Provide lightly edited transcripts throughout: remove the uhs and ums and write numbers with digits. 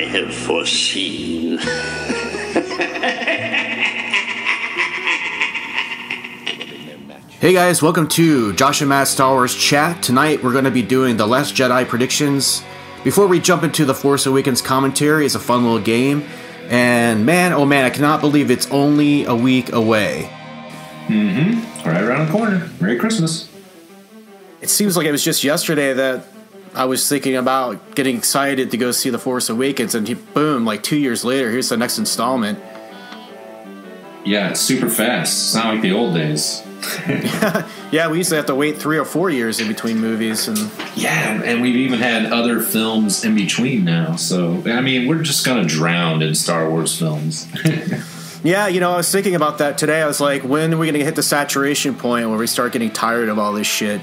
I have foreseen. Hey guys, welcome to Josh and Matt's Star Wars Chat. Tonight we're going to be doing the Last Jedi predictions. Before we jump into the Force Awakens commentary, it's a fun little game. And man, oh man, I cannot believe it's only a week away. Right around the corner. Merry Christmas. It seems like it was just yesterday that I was thinking about getting excited to go see the Force Awakens, and boom, like 2 years later, here's the next installment. Yeah, it's super fast. It's not like the old days. Yeah, we usually have to wait 3 or 4 years in between movies, and we've even had other films in between now. So I mean, we're just gonna drown in Star Wars films. Yeah, I was thinking about that today. I was like, when are we gonna hit the saturation point where we start getting tired of all this shit?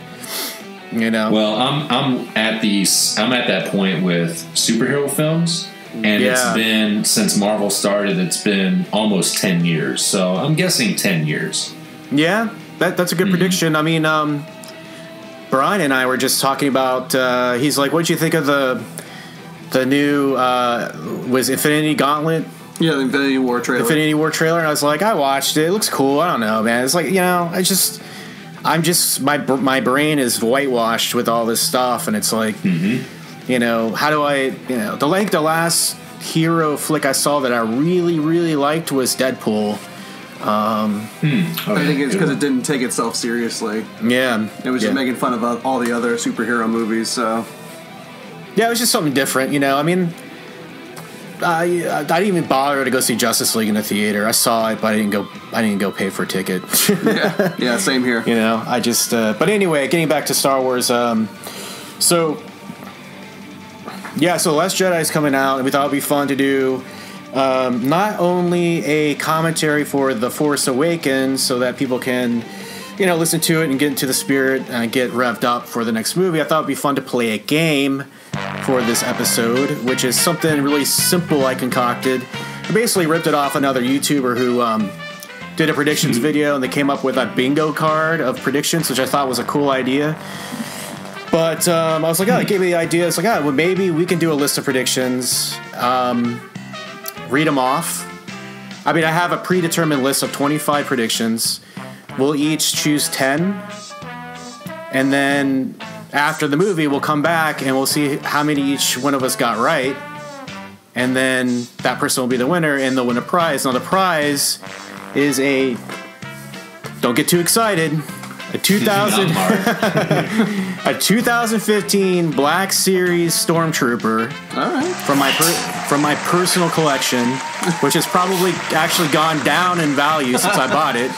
Well, I'm at that point with superhero films, and It's been, since Marvel started, it's been almost 10 years. So I'm guessing 10 years. Yeah. That's a good prediction. I mean, Brian and I were just talking about. He's like, "What'd you think of the new was Infinity Gauntlet?" Yeah, the Infinity War trailer. And I was like, I watched it. It looks cool. I don't know, man. It's like, my brain is whitewashed with all this stuff, and it's like, how do I, the last hero flick I saw that I really, really liked was Deadpool. I think it's because it didn't take itself seriously. Yeah. It was just making fun of all the other superhero movies, so. Yeah, it was just something different, I mean, I didn't even bother to go see Justice League in the theater. I saw it, but I didn't go pay for a ticket. yeah, same here. I just, but anyway, getting back to Star Wars, so Last Jedi is coming out, and we thought it'd be fun to do not only a commentary for The Force Awakens so that people can, listen to it and get into the spirit and get revved up for the next movie. I thought it'd be fun to play a game for this episode, which is something really simple I concocted. I basically ripped it off another YouTuber who did a predictions video, and they came up with a bingo card of predictions, which I thought was a cool idea. But I was like, it gave me the idea. It's like, well, maybe we can do a list of predictions. Read them off. I mean, I have a predetermined list of 25 predictions. We'll each choose 10. And then after the movie, we'll come back and we'll see how many each one of us got right. And then that person will be the winner, and they'll win a prize. Now, the prize is don't get too excited, a 2015 Black Series Stormtrooper. All right. From my personal collection, which has probably actually gone down in value since I bought it.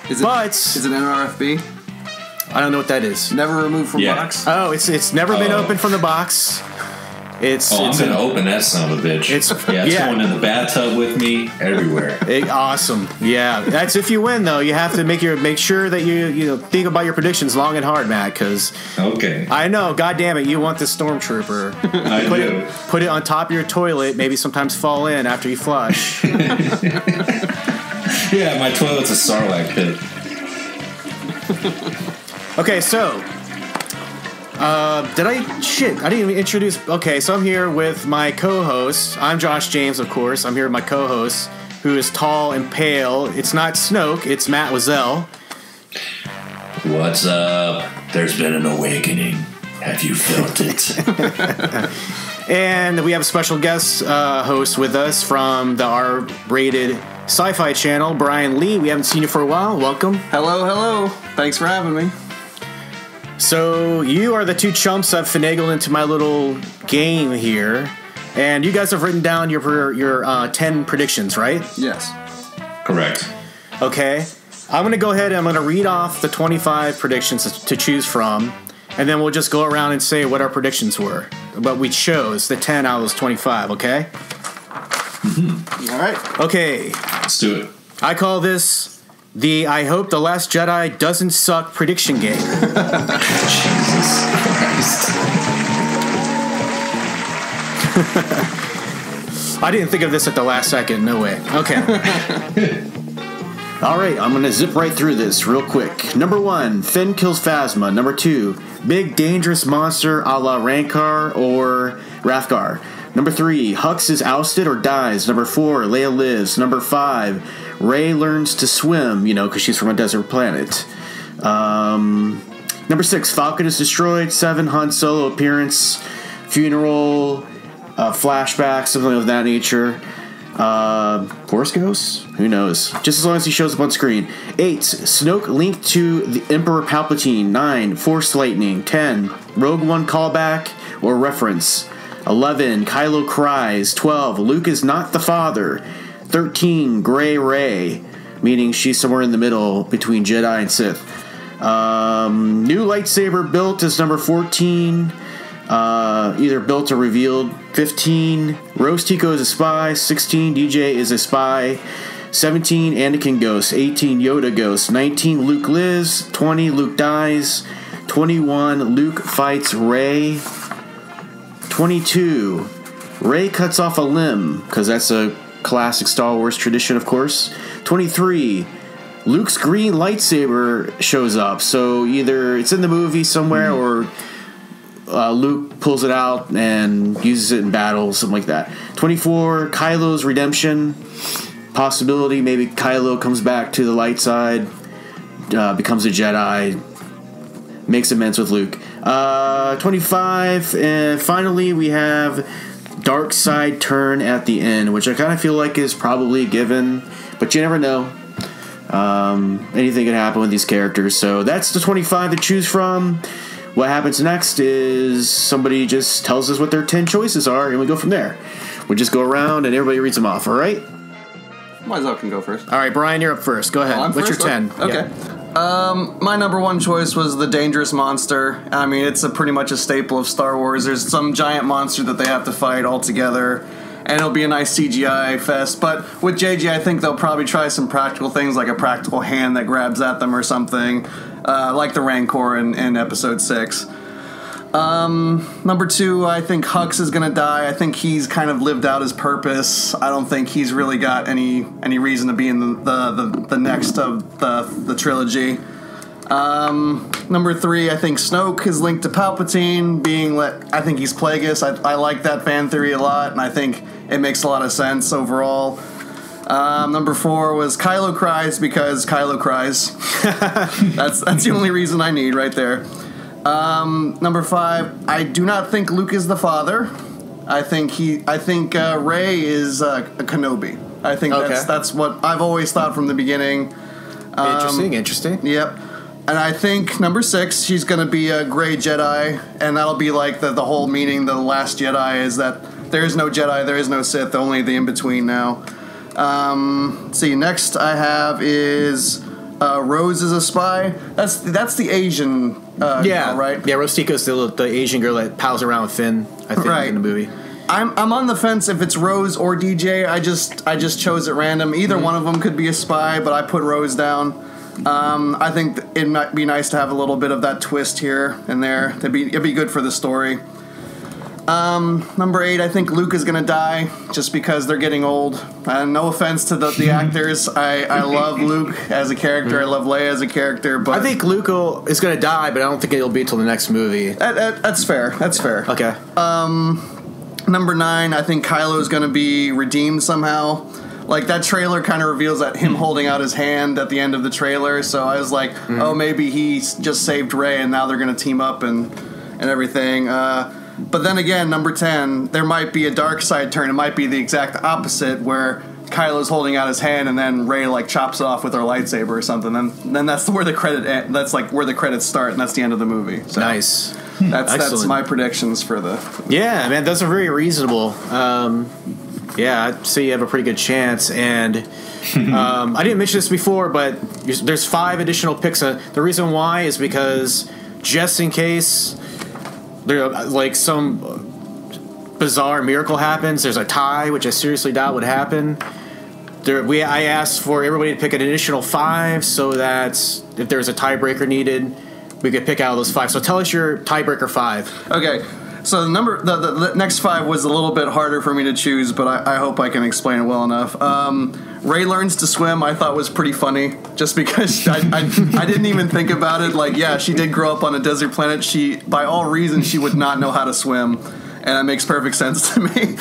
Is it an NRFB? I don't know what that is. Never removed from box? Oh, it's never been opened from the box. I'm going to open that son of a bitch. It's going in the bathtub with me everywhere. Awesome. Yeah. That's if you win, though. You have to make sure that you think about your predictions long and hard, Matt, because I know, God damn it, you want this Stormtrooper. I do. Put it on top of your toilet, maybe sometimes fall in after you flush. Yeah, my toilet's a Sarlacc pit. Okay, so I didn't even introduce. Okay, so I'm here with my co-host. I'm Josh James, of course. I'm here with my co-host, who is tall and pale. It's not Snoke, it's Matt Wizzel. What's up? There's been an awakening. Have you felt it? And we have a special guest host with us from the R-rated Sci Fi channel, Brian Lee. We haven't seen you for a while. Welcome. Hello. Thanks for having me. So you are the two chumps that finagled into my little game here, and you guys have written down your 10 predictions, right? Yes. Correct. Okay. I'm going to go ahead and I'm going to read off the 25 predictions to choose from, and then we'll just go around and say what our predictions were. But we chose the 10 out of those 25, okay? Mm-hmm. All right. Okay. Let's do it. I call this the I Hope the Last Jedi Doesn't Suck prediction game. Jesus Christ. I didn't think of this at the last second. No way. Okay. All right, I'm going to zip right through this real quick. Number 1, Finn kills Phasma. Number 2, big dangerous monster a la Rancor or Rathgar. Number 3, Hux is ousted or dies. Number 4, Leia lives. Number 5, Rey learns to swim, because she's from a desert planet. Number 6, Falcon is destroyed. 7, Han Solo appearance, funeral, flashback, something of that nature. Force Ghost? Who knows? Just as long as he shows up on screen. 8, Snoke linked to the Emperor Palpatine. 9, Force Lightning. 10, Rogue One callback or reference. 11, Kylo cries. 12, Luke is not the father. 13, Gray Rey, meaning she's somewhere in the middle between Jedi and Sith. New lightsaber built is number 14. Either built or revealed. 15, Rose Tico is a spy. 16, DJ is a spy. 17, Anakin ghost. 18, Yoda ghost. 19, Luke lives. 20, Luke dies. 21, Luke fights Rey. 22, Rey cuts off a limb, because that's a classic Star Wars tradition, of course. 23, Luke's green lightsaber shows up, so either it's in the movie somewhere or Luke pulls it out and uses it in battle, something like that. 24, Kylo's redemption. Possibility, maybe Kylo comes back to the light side, becomes a Jedi, makes amends with Luke. 25, and finally we have dark side turn at the end, which I kind of feel like is probably a given, but you never know. Anything can happen with these characters, so that's the 25 to choose from. What happens next is somebody just tells us what their 10 choices are, and we go from there. We just go around and everybody reads them off, alright? Might as well can go first. Alright, Brian, you're up first. Go ahead. What's your 10? Okay. Yeah. My number 1 choice was the Dangerous Monster. I mean, it's pretty much a staple of Star Wars. There's some giant monster that they have to fight all together, and it'll be a nice CGI fest. But with JJ, I think they'll probably try some practical things, like a practical hand that grabs at them or something, like the Rancor in Episode 6. Number 2, I think Hux is gonna die. I think he's kind of lived out his purpose. I don't think he's really got any reason to be in the next of the trilogy. Number 3, I think Snoke is linked to Palpatine, I think he's Plagueis. I like that fan theory a lot, and I think it makes a lot of sense overall. Number 4 was Kylo cries because Kylo cries. That's the only reason I need right there. Number 5, I do not think Luke is the father. I think Rey is a Kenobi. I think that's what I've always thought from the beginning. Interesting. Yep. And I think number 6, she's going to be a gray Jedi, and that'll be like the whole meaning, the Last Jedi, is that there is no Jedi, there is no Sith, only the in-between now. See, next I have is Rose is a spy. That's the Asian girl, right? Yeah, Rose Tico's the Asian girl that pals around with Finn, I think, in the movie. I'm on the fence if it's Rose or DJ. I just chose at random. Either one of them could be a spy, but I put Rose down. I think it might be nice to have a little bit of that twist here and there. It'd be good for the story. Number 8, I think Luke is gonna die just because they're getting old. No offense to the actors. I love Luke as a character. I love Leia as a character. But I think Luke is gonna die, but I don't think it'll be until the next movie. That's fair. That's fair. Okay. Number 9, I think Kylo is gonna be redeemed somehow. Like, that trailer kind of reveals that him holding out his hand at the end of the trailer, so I was like, oh, maybe he just saved Rey and now they're going to team up and everything. But then again, number 10, there might be a dark side turn. It might be the exact opposite, where Kylo's holding out his hand and then Rey, like, chops it off with her lightsaber or something. Then that's where the credits start, and that's the end of the movie. So nice. That's my predictions for the... Yeah, man, those are very reasonable. Yeah, I'd say you have a pretty good chance. And I didn't mention this before, but there's 5 additional picks. The reason why is because just in case there like some bizarre miracle happens, there's a tie, which I seriously doubt would happen. I asked for everybody to pick an additional 5 so that if there's a tiebreaker needed, we could pick out of those 5. So tell us your tiebreaker 5. Okay. So the next 5 was a little bit harder for me to choose, but I hope I can explain it well enough. Rey learns to swim, I thought was pretty funny, just because I didn't even think about it. Like, yeah, she did grow up on a desert planet. By all reasons, she would not know how to swim. and that makes perfect sense to me.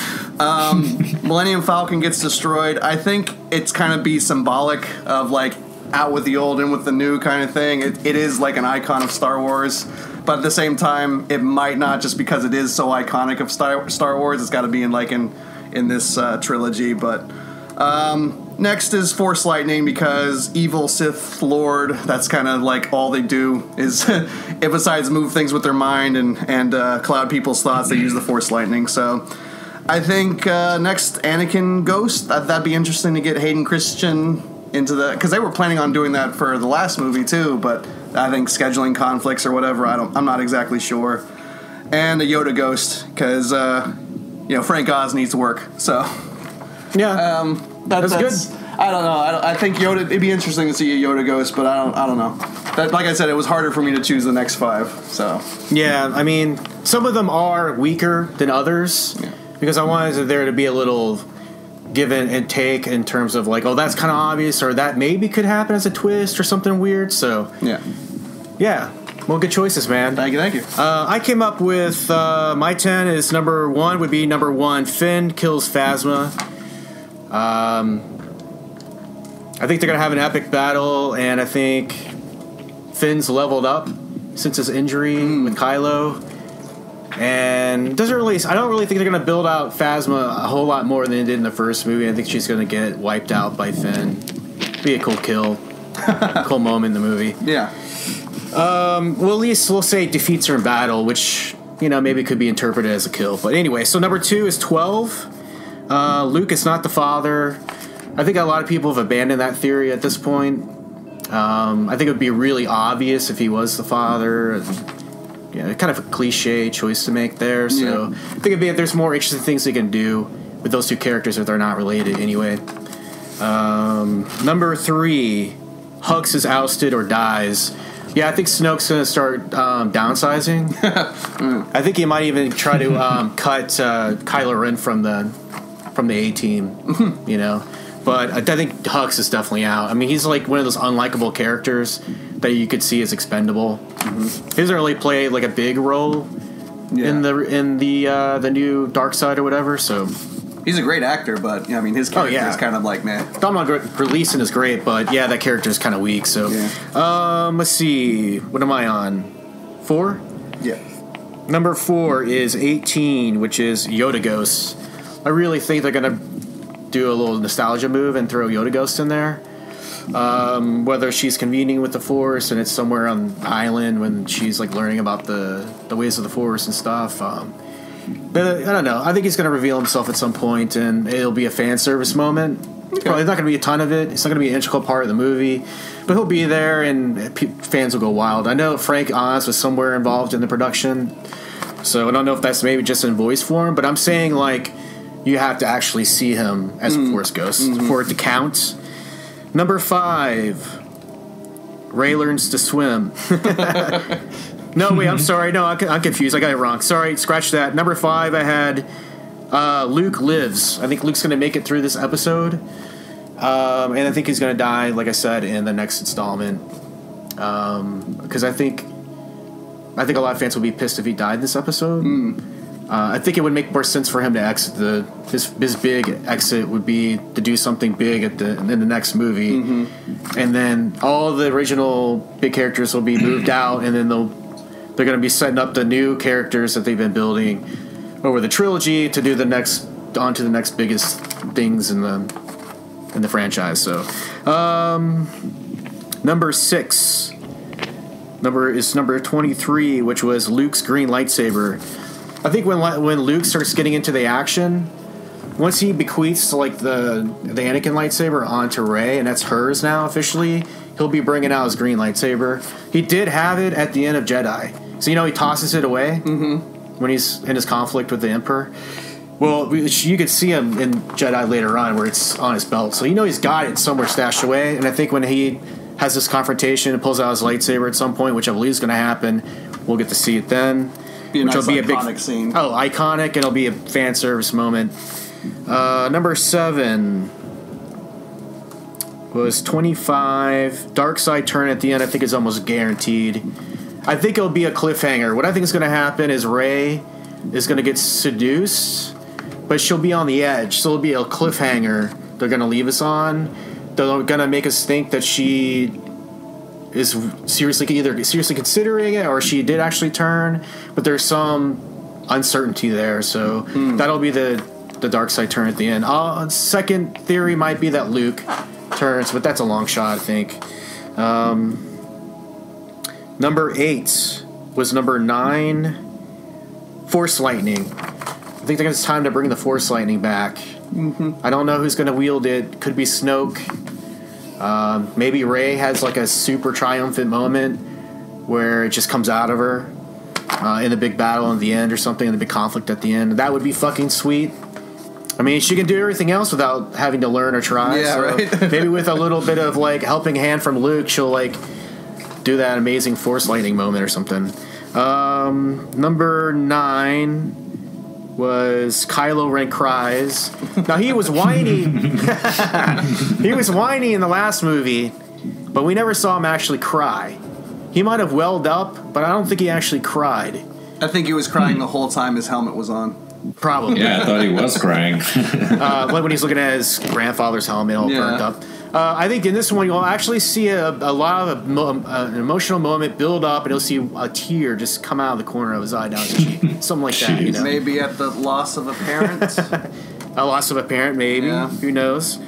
Millennium Falcon gets destroyed. I think it's kind of be symbolic of like out with the old, in with the new kind of thing. It is like an icon of Star Wars, but at the same time, it might not, just because it is so iconic of Star Wars. It's got to be in this trilogy. But next is Force Lightning, because evil Sith Lord, that's kind of like all they do is, besides move things with their mind and cloud people's thoughts, they use the Force Lightning. So I think next, Anakin Ghost. That'd be interesting to get Hayden Christensen into the, because they were planning on doing that for the last movie too, but I think scheduling conflicts or whatever, I'm not exactly sure. And a Yoda Ghost, because Frank Oz needs to work. So yeah, that's good. I don't know. I think Yoda. It'd be interesting to see a Yoda Ghost, but I don't know. That, like I said, it was harder for me to choose the next 5. So yeah, I mean, some of them are weaker than others, because I wanted there to be a little give and take in terms of like, oh, that's kind of obvious, or that maybe could happen as a twist or something weird. So yeah, well, good choices, man. Thank you. I came up with my 10 is number 1 would be number 1, Finn kills Phasma. I think they're gonna have an epic battle, and I think Finn's leveled up since his injury with Kylo. And I don't really think they're going to build out Phasma a whole lot more than they did in the first movie. I think she's going to get wiped out by Finn. Be a cool kill. Cool moment in the movie. Yeah. Well, at least we'll say defeats her in battle, which, maybe could be interpreted as a kill. But anyway, so number 2 is 12. Luke is not the father. I think a lot of people have abandoned that theory at this point. I think it would be really obvious if he was the father. Kind of a cliche choice to make there. So I think there's more interesting things they can do with those two characters if they're not related anyway. Number 3, Hux is ousted or dies. Yeah, I think Snoke's going to start downsizing. I think he might even try to cut Kylo Ren from the A-Team, But I think Hux is definitely out. I mean, he's like one of those unlikable characters that you could see as expendable. He doesn't really play like a big role in the new Dark Side or whatever. So he's a great actor, but his character is kind of like meh. Domhnall Gleeson is great, but that character is kind of weak. So let's see, what am I on? 4? Yeah. Number 4 is 18, which is Yoda Ghost. I really think they're gonna do a little nostalgia move and throw Yoda Ghost in there. Whether she's convening with the Force and it's somewhere on the island when she's like learning about the ways of the Force and stuff. But I don't know. I think he's going to reveal himself at some point, and it'll be a fan service moment. Okay. Probably not going to be a ton of it. It's not going to be an integral part of the movie, but he'll be there, and fans will go wild. I know Frank Oz was somewhere involved in the production, so I don't know if that's maybe just in voice form, but I'm saying like you have to actually see him as a Force Ghost for it to count. Number 5, Rey learns to swim. No, wait, I'm sorry. No, I'm confused. I got it wrong. Sorry, scratch that. Number 5, I had Luke lives. I think Luke's going to make it through this episode. And I think he's going to die, like I said, in the next installment. Because I think a lot of fans will be pissed if he died this episode. I think it would make more sense for him to exit his big exit would be to do something big in the next movie, and then all the original big characters will be moved out, and then they're going to be setting up the new characters that they've been building over the trilogy to do the next biggest things in the franchise. So, number 6, number 23, which was Luke's green lightsaber. I think when Luke starts getting into the action, once he bequeaths like the Anakin lightsaber onto Rey, and that's hers now officially, he'll be bringing out his green lightsaber. He did have it at the end of Jedi, so he tosses it away when he's in his conflict with the Emperor. Well, you could see him in Jedi later on where it's on his belt, so he's got it somewhere stashed away. And I think when he has this confrontation and pulls out his lightsaber at some point, which I believe is going to happen, we'll get to see it then. Which will be a big scene. Oh, iconic, and it'll be a fan service moment. Number 7 was 25. Dark Side turn at the end, I think, is almost guaranteed. I think it'll be a cliffhanger. What I think is going to happen is Rey is going to get seduced, but she'll be on the edge. So it'll be a cliffhanger they're going to leave us on. They're going to make us think that she is seriously considering it, or she did actually turn, but there's some uncertainty there. So that'll be the dark side turn at the end. Second theory might be that Luke turns, but that's a long shot, I think. Number 8 was number 9, Force Lightning. I think it's time to bring the Force Lightning back. I don't know who's going to wield it. Could be Snoke. Maybe Rey has like a super triumphant moment where it just comes out of her in the big battle at the end or something, in the big conflict at the end. That would be fucking sweet. I mean, she can do everything else without having to learn or try. Yeah, so right. Maybe with a little bit of like helping hand from Luke, she'll like do that amazing Force Lightning moment or something. Number 9 was Kylo Ren cries. Now he was whiny. He was whiny in the last movie, but we never saw him actually cry. He might have welled up, but I don't think he actually cried. I think he was crying the whole time his helmet was on. Probably. Yeah, I thought he was crying. Like when he's looking at his grandfather's helmet all burnt up. I think in this one you'll actually see a lot of an emotional moment build up, and you'll see a tear just come out of the corner of his eye down his cheek. Something like that. You know? Maybe at the loss of a parent. A loss of a parent, maybe. Yeah. Who knows?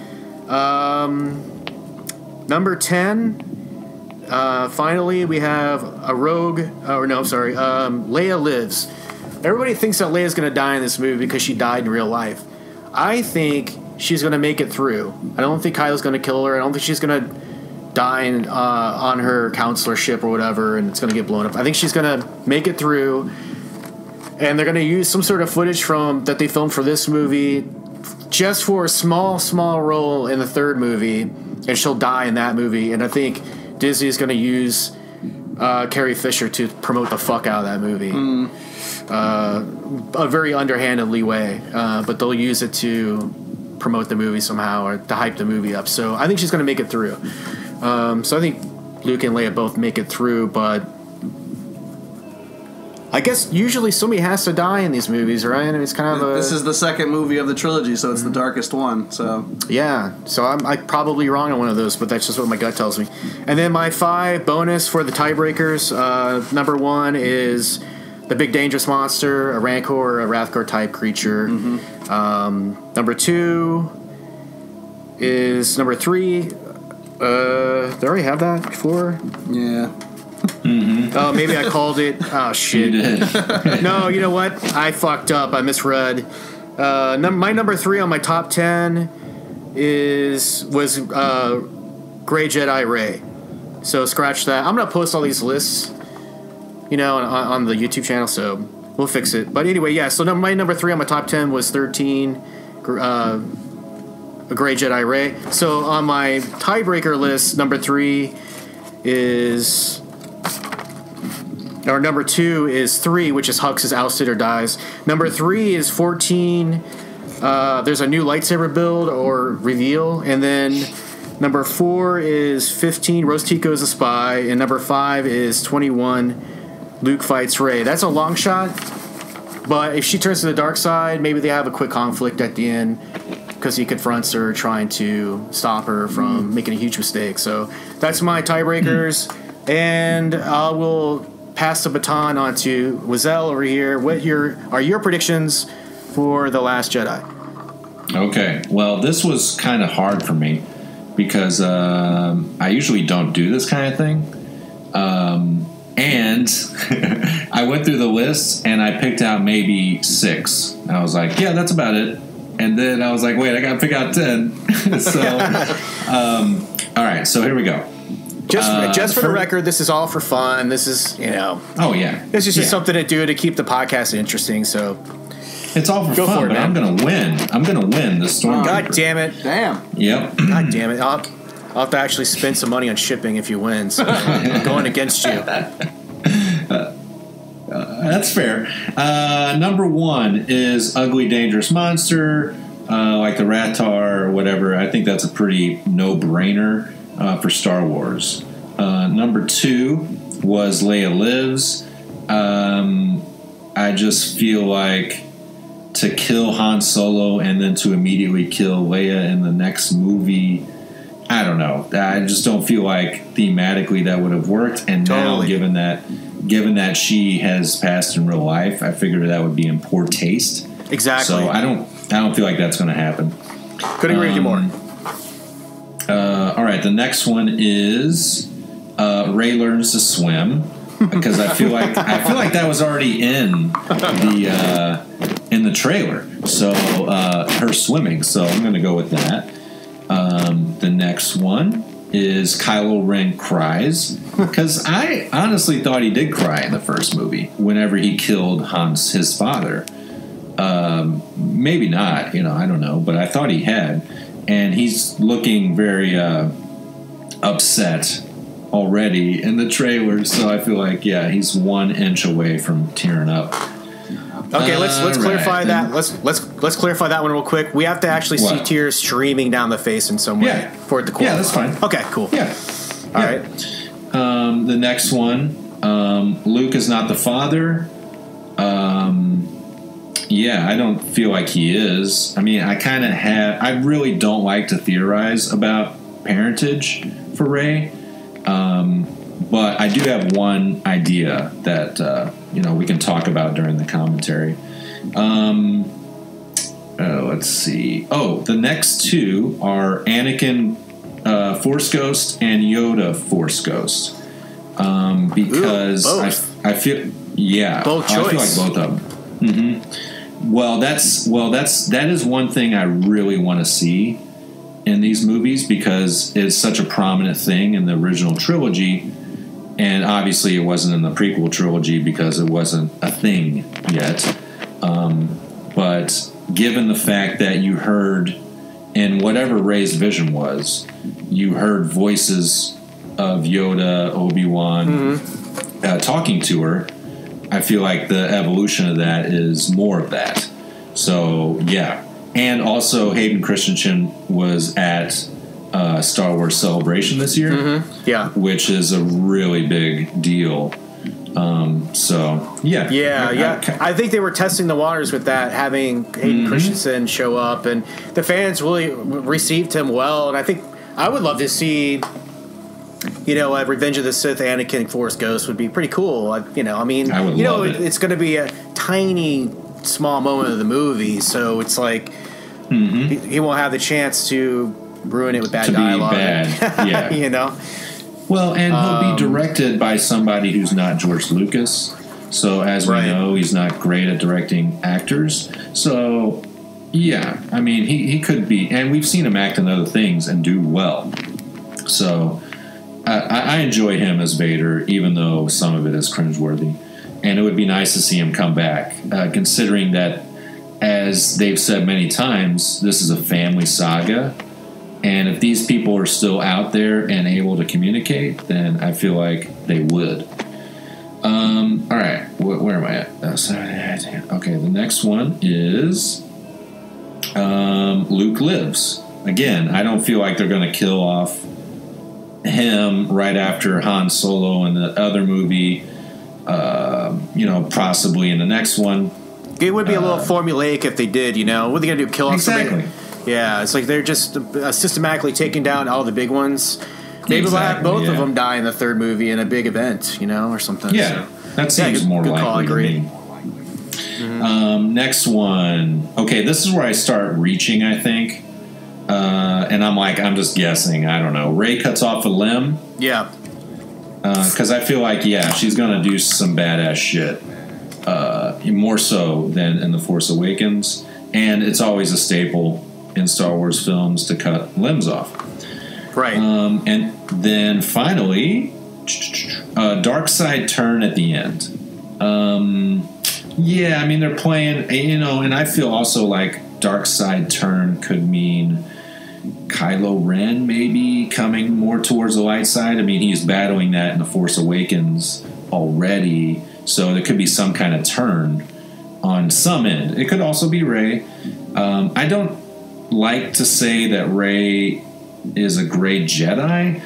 Number 10, finally we have Leia lives. Everybody thinks that Leia's going to die in this movie because she died in real life. I think she's going to make it through. I don't think Kylo's going to kill her. I don't think she's going to die on her counselor ship or whatever, and it's going to get blown up. I think she's going to make it through, and they're going to use some sort of footage that they filmed for this movie just for a small role in the third movie, and she'll die in that movie. And I think Disney's going to use Carrie Fisher to promote the fuck out of that movie. A very underhandedly way, but they'll use it to promote the movie somehow or to hype the movie up. So I think she's going to make it through. So I think Luke and Leia both make it through, but I guess usually somebody has to die in these movies, right? I mean, it's kind of This is the second movie of the trilogy, so it's the darkest one. So yeah, so I'm probably wrong on one of those, but that's just what my gut tells me. And then my 5 bonus for the tiebreakers. Number 1 is the big dangerous monster, a Rancor or a Wrathcore type creature. Number 2 is number 3. Did I already have that before? Yeah. Oh, maybe I called it. Oh, shit. You did. No, you know what? I fucked up. I misread. My number 3 on my top 10 was Grey Jedi Rey. So scratch that. I'm going to post all these lists, on the YouTube channel, so we'll fix it. But anyway, yeah, so my number 3 on my top 10 was 13, Grey Jedi Rey. So on my tiebreaker list, number 2 is 3, which is Hux is ousted or dies. Number 3 is 14. There's a new lightsaber build or reveal. And then number 4 is 15. Rose Tico is a spy. And number 5 is 21. Luke fights Rey. That's a long shot. But if she turns to the dark side, maybe they have a quick conflict at the end because he confronts her trying to stop her from making a huge mistake. So that's my tiebreakers. And I will pass the baton on to Wizzel over here. What are your predictions for The Last Jedi? Okay. Well, this was kind of hard for me because I usually don't do this kind of thing. And I went through the list and I picked out maybe 6. I was like, yeah, that's about it. And then I was like, wait, I got to pick out 10. So, all right. So here we go. Just for the record, this is all for fun. This is, Oh, yeah. This is just something to do to keep the podcast interesting. So it's all for fun, but I'm going to win. I'm going to win the Stormtrooper. God damn it. Damn. Yep. God damn it. I'll have to actually spend some money on shipping if you win. So I'm going against you. That's fair. Number 1 is Ugly Dangerous Monster, like the Ratar or whatever. I think that's a pretty no-brainer for Star Wars. Number 2 was Leia Lives. I just feel like to kill Han Solo and then to immediately kill Leia in the next movie, I don't know. I just don't feel like thematically that would have worked. And now, given that she has passed in real life, I figured that would be in poor taste. Exactly. So I don't feel like that's going to happen. Couldn't agree with you more. All right, the next one is Rey learns to swim, because I feel like that was already in the trailer. So her swimming. So I'm going to go with that. The next one is Kylo Ren cries, because I honestly thought he did cry in the first movie whenever he killed his father. Maybe not, I don't know, but I thought he had, and he's looking very upset already in the trailer. So I feel like he's 1 inch away from tearing up. Okay, let's clarify that. Let's clarify that one real quick. We have to actually see tears streaming down the face in some way for it to qualify. Yeah, that's fine. Okay, cool. Yeah. All right. The next one, Luke is not the father. I don't feel like he is. I mean, I really don't like to theorize about parentage for Rey. But I do have one idea that we can talk about during the commentary. Let's see. Oh, the next two are Anakin Force Ghost and Yoda Force Ghost. Because I feel both choice. I feel like both of them. Mm-hmm. That is one thing I really want to see in these movies, because it's such a prominent thing in the original trilogy. And obviously it wasn't in the prequel trilogy because it wasn't a thing yet. But given the fact that you heard, in whatever Rey's vision was, you heard voices of Yoda, Obi-Wan talking to her, I feel like the evolution of that is more of that. So, yeah. And also Hayden Christensen was at Star Wars Celebration this year, which is a really big deal. I think they were testing the waters with that, having Hayden Christensen show up, and the fans really received him well. And I think I would love to see, Revenge of the Sith Anakin Force Ghost would be pretty cool. I would love it. It's going to be a tiny, small moment of the movie, so it's like he won't have the chance to ruin it with bad dialogue. Well, and he'll be directed by somebody who's not George Lucas. So as we know, he's not great at directing actors. So, I mean, he could be. And we've seen him act in other things and do well. So I enjoy him as Vader, even though some of it is cringeworthy. And it would be nice to see him come back, considering that, as they've said many times, this is a family saga. And if these people are still out there and able to communicate, then I feel like they would. All right, where am I at? Okay, the next one is Luke Lives. Again, I don't feel like they're going to kill off him right after Han Solo in the other movie. Possibly in the next one. It would be a little formulaic if they did. What are they going to do? Kill off somebody? Yeah, it's like they're just systematically taking down all the big ones. Maybe we'll have both of them die in the third movie in a big event, or something. Yeah, that seems more likely to me. Next one. Okay, this is where I start reaching, I think. And I'm just guessing. I don't know. Rey cuts off a limb. Yeah. Because I feel like, she's going to do some badass shit. More so than in The Force Awakens. And it's always a staple in Star Wars films to cut limbs off. Right. And then finally, dark side turn at the end. They're playing, and I feel also like dark side turn could mean Kylo Ren maybe coming more towards the light side. I mean, he's battling that in The Force Awakens already, so there could be some kind of turn on some end. It could also be Rey. I don't like to say that Rey is a great Jedi,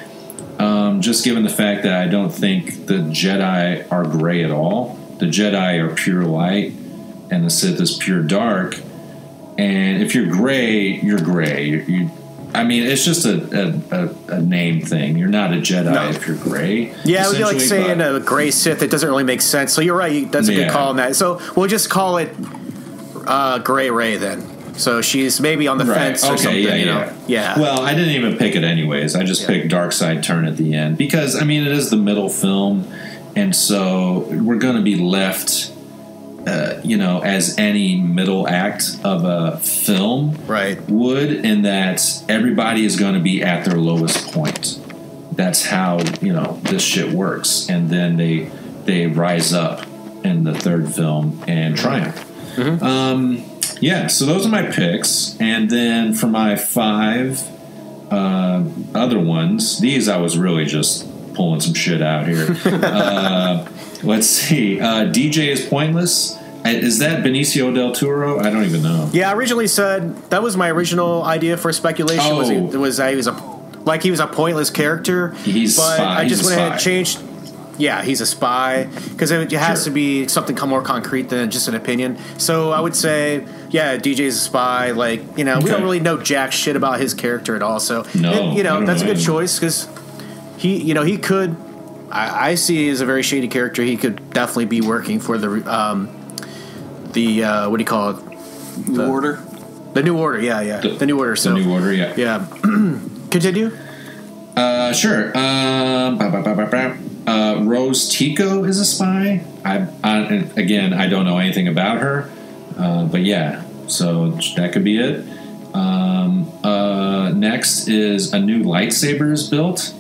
just given the fact that I don't think the Jedi are gray at all. the Jedi are pure light and the Sith is pure dark. And if you're gray, you're gray. I mean, it's just a name thing. You're not a Jedi if you're gray. Yeah, it would be like saying a gray Sith. It doesn't really make sense. So you're right. That's a good call on that. So we'll just call it Gray Ray then. So she's maybe on the fence or something. Yeah. Well, I didn't even pick it anyways. I just picked Dark Side Turn at the end because, I mean, it is the middle film. And so we're going to be left... as any middle act of a film would, in that everybody is going to be at their lowest point. That's how, this shit works. And then they rise up in the third film and triumph. So those are my picks. And then for my 5 other ones, these I was really just pulling some shit out here. Let's see. DJ is Pointless. Is that Benicio del Toro? I don't even know. Yeah, I originally said that was my original idea for speculation. He was a pointless character. He's but spy. I just went ahead and changed. Yeah, he's a spy because it has to be something more concrete than just an opinion. So I would say, DJ's a spy. We don't really know jack shit about his character at all. So that's a good choice because he could. I see as a very shady character. He could definitely be working for the what do you call it? New Order. The New Order. Yeah. The New Order. So the New Order. Yeah. Continue. Sure. Rose Tico is a spy. Again, I don't know anything about her, but yeah. So that could be it. Next is a new lightsaber is built.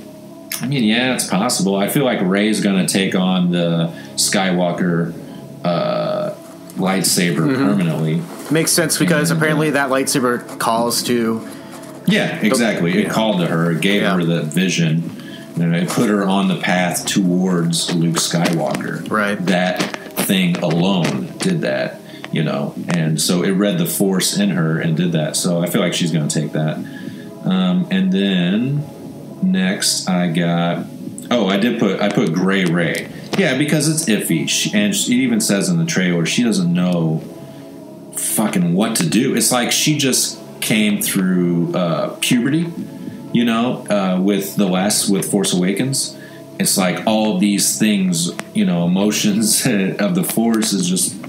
I mean, yeah, it's possible. I feel like Rey's going to take on the Skywalker lightsaber permanently. Makes sense because apparently that lightsaber calls to... Yeah, exactly. It called to her. It gave her the vision. And it put her on the path towards Luke Skywalker. Right. That thing alone did that, And so it read the Force in her and did that. So I feel like she's going to take that. And then... Next, I got... I put Gray Ray. Yeah, because it's iffy. She even says in the trailer, she doesn't know fucking what to do. It's like she just came through puberty, with Force Awakens. It's like all these things, emotions of the Force is just,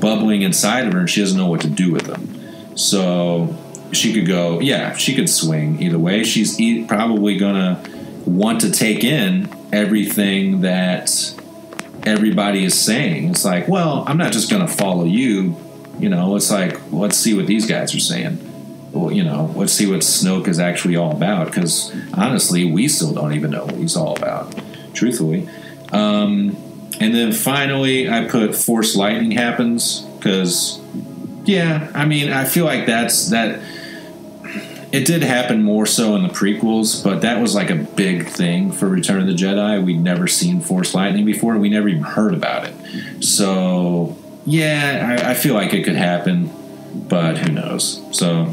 bubbling inside of her, and she doesn't know what to do with them. So... She could go, she could swing either way. She's probably going to want to take in everything that everybody is saying. It's like, well, I'm not just going to follow you. It's like, let's see what these guys are saying. Well, let's see what Snoke is actually all about. Because honestly, we still don't even know what he's all about, truthfully. And then finally, I put Force Lightning happens because, I feel like that. It did happen more so in the prequels, but that was like a big thing for Return of the Jedi. We'd never seen Force Lightning before. We never even heard about it. So, I feel like it could happen, but who knows? So,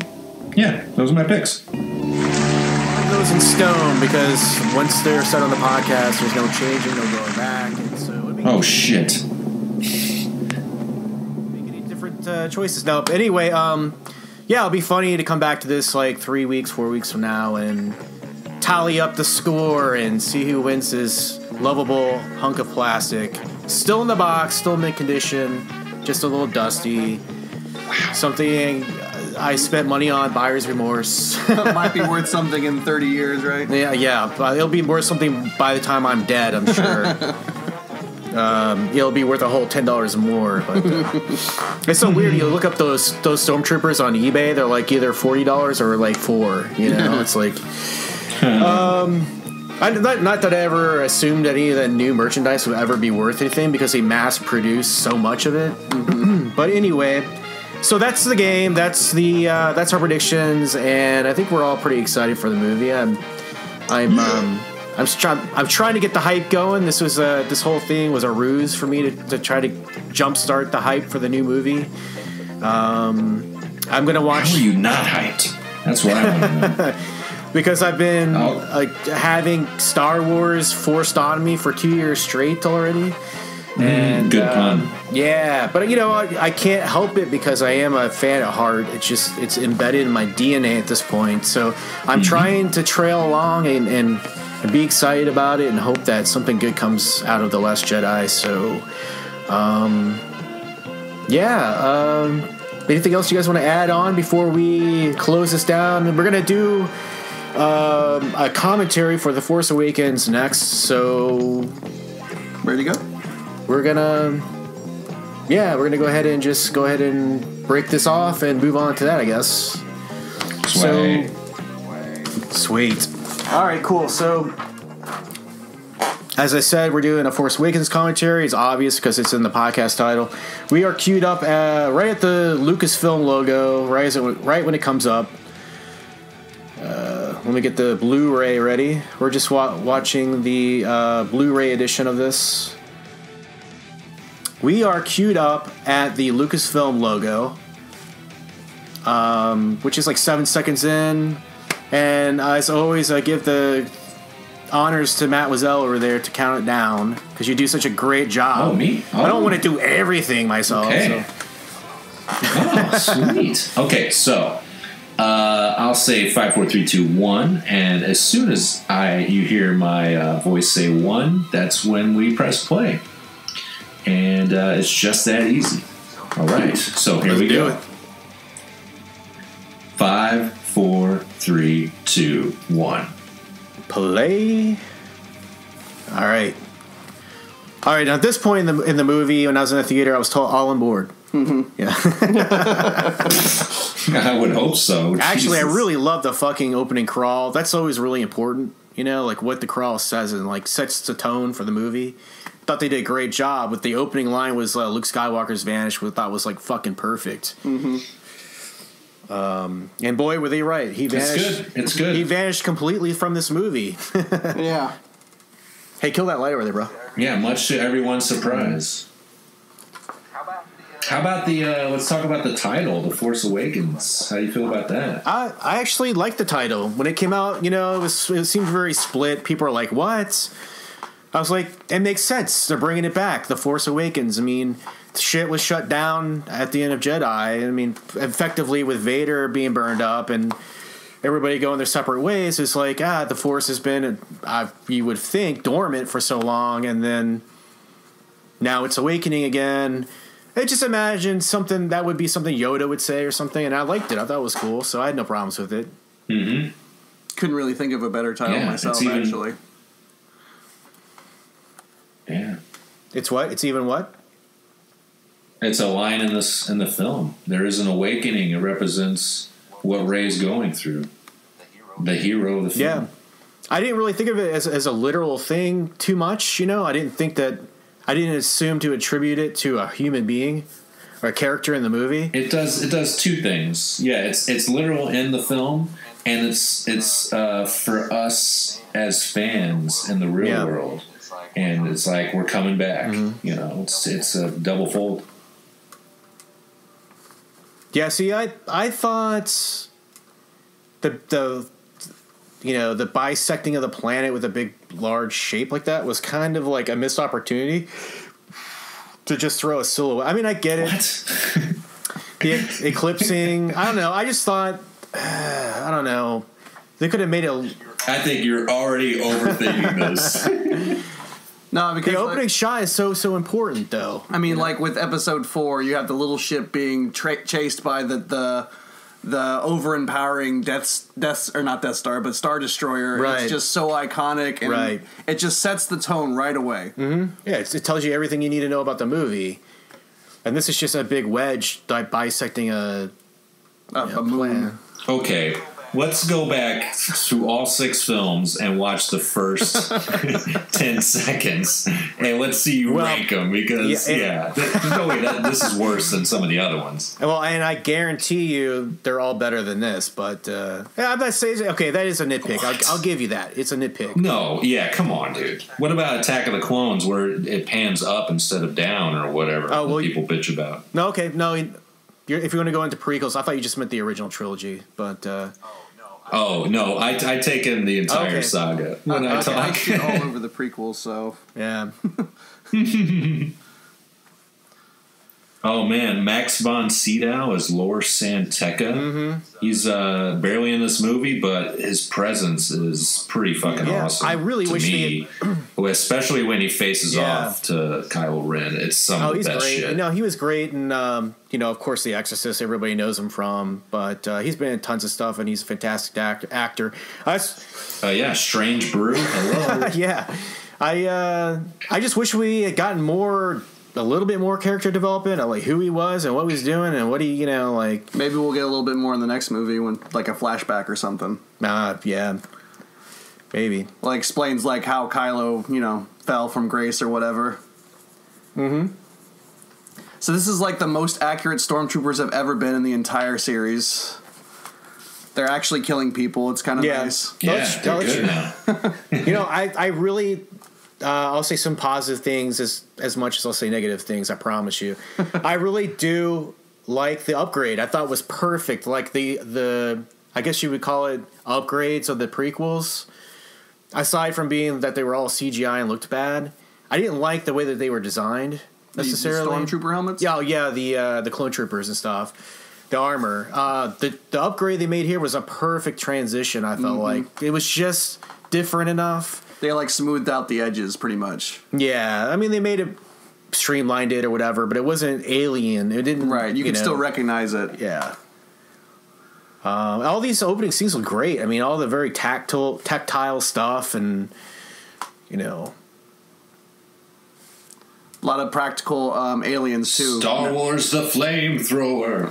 those are my picks. I those in stone because once they're set on the podcast, there's no changing, no going back. And so shit. Make any different choices. No, but anyway, it'll be funny to come back to this 3 weeks, 4 weeks from now and tally up the score and see who wins this lovable hunk of plastic. Still in the box, still mint condition, just a little dusty. Something I spent money on, buyer's remorse. Might be worth something in 30 years, right? Yeah. But it'll be worth something by the time I'm dead, I'm sure. It'll be worth a whole $10 more. But it's so weird. You look up those stormtroopers on eBay. They're either $40 or $4. It's like, not that I ever assumed any of that new merchandise would ever be worth anything because they mass produce so much of it. But anyway, so that's the game. That's our predictions, and I think we're all pretty excited for the movie. I'm trying to get the hype going. This whole thing was a ruse for me to try to jumpstart the hype for the new movie. I'm gonna watch. How are you not hyped? That's what I want to know. Because I've been having Star Wars forced on me for 2 years straight already. And good pun. Yeah, but I can't help it because I am a fan at heart. It's embedded in my DNA at this point. So I'm trying to trail along and be excited about it and hope that something good comes out of The Last Jedi. So, anything else you guys want to add on before we close this down? We're going to do a commentary for The Force Awakens next. So, ready to go? We're gonna go ahead and just go ahead and break this off and move on to that, I guess. Sweet. All right, cool. So, as I said, we're doing a Force Awakens commentary. It's obvious because it's in the podcast title. We are queued up right at the Lucasfilm logo, right when it comes up. Let me get the Blu-ray ready. We're just watching the Blu-ray edition of this. We are queued up at the Lucasfilm logo, which is like 7 seconds in. And as always, I give the honors to Matt Wizell over there to count it down because you do such a great job. Oh, me? Oh. I don't want to do everything myself. Okay. So. Oh, sweet. Okay, so I'll say 5, 4, 3, 2, 1, and as soon as you hear my voice say 1, that's when we press play. And it's just that easy. All right, so here we go. 5, 4, 3, 2, 1. Play. All right. Now at this point in the movie, when I was in the theater, I was told all on board. Mm-hmm. Yeah. I would hope so. Actually, Jesus. I really love the fucking opening crawl. That's always really important. Like what the crawl says and like sets the tone for the movie. Thought they did a great job. With the opening line was Luke Skywalker's vanish, which I thought was like fucking perfect. Mm-hmm. And boy, were they right. He vanished. It's good. He vanished completely from this movie. Yeah. Hey, kill that light over there, bro. Yeah, much to everyone's surprise. How about the let's talk about the title, The Force Awakens. How do you feel about that? I actually liked the title. When it came out, it seemed very split. People are like, what? I was like, it makes sense. They're bringing it back. The Force Awakens. I mean, shit was shut down at the end of Jedi. I mean, effectively with Vader being burned up and everybody going their separate ways, it's like, the Force has been, you would think, dormant for so long, and then now it's awakening again. I just imagined something that would be something Yoda would say or something, and I liked it. I thought it was cool, so I had no problems with it. Mm-hmm. Couldn't really think of a better title myself, actually. Yeah. It's what? It's even what? It's a line in the film. There is an awakening. It represents what Rey's going through. The hero of the film. Yeah. I didn't really think of it as a literal thing too much, I didn't assume to attribute it to a human being or a character in the movie. It does two things. Yeah, it's literal in the film, and it's for us as fans in the real world. And it's like we're coming back. Mm-hmm. It's a double fold. Yeah, see, I thought the bisecting of the planet with a big, large shape like that was kind of like a missed opportunity to just throw a silhouette. I mean, I get it. What? The eclipsing. I don't know. I just thought, I don't know. They could have made it. I think you're already overthinking this. No, because the opening shot is so important, though. I mean, like with Episode 4, you have the little ship being chased by the over-empowering not Death Star, but Star Destroyer. Right. It's just so iconic, and it just sets the tone right away. Mm-hmm. Yeah, it tells you everything you need to know about the movie. And this is just a big wedge bisecting a moon. Okay. Let's go back through all 6 films and watch the first 10 seconds, and let's see you rank them, because, there's no way this is worse than some of the other ones. Well, and I guarantee you they're all better than this, but I'm not saying, okay, that is a nitpick. I'll give you that. It's a nitpick. No, come on, dude. What about Attack of the Clones, where it pans up instead of down or whatever people bitch about? No, okay, no. If you're going to go into prequels, I thought you just meant the original trilogy, but... Oh, no, I take in the entire saga. I shit all over the prequels, so... Yeah. Oh man, Max von Sydow as Lor San Tekka. Mm-hmm. He's barely in this movie, but his presence is pretty fucking awesome. I really wish especially when he faces off to Kylo Ren. It's some of the best great. shit. No, he was great, and of course, The Exorcist. Everybody knows him from, but he's been in tons of stuff, and he's a fantastic actor. Strange Brew. Hello. Yeah, I just wish we had gotten a little bit more character development of like who he was and what he was doing and what he, like. Maybe we'll get a little bit more in the next movie when like a flashback or something. Yeah, maybe. Like explains like how Kylo, fell from grace or whatever. Mm-hmm. So this is like the most accurate stormtroopers have ever been in the entire series. They're actually killing people. It's kind of nice. Yeah, they're good now. I really. I'll say some positive things as much as I'll say negative things. I promise you. I really do like the upgrade. I thought it was perfect. Like the I guess you would call it upgrades of the prequels. Aside from being that they were all CGI and looked bad, I didn't like the way that they were designed necessarily. The stormtrooper helmets. Yeah, the clone troopers and stuff. The armor. The upgrade they made here was a perfect transition. I felt like it was just different enough. They like smoothed out the edges pretty much. Yeah, I mean they made it streamlined it or whatever, but it wasn't alien. It didn't. Right, you can still recognize it. Yeah. All these opening scenes look great. I mean, all the very tactile stuff, and a lot of practical aliens too. Star Wars: The Flamethrower.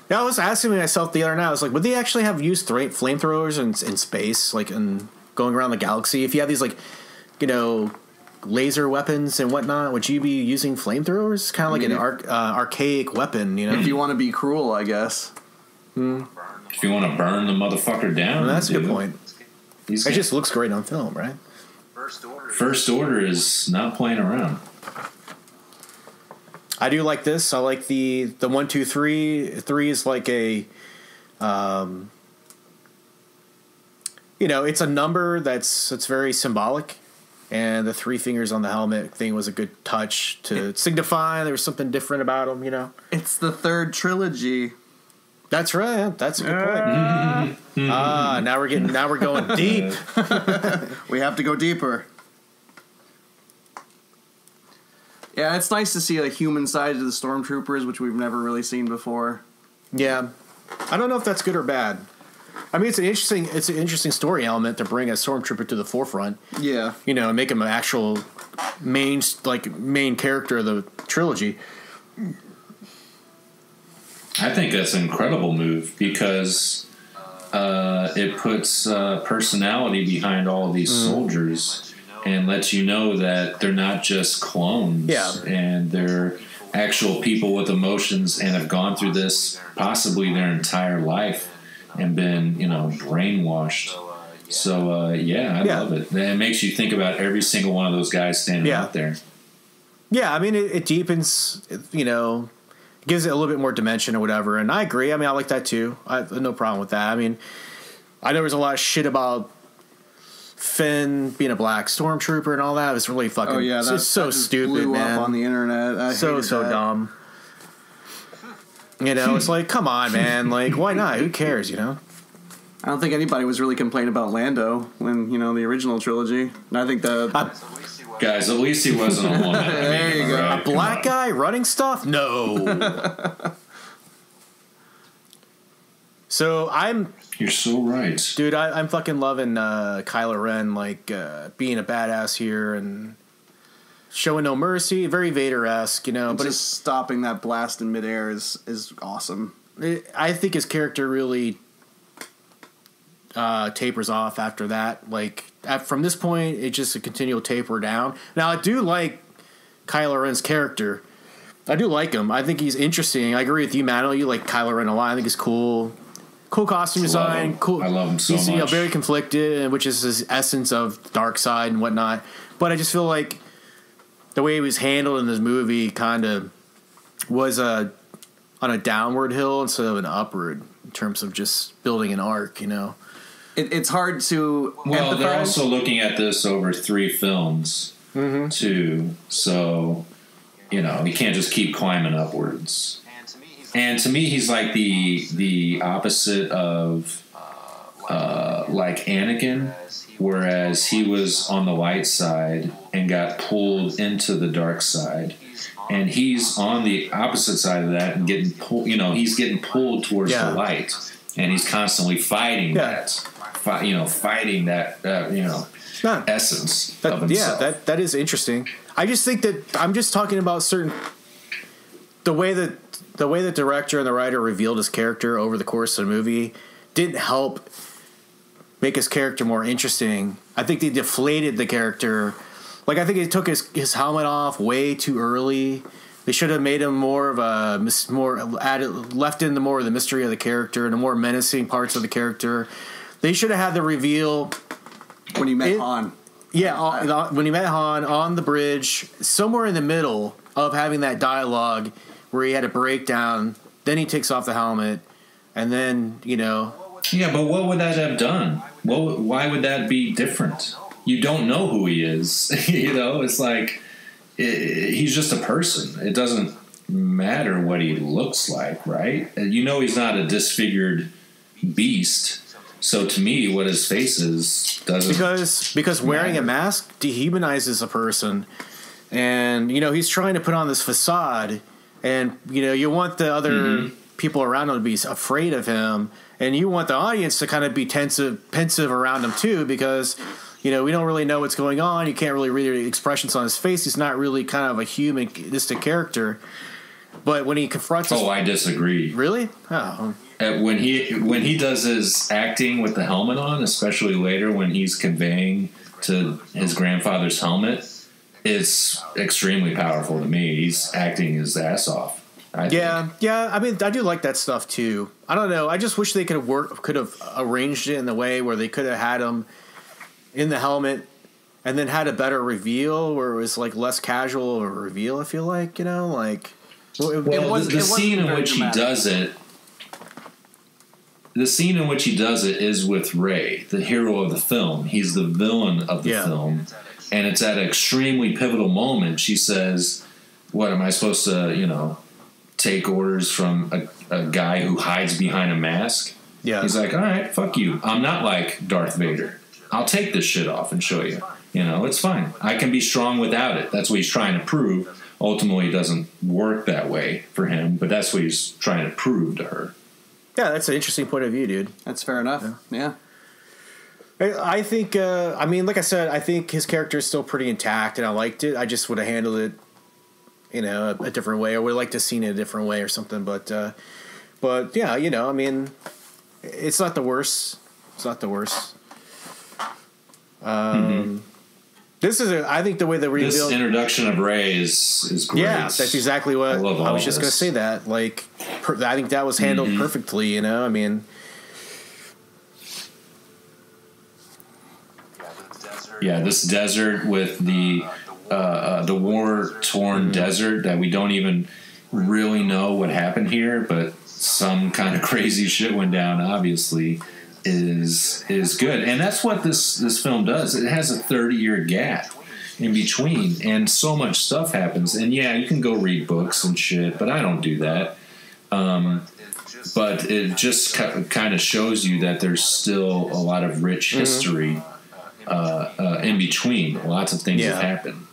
Yeah, I was asking myself the other night. I was like, would they actually have used flamethrowers in space, like in going around the galaxy? If you have these laser weapons and whatnot, would you be using flamethrowers? Kind of like an archaic weapon, If you want to be cruel, I guess. If you want to burn the motherfucker down, that's a good point. It just looks great on film, right? First Order is not playing around. I do like this. I like the 1, 2, 3. 3 is like a, it's a number that's very symbolic, and the 3 fingers on the helmet thing was a good touch to signify there was something different about them. It's the third trilogy. That's right. That's a good point. Now we're going deep. We have to go deeper. Yeah, it's nice to see a human side to the stormtroopers, which we've never really seen before. Yeah, I don't know if that's good or bad. I mean, it's an interesting story element to bring a stormtrooper to the forefront. Yeah, and make him an actual main character of the trilogy. I think that's an incredible move because it puts personality behind all of these soldiers. And lets you know that they're not just clones, and they're actual people with emotions and have gone through this possibly their entire life and been, brainwashed. So, I love it. It makes you think about every single one of those guys standing out there. Yeah, I mean, it deepens, gives it a little bit more dimension or whatever. And I agree. I mean, I like that too. I have no problem with that. I mean, I know there's a lot of shit about Finn being a black stormtrooper and all that. It was really fucking. Oh yeah, that's so stupid, blew man. Up on the internet. So dumb. It's like, come on, man. Like, why not? Who cares? I don't think anybody was really complaining about Lando when the original trilogy. And I think guys, at least he wasn't a woman. There you go. Right, a black guy running stuff? No. So You're so right, dude. I'm fucking loving Kylo Ren, being a badass here and showing no mercy. Very Vader-esque, but just stopping that blast in midair is awesome. I think his character really tapers off after that. From this point, it's just a continual taper down. Now, I do like Kylo Ren's character. I do like him. I think he's interesting. I agree with you, Mano. You like Kylo Ren a lot. I think he's cool. Cool costume design. Cool. I love him so he's, much. Very conflicted, which is his essence of dark side and whatnot. But I just feel like the way he was handled in this movie kind of was on a downward hill instead of an upward in terms of just building an arc. It's hard to. Well, they're also looking at this over 3 films too. So he can't just keep climbing upwards. And to me, he's like the opposite of like Anakin, whereas he was on the light side and got pulled into the dark side. And he's on the opposite side of that and getting pulled, he's getting pulled towards the light. And he's constantly fighting that, fighting that, essence of himself. Yeah, that is interesting. I just think that I'm just talking about the way that the director and the writer revealed his character over the course of the movie didn't help make his character more interesting. I think they deflated the character. Like, I think they took his helmet off way too early. They should have made him more of left in more of the mystery of the character and the more menacing parts of the character. They should have had the reveal when he met Han. Yeah, when he met Han on the bridge, somewhere in the middle of having that dialogue where he had a breakdown. Then he takes off the helmet, and then Yeah, but what would that have done? Why would that be different? You don't know who he is. It's like he's just a person. It doesn't matter what he looks like, right? He's not a disfigured beast. So to me, what his face is doesn't because wearing a mask dehumanizes a person, and he's trying to put on this facade, and you want the other people around him to be afraid of him, and you want the audience to kind of be pensive around him too, because we don't really know what's going on. You can't really read the expressions on his face. He's not really kind of a humanistic character. But when he confronts I disagree. Really? Oh. When he does his acting with the helmet on, especially later when he's conveying to his grandfather's helmet, it's extremely powerful to me. He's acting his ass off. Yeah. I mean, I do like that stuff too. I don't know. I just wish they could have arranged it in the way where they could have had him in the helmet and then had a better reveal where it was like less casual of a reveal. I feel like the scene in which he does it. The scene in which he does it is with Rey, the hero of the film. He's the villain of the film. And it's at an extremely pivotal moment. She says, what, am I supposed to, take orders from a guy who hides behind a mask? Yeah. He's like, all right, fuck you. I'm not like Darth Vader. I'll take this shit off and show you. It's fine. I can be strong without it. That's what he's trying to prove. Ultimately, it doesn't work that way for him, but that's what he's trying to prove to her. Yeah, that's an interesting point of view, dude. That's fair enough. Yeah. I think, like I said, I think his character is still pretty intact, and I liked it. I just would have handled it, a different way, or would have liked to have seen it a different way or something. But yeah, I mean, it's not the worst. It's not the worst. This is, I think, the way the reveal. This introduction of Rey is great. Yeah, that's exactly what I was just going to say. That, like, I think that was handled perfectly. I mean, yeah, this desert with the war-torn desert that we don't even really know what happened here, but some kind of crazy shit went down. Obviously. Is good, and that's what this film does. It has a 30-year gap in between, and so much stuff happens. And yeah, you can go read books and shit, but I don't do that. But it just kind of shows you that there's still a lot of rich history in between. Lots of things have happened.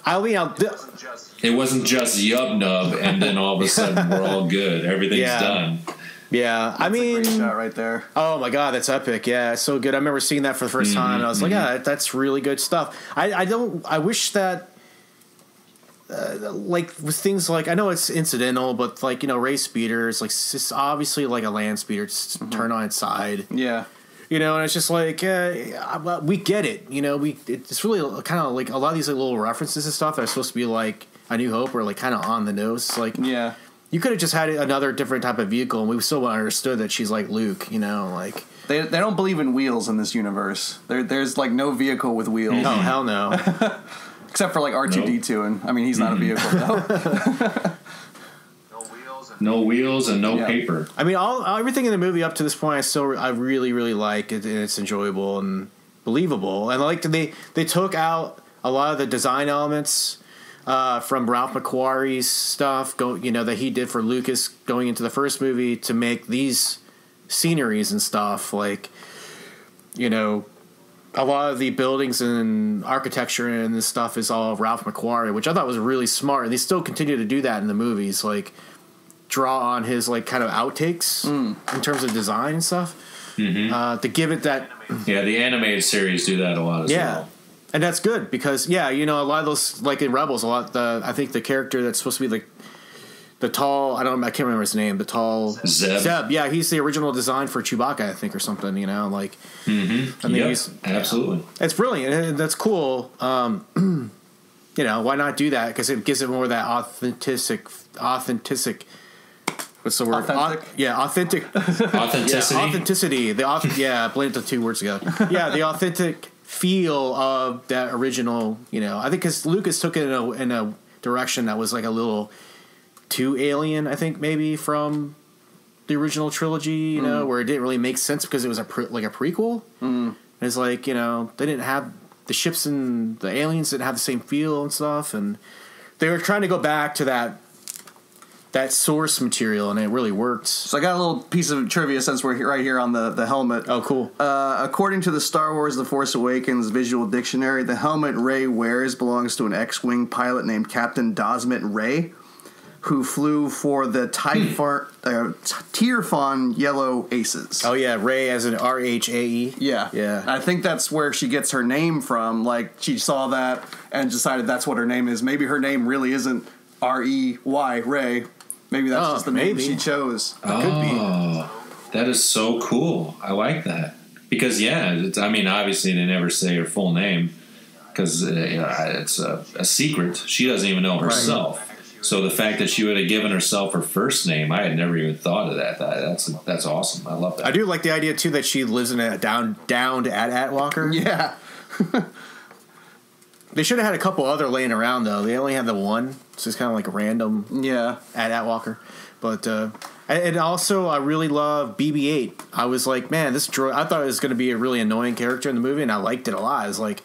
It wasn't just Yub Nub, and then all of a sudden we're all good. Everything's done. Yeah, I mean, a great shot right there. Oh my god, that's epic! Yeah, it's so good. I remember seeing that for the first time, and I was like, "Yeah, that's really good stuff." I wish that, like with things like, I know it's incidental, but like Ray speeders, like it's obviously like a land speeder, it's turn on its side. Yeah, and it's just like we get it. It's really kind of like a lot of these little references and stuff that are supposed to be like A New Hope or like kind of on the nose. It's like you could have just had another different type of vehicle, and we still understood that she's like Luke, like... They don't believe in wheels in this universe. There's, like, no vehicle with wheels. Oh, hell no. Except for, like, R2-D2, and, I mean, he's not a vehicle, though. No wheels and no paper. I mean, everything in the movie up to this point, I really, really like it, and it's enjoyable and believable. And I like they took out a lot of the design elements. from Ralph McQuarrie's stuff, that he did for Lucas going into the first movie to make these sceneries and stuff. Like, a lot of the buildings and architecture and this stuff is all Ralph McQuarrie, which I thought was really smart. And they still continue to do that in the movies, like draw on his like kind of outtakes in terms of design and stuff to give it that. Yeah, the animated series do that a lot as well. And that's good because a lot of those, like in Rebels, I think the character that's supposed to be the tall, I can't remember his name, the tall Zeb. Yeah, he's the original design for Chewbacca, I think, or something. Like, absolutely, it's brilliant and that's cool. Why not do that? Because it gives it more of that authentic. What's the word? Authentic. Authenticity. I blamed the two words together. Yeah, the authentic feel of that original. I think because Lucas took it in a direction that was like a little too alien, I think, maybe from the original trilogy, where it didn't really make sense because it was like a prequel. It's like, they didn't have the ships and the aliens didn't have the same feel and stuff, and they were trying to go back to that source material, and it really worked. So I got a little piece of trivia since we're right here on the helmet. Oh, cool. According to the Star Wars The Force Awakens visual dictionary, the helmet Rey wears belongs to an X-Wing pilot named Captain Dosmet Rey, who flew for the Tierfon Yellow Aces. Oh, yeah, Rey as an R-H-A-E. Yeah. I think that's where she gets her name from. Like, she saw that and decided that's what her name is. Maybe her name really isn't R-E-Y, Rey. Maybe that's just the name she chose. Could be. That is so cool. I like that. Because, obviously they never say her full name because it's a secret. She doesn't even know herself. Right. So the fact that she would have given herself her first name, I had never even thought of that. That's awesome. I love that. I do like the idea too that she lives in a downed at Walker. Yeah. They should have had a couple other laying around though. They only had the one, so it's kind of like a random. Yeah. At Walker, but and also I really love BB-8. I was like, man, this droid. I thought it was going to be a really annoying character in the movie, and I liked it a lot. I was like.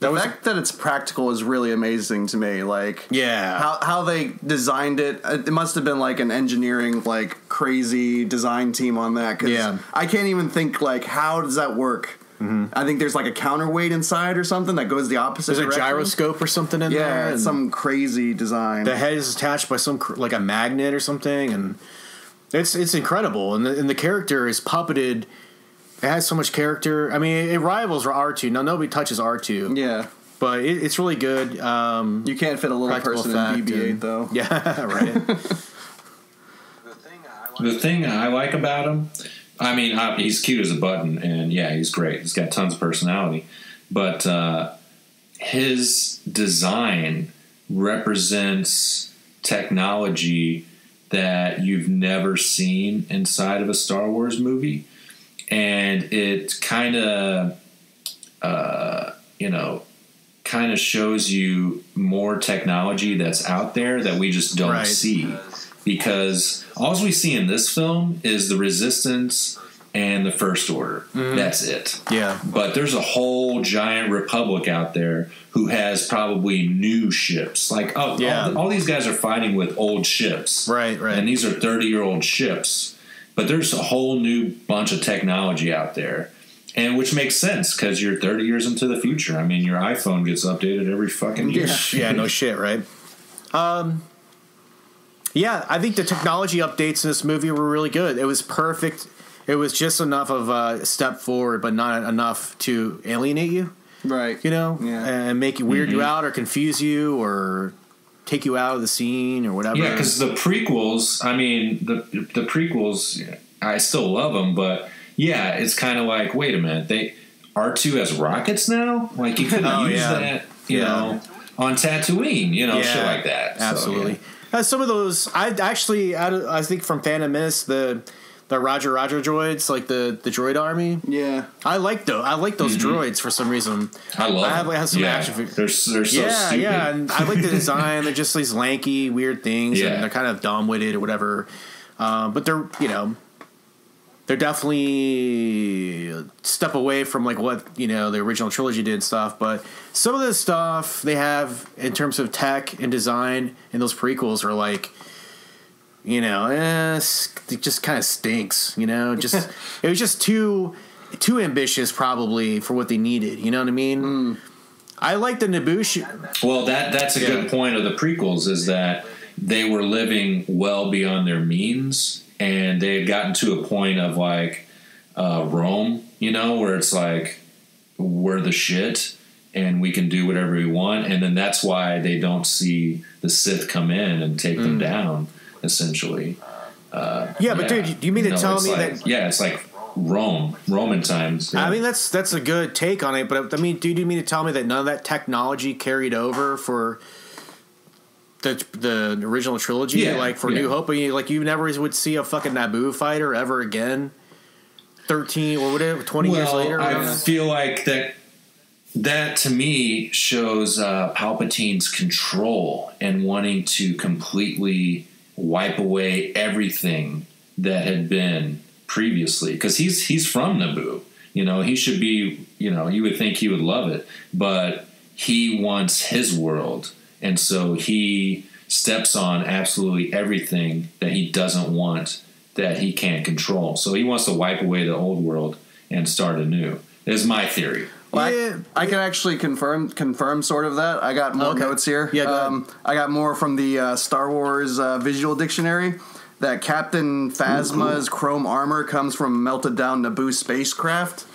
The fact that it's practical is really amazing to me. Like, how they designed it. It must have been like an engineering, like crazy design team on that. Cause I can't even think like how does that work. I think there's like a counterweight inside or something that goes the opposite. There's a gyroscope or something in there. Yeah, some crazy design. The head is attached by some like a magnet or something, and it's incredible. And the character is puppeted. It has so much character. I mean, it rivals R2. Now, nobody touches R2. Yeah. But it's really good. You can't fit a little person in BB-8, though. Yeah, right. The thing I like about him, he's cute as a button, and, he's great. He's got tons of personality. But his design represents technology that you've never seen inside of a Star Wars movie. And it kind of shows you more technology that's out there that we just don't see. Because all we see in this film is the Resistance and the First Order. That's it. Yeah. But there's a whole giant republic out there who has probably new ships. Like, all these guys are fighting with old ships. Right. And these are 30-year-old ships. But there's a whole new bunch of technology out there, and which makes sense because you're 30 years into the future. I mean, your iPhone gets updated every fucking year. Yeah, no shit, right? I think the technology updates in this movie were really good. It was perfect. It was just enough of a step forward, but not enough to alienate you. Right. And make you weird you out or confuse you or take you out of the scene or whatever. Yeah, because the prequels, the prequels, I still love them, but it's kind of like, wait a minute, R2 has rockets now? Like, you couldn't use that, on Tatooine, shit like that. Absolutely. So, some of those, I think from Phantom Menace, the Roger droids, like the droid army. Yeah, I like those droids for some reason. I love them. I have some action figures. They're so stupid. Yeah, and I like the design. They're just these lanky, weird things, and they're kind of dumb-witted or whatever. But they're they're definitely a step away from like what the original trilogy did and stuff. But some of the stuff they have in terms of tech and design in those prequels are like, it just kind of stinks. Just it was just too ambitious probably for what they needed. You know what I mean? I like the Naboo. Well, that's a good point of the prequels is that they were living well beyond their means. And they had gotten to a point of like Rome, where it's like we're the shit and we can do whatever we want. And then that's why they don't see the Sith come in and take them down, essentially. But dude, do you mean to tell me like, that? Yeah, it's like Roman times. Yeah. I mean, that's a good take on it. But I mean, do you mean to tell me that none of that technology carried over for the original trilogy, New Hope? You never would see a fucking Naboo fighter ever again 13 or whatever 20 years later. I feel like that to me shows Palpatine's control and wanting to completely wipe away everything that had been previously, because he's from Naboo. He should be, you would think he would love it, but he wants his world. And so he steps on absolutely everything that he doesn't want, that he can't control. So he wants to wipe away the old world and start anew. Is my theory. Well, I can actually confirm sort of that. I got more notes here. Yeah, I got more from the Star Wars visual dictionary. That Captain Phasma's chrome armor comes from melted down Naboo spacecraft.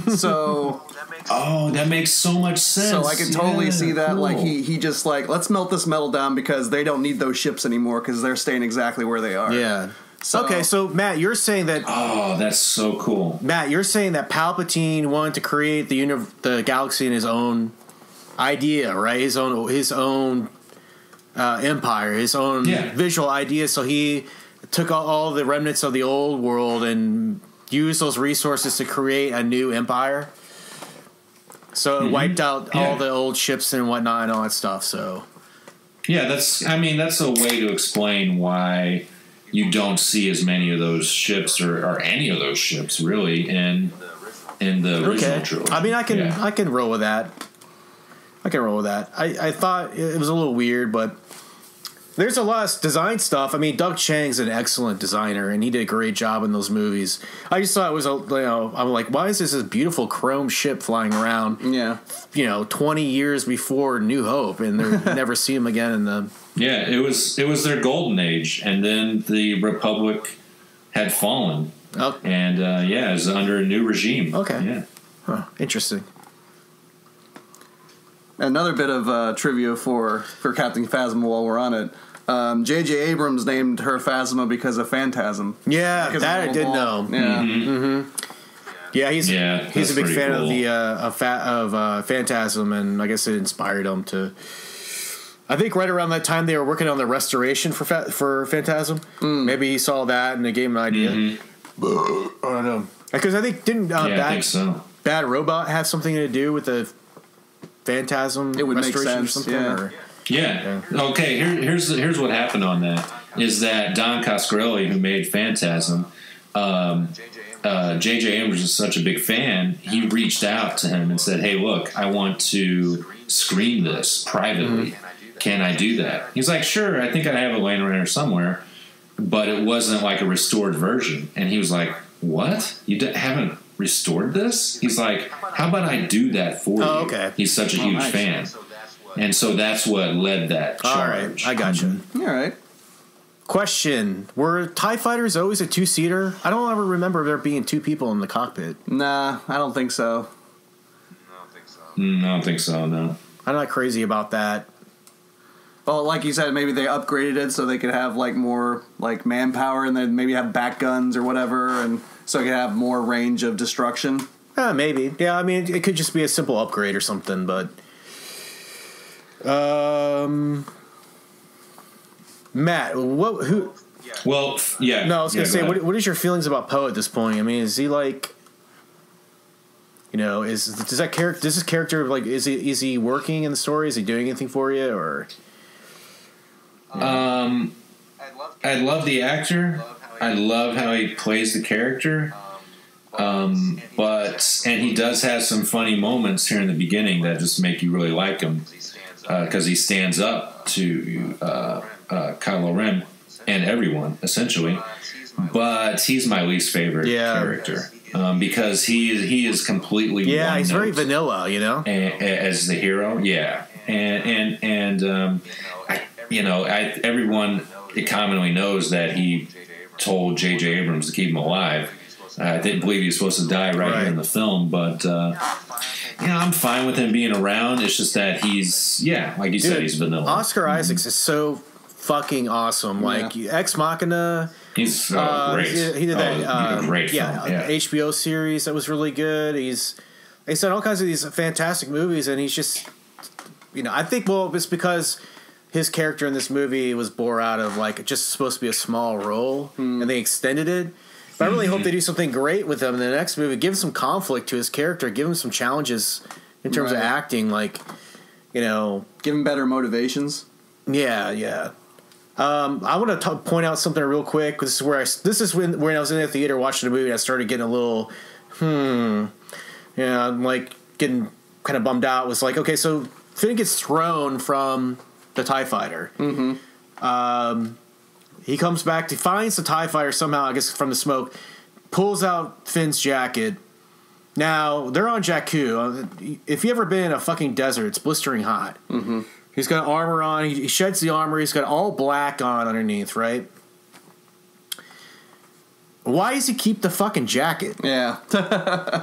So that makes so much sense. So I can totally see that. Cool. Like he just like, let's melt this metal down because they don't need those ships anymore because they're staying exactly where they are. Yeah. So Matt, you're saying that. Oh, that's so cool. Matt, you're saying that Palpatine wanted to create the galaxy in his own idea, right? His own empire, his own visual idea. So he took all the remnants of the old world and used those resources to create a new empire. So it wiped out all the old ships and whatnot and all that stuff. So that's a way to explain why you don't see as many of those ships or any of those ships really in the original trilogy. I mean, I can roll with that. I thought it was a little weird, but there's a lot of design stuff. I mean, Doug Chiang's an excellent designer, and he did a great job in those movies. I just thought it was I'm like, why is this beautiful chrome ship flying around? Yeah, 20 years before New Hope, and you never see him again in the. Yeah, it was their golden age, and then the Republic had fallen, and it was under a new regime. Okay, yeah, interesting. Another bit of trivia for Captain Phasma while we're on it. J.J. Abrams named her Phasma because of Phantasm. Yeah, that I did know. Yeah, yeah, he's a big fan cool. of Phantasm, and I guess it inspired him to. I think right around that time they were working on the restoration for Phantasm. Maybe he saw that and it gave him an idea. I don't know, because I think I think so. Bad Robot have something to do with the Phantasm? It would make restoration sense. Or something? Yeah. Okay. Here's what happened on that is that Don Coscarelli, who made Phantasm, J.J. Abrams is such a big fan. He reached out to him and said, "Hey, look, I want to screen this privately. Can I do that?" He's like, "Sure. I think I have it laying around here somewhere." But it wasn't like a restored version. And he was like, "What? You haven't restored this?" He's like, "How about I do that for you?" Okay. He's such a huge fan. And so that's what led that charge. All right. I got you. All right. Question. Were TIE fighters always a two-seater? I don't ever remember there being two people in the cockpit. Nah, I don't think so. I don't think so, no. I'm not crazy about that. Well, like you said, maybe they upgraded it so they could have like more like manpower and then maybe have back guns or whatever, and so it could have more range of destruction. Maybe. Yeah, I mean, it could just be a simple upgrade or something, but... Matt, who... Well, yeah. No, I was going to say, what is your feelings about Poe at this point? I mean, is he like... does this character, like, is he working in the story? Is he doing anything for you, or... I love the actor. I love how he plays the character. And he does have some funny moments here in the beginning that just make you really like him, because he stands up to Kylo Ren and everyone essentially. But he's my least favorite character, because he is completely he's very vanilla, as the hero, everyone commonly knows that he told J.J. Abrams to keep him alive. I didn't believe he was supposed to die right here in the film, but I'm fine with him being around. It's just that he's, like you said, he's vanilla. Oscar Isaacs is so fucking awesome. Like Ex Machina, he's great. He did that great film. HBO series that was really good. He's done all kinds of these fantastic movies, and he's just, I think it's because his character in this movie was bore out of just supposed to be a small role, and they extended it. But I really hope they do something great with him in the next movie. Give some conflict to his character. Give him some challenges in terms of acting. Give him better motivations. Yeah. I want to point out something real quick. This is when I was in the theater watching the movie, and I started getting a little, I'm getting kind of bummed out. It was okay, so Finn gets thrown from the TIE Fighter. Mm-hmm. He comes back, he finds the TIE Fighter somehow, I guess from the smoke, pulls out Finn's jacket. Now, they're on Jakku. If you ever been in a fucking desert, it's blistering hot. Mm-hmm. He's got armor on. He sheds the armor. He's got all black on underneath, right? Why does he keep the fucking jacket? Yeah.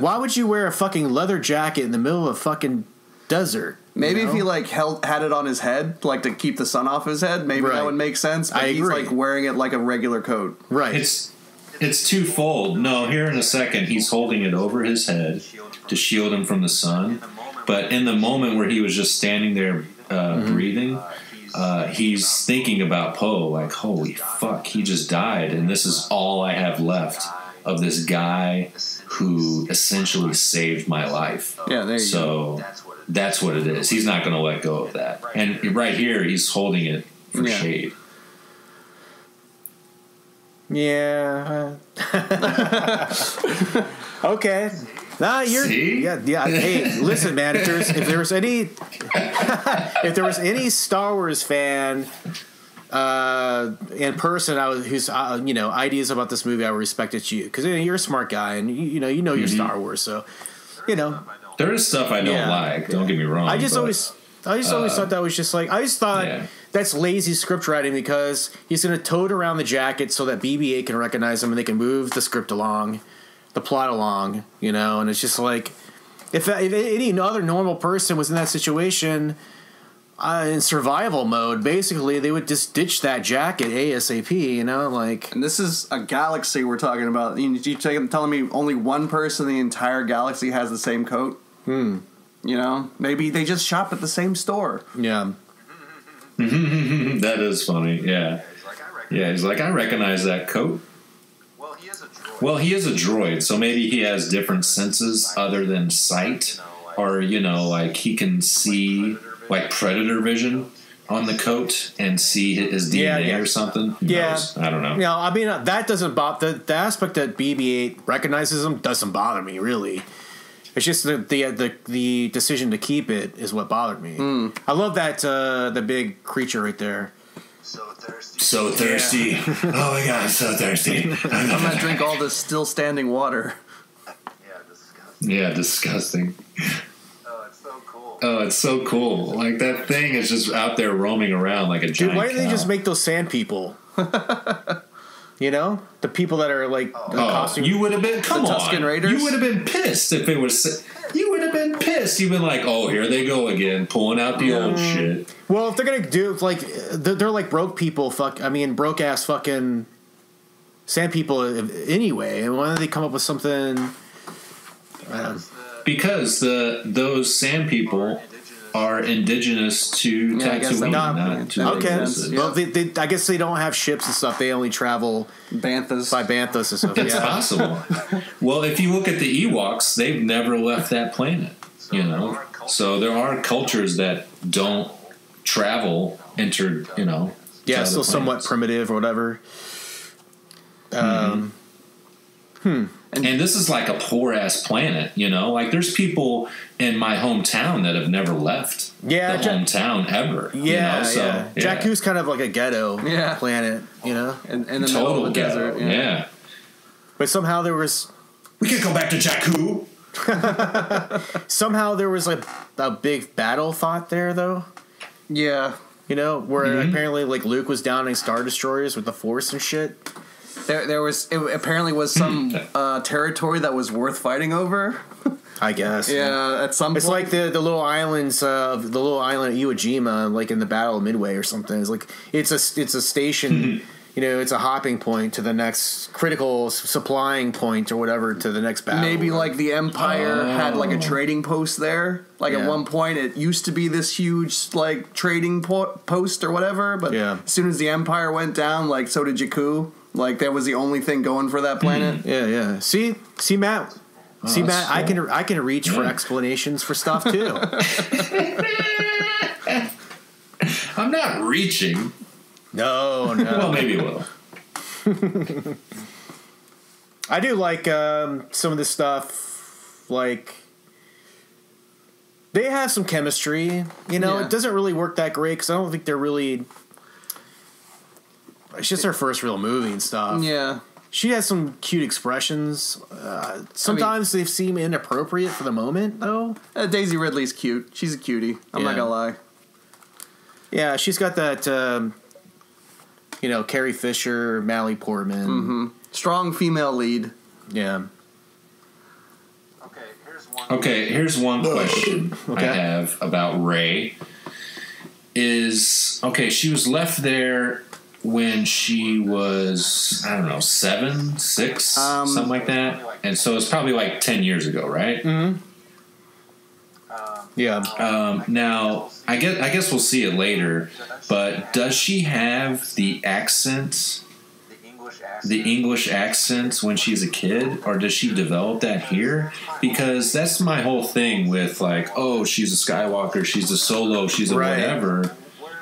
Why would you wear a fucking leather jacket in the middle of a fucking desert? Maybe if he had it on his head, to keep the sun off his head, maybe that would make sense. But he's wearing it like a regular coat. Right. It's twofold. No, here in a second, he's holding it over his head to shield him from the sun. But in the moment where he was just standing there breathing, he's thinking about Poe, holy fuck, he just died, and this is all I have left of this guy who essentially saved my life. Yeah, there you go. So that's what it is. He's not going to let go of that. And right here, he's holding it for shade. Yeah. Okay. Nah, See? Yeah. Hey, listen, man. If there was any Star Wars fan in person, whose ideas about this movie, I would respect it you, because you're a smart guy and you know your Star Wars, so there is stuff I don't like. Don't get me wrong. I just always thought that was just I just thought that's lazy script writing, because he's going to tote around the jacket so that BB-8 can recognize him and they can move the script along, the plot along, and it's just if any other normal person was in that situation in survival mode, basically they would just ditch that jacket ASAP, And this is a galaxy we're talking about. You telling me only one person in the entire galaxy has the same coat? Maybe they just shop at the same store. Yeah. That is funny. Yeah. He's like, I recognize that coat. Well, he is a droid, so maybe he has different senses other than sight, or he can see predator vision on the coat and see his DNA or something. Who knows? I don't know. I mean, that doesn't bother the aspect that BB-8 recognizes him doesn't bother me really. It's just the decision to keep it is what bothered me. I love that the big creature right there. So thirsty. Yeah. Oh my god, I'm so thirsty. I'm gonna drink all this still standing water. Yeah, disgusting. Oh, it's so cool. That thing is just out there roaming around like a giant Dude, why didn't cow. they just make those sand people? The people that are costume. You would have been. Come on, Tusken Raiders. You would have been pissed if it was. You would have been pissed. You've been oh, here they go again, pulling out the old shit. Well, if they're gonna do they're broke people. Broke ass fucking sand people anyway. And why don't they come up with something? Because those sand people are indigenous to Tatooine. Not to Well, I guess they don't have ships and stuff. They only travel banthas by banthas and stuff. It's possible. Well, if you look at the Ewoks, they've never left that planet. So there are cultures that don't travel still somewhat primitive or whatever. And this is like a poor ass planet, you know. Like there's people in my hometown that have never left the hometown ever. Yeah, you know? So, Jakku's kind of like a ghetto planet, you know, in the middle of the desert. Yeah. But somehow there was. We can't go back to Jakku. Somehow there was like a big battle fought there, though. Yeah. You know, where apparently like Luke was downing Star Destroyers with the Force and shit. There was apparently was some territory that was worth fighting over. I guess. Yeah, at some point. It's like the little islands of the little island of Iwo Jima, like in the Battle of Midway or something. It's like it's a station. You know, it's a hopping point to the next critical supplying point or whatever to the next battle. Maybe like the Empire had like a trading post there. Like at one point it used to be this huge like trading post or whatever. But as soon as the Empire went down, like so did Jakku. Like that was the only thing going for that planet. Yeah. See, Matt. Matt. I can reach for explanations for stuff too. I'm not reaching. No. Well, maybe it will. I do like some of this stuff. Like they have some chemistry. You know, it doesn't really work that great because I don't think they're really. It's just her first real movie and stuff. Yeah. She has some cute expressions. Sometimes they seem inappropriate for the moment, though. Daisy Ridley's cute. She's a cutie. I'm not gonna lie. Yeah, she's got that. Carrie Fisher, Natalie Portman. Strong female lead. Yeah. Okay, here's one question I have about Rey. She was left there when she was, I don't know, 7, 6, something like that. And so it's probably like 10 years ago, right? Mm-hmm. Now, I guess we'll see it later, but does she have the accent, the English accent when she's a kid, or does she develop that here? Because that's my whole thing with like, oh, she's a Skywalker, she's a Solo, she's a whatever.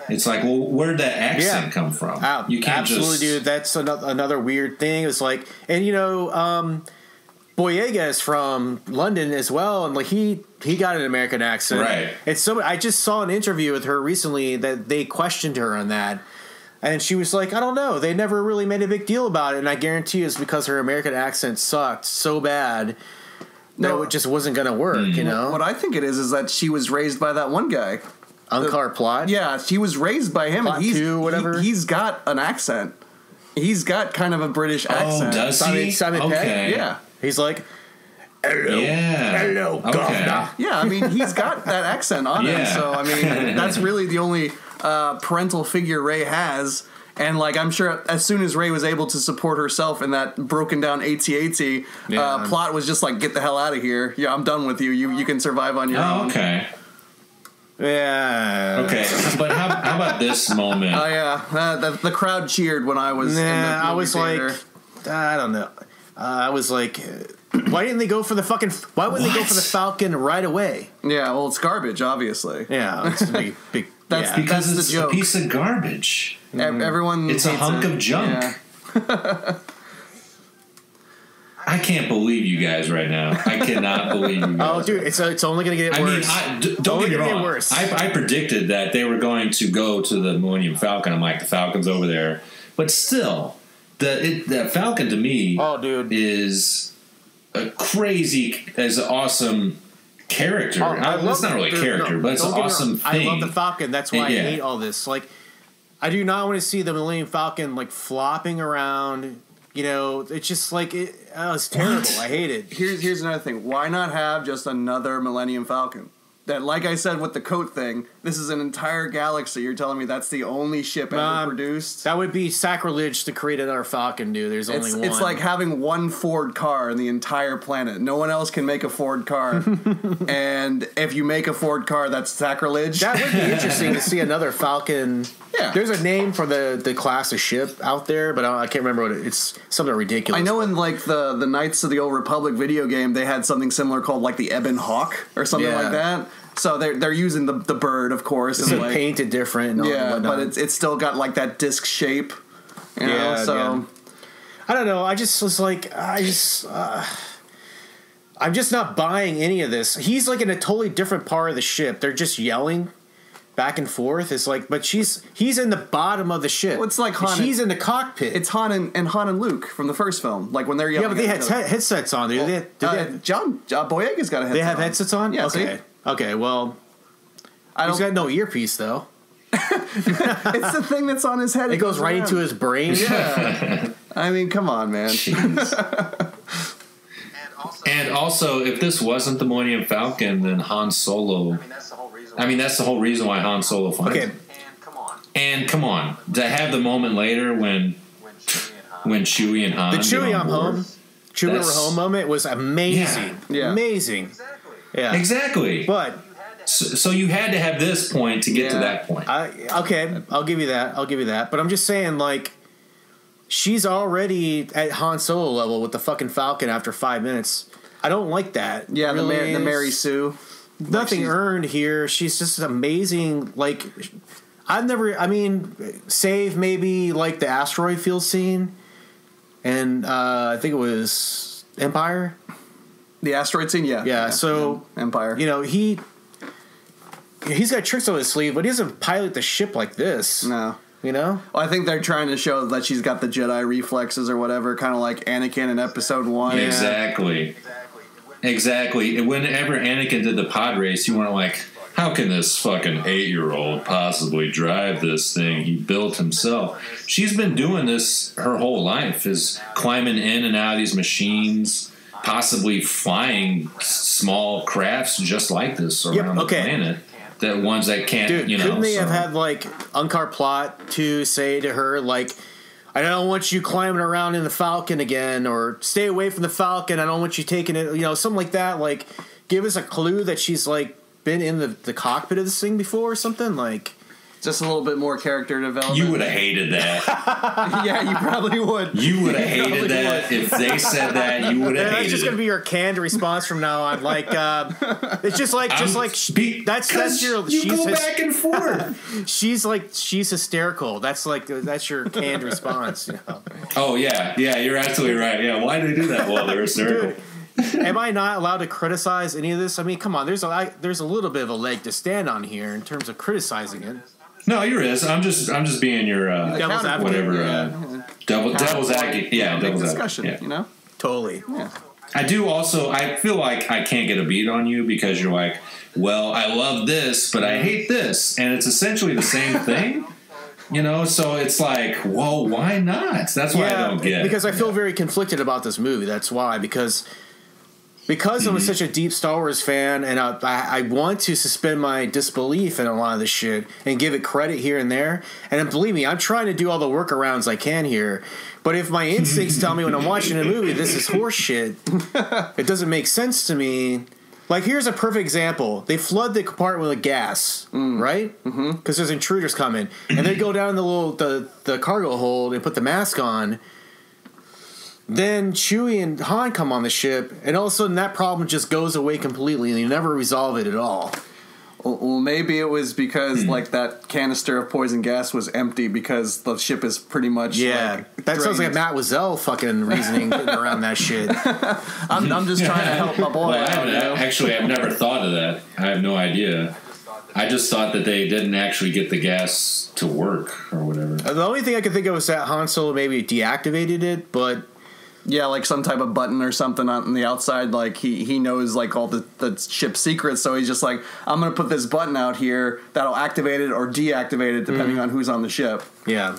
It's like, well, where'd that accent come from? You can't absolutely, dude. That's another weird thing. It's like, and Boyega is from London as well, and like he got an American accent, right? And so I just saw an interview with her recently that they questioned her on that, and she was like, I don't know, they never really made a big deal about it, and I guarantee it's because her American accent sucked so bad that it just wasn't going to work. You know, what I think it is that she was raised by that one guy. Unkar Plot? Yeah, she was raised by him. Plot and he's got an accent. He's got kind of a British accent. Oh, does he? Simon Pegg? Yeah. He's like, hello, governor. Yeah, I mean, he's got that accent on him. So, I mean, that's really the only parental figure Rey has. And, like, I'm sure as soon as Rey was able to support herself in that broken down AT-AT, Plot was just like, get the hell out of here. Yeah, I'm done with you. You can survive on your own. Okay. Yeah. Okay, but how about this moment? Oh yeah, the crowd cheered when I was. In the I was theater. like, I don't know. I was like, why didn't they go for the fucking? Why wouldn't they go for the Falcon right away? Yeah, well, it's garbage, obviously. Yeah, it's a big. Because that's it's the joke. a piece of garbage. Everyone, it's a hunk of junk. Yeah. I can't believe you guys right now. I cannot believe you guys. Oh, dude, it's only going to get worse. I mean, don't get me wrong. Worse. I predicted that they were going to go to the Millennium Falcon. I'm like, the Falcon's over there. But still, the Falcon to me is a crazy, as an awesome character. It's not really a character, but it's an awesome thing. I love the Falcon. That's why I hate all this. Like, I do not want to see the Millennium Falcon, like, flopping around. You know, it's just like it's terrible. What? I hate it. Here's another thing. Why not have just another Millennium Falcon? That, like I said with the coat thing, this is an entire galaxy. You're telling me that's the only ship ever produced? That would be sacrilege to create another Falcon, dude. There's only one. It's like having one Ford car in the entire planet. No one else can make a Ford car. And if you make a Ford car, that's sacrilege. That would be interesting to see another Falcon. Yeah. There's a name for the class of ship out there, but I can't remember what it's something ridiculous. I know in like the Knights of the Old Republic video game, they had something similar called like the Ebon Hawk or something like that. So they're using the bird, of course. It's and like painted different. And but it's still got like that disc shape. You know, so I don't know. I just was like, I'm just not buying any of this. He's like in a totally different part of the ship. They're just yelling back and forth. It's like, but he's in the bottom of the ship. Well, it's like Han. She's in the cockpit. It's Han and Han and Luke from the first film. Like when they're yelling. Yeah, but they had headsets on. John Boyega's got a headset. They have headsets on. Yeah. Okay. See? Okay. Well, he's got no earpiece though. It's the thing that's on his head. It goes right into his brain. Yeah. I mean, come on, man. And also, if this wasn't the Millennium Falcon, then Han Solo. I mean, that's the whole reason why Han Solo finds him. And come on, to have the moment later when Chewie and Han the Chewie I'm home, Chewie we're home moment was amazing. Yeah. Amazing. Yeah, exactly. But so you had to have this point to get to that point. Okay, I'll give you that. But I'm just saying, like, she's already at Han Solo level with the fucking Falcon after 5 minutes. I don't like that. Yeah, really the Mary Sue. Nothing earned here. She's just amazing. Like, save maybe like the asteroid field scene, and I think it was Empire. The asteroid scene, yeah. Yeah. So Empire. You know, he's got tricks on his sleeve, but he doesn't pilot the ship like this. No. You know? Well, I think they're trying to show that she's got the Jedi reflexes or whatever, kind of like Anakin in Episode 1. Yeah. Exactly. Whenever Anakin did the pod race, you weren't like, how can this fucking 8-year-old possibly drive this thing he built himself? She's been doing this her whole life, is climbing in and out of these machines, possibly flying small crafts just like this around the planet. The ones that can't, couldn't they have had, like, Unkar Plot to say to her, like, I don't want you climbing around in the Falcon again, or stay away from the Falcon, I don't want you taking it, something like that. Like, give us a clue that she's, like, been in the cockpit of this thing before or something, like... Just a little bit more character development. You would have hated that. Yeah, you probably would. You would have hated that if they said that. You would have hated it. That's just going to be your canned response from now on. Like, it's just like that's your. You go back and forth. She's hysterical. That's your canned response. Oh yeah, you're absolutely right. Yeah, why do they do that? Well, they're hysterical. Dude, am I not allowed to criticize any of this? I mean, come on. There's a little bit of a leg to stand on here in terms of criticizing it. No, you're is. I'm just being your devil's advocate. Whatever. Devil's advocate. Yeah, devil's discussion. Yeah. Totally. Yeah. I do also. I feel like I can't get a beat on you because you're like, well, I love this, but I hate this, and it's essentially the same thing. So it's like, whoa, why not? That's why I don't get. Because I feel very conflicted about this movie. That's why. Because I'm such a deep Star Wars fan, and I want to suspend my disbelief in a lot of this shit and give it credit here and there. And believe me, I'm trying to do all the workarounds I can here. But if my instincts tell me when I'm watching a movie this is horse shit, it doesn't make sense to me. Like, here's a perfect example. They flood the compartment with gas, right? Because there's intruders coming. And they go down the cargo hold and put the mask on. Then Chewie and Han come on the ship, and all of a sudden that problem just goes away completely, and you never resolve it at all. Well, maybe it was because like that canister of poison gas was empty because the ship is pretty much that sounds like a Matt Wizell fucking reasoning around that shit. I'm just trying to help my boy. Well, I've never thought of that. I have no idea. I just thought that they didn't actually get the gas to work or whatever. The only thing I could think of was that Han Solo maybe deactivated it, but. Yeah, like some type of button or something on the outside. Like he knows like all the ship secrets, so he's just like, I'm gonna put this button out here that'll activate it or deactivate it depending on who's on the ship. Yeah,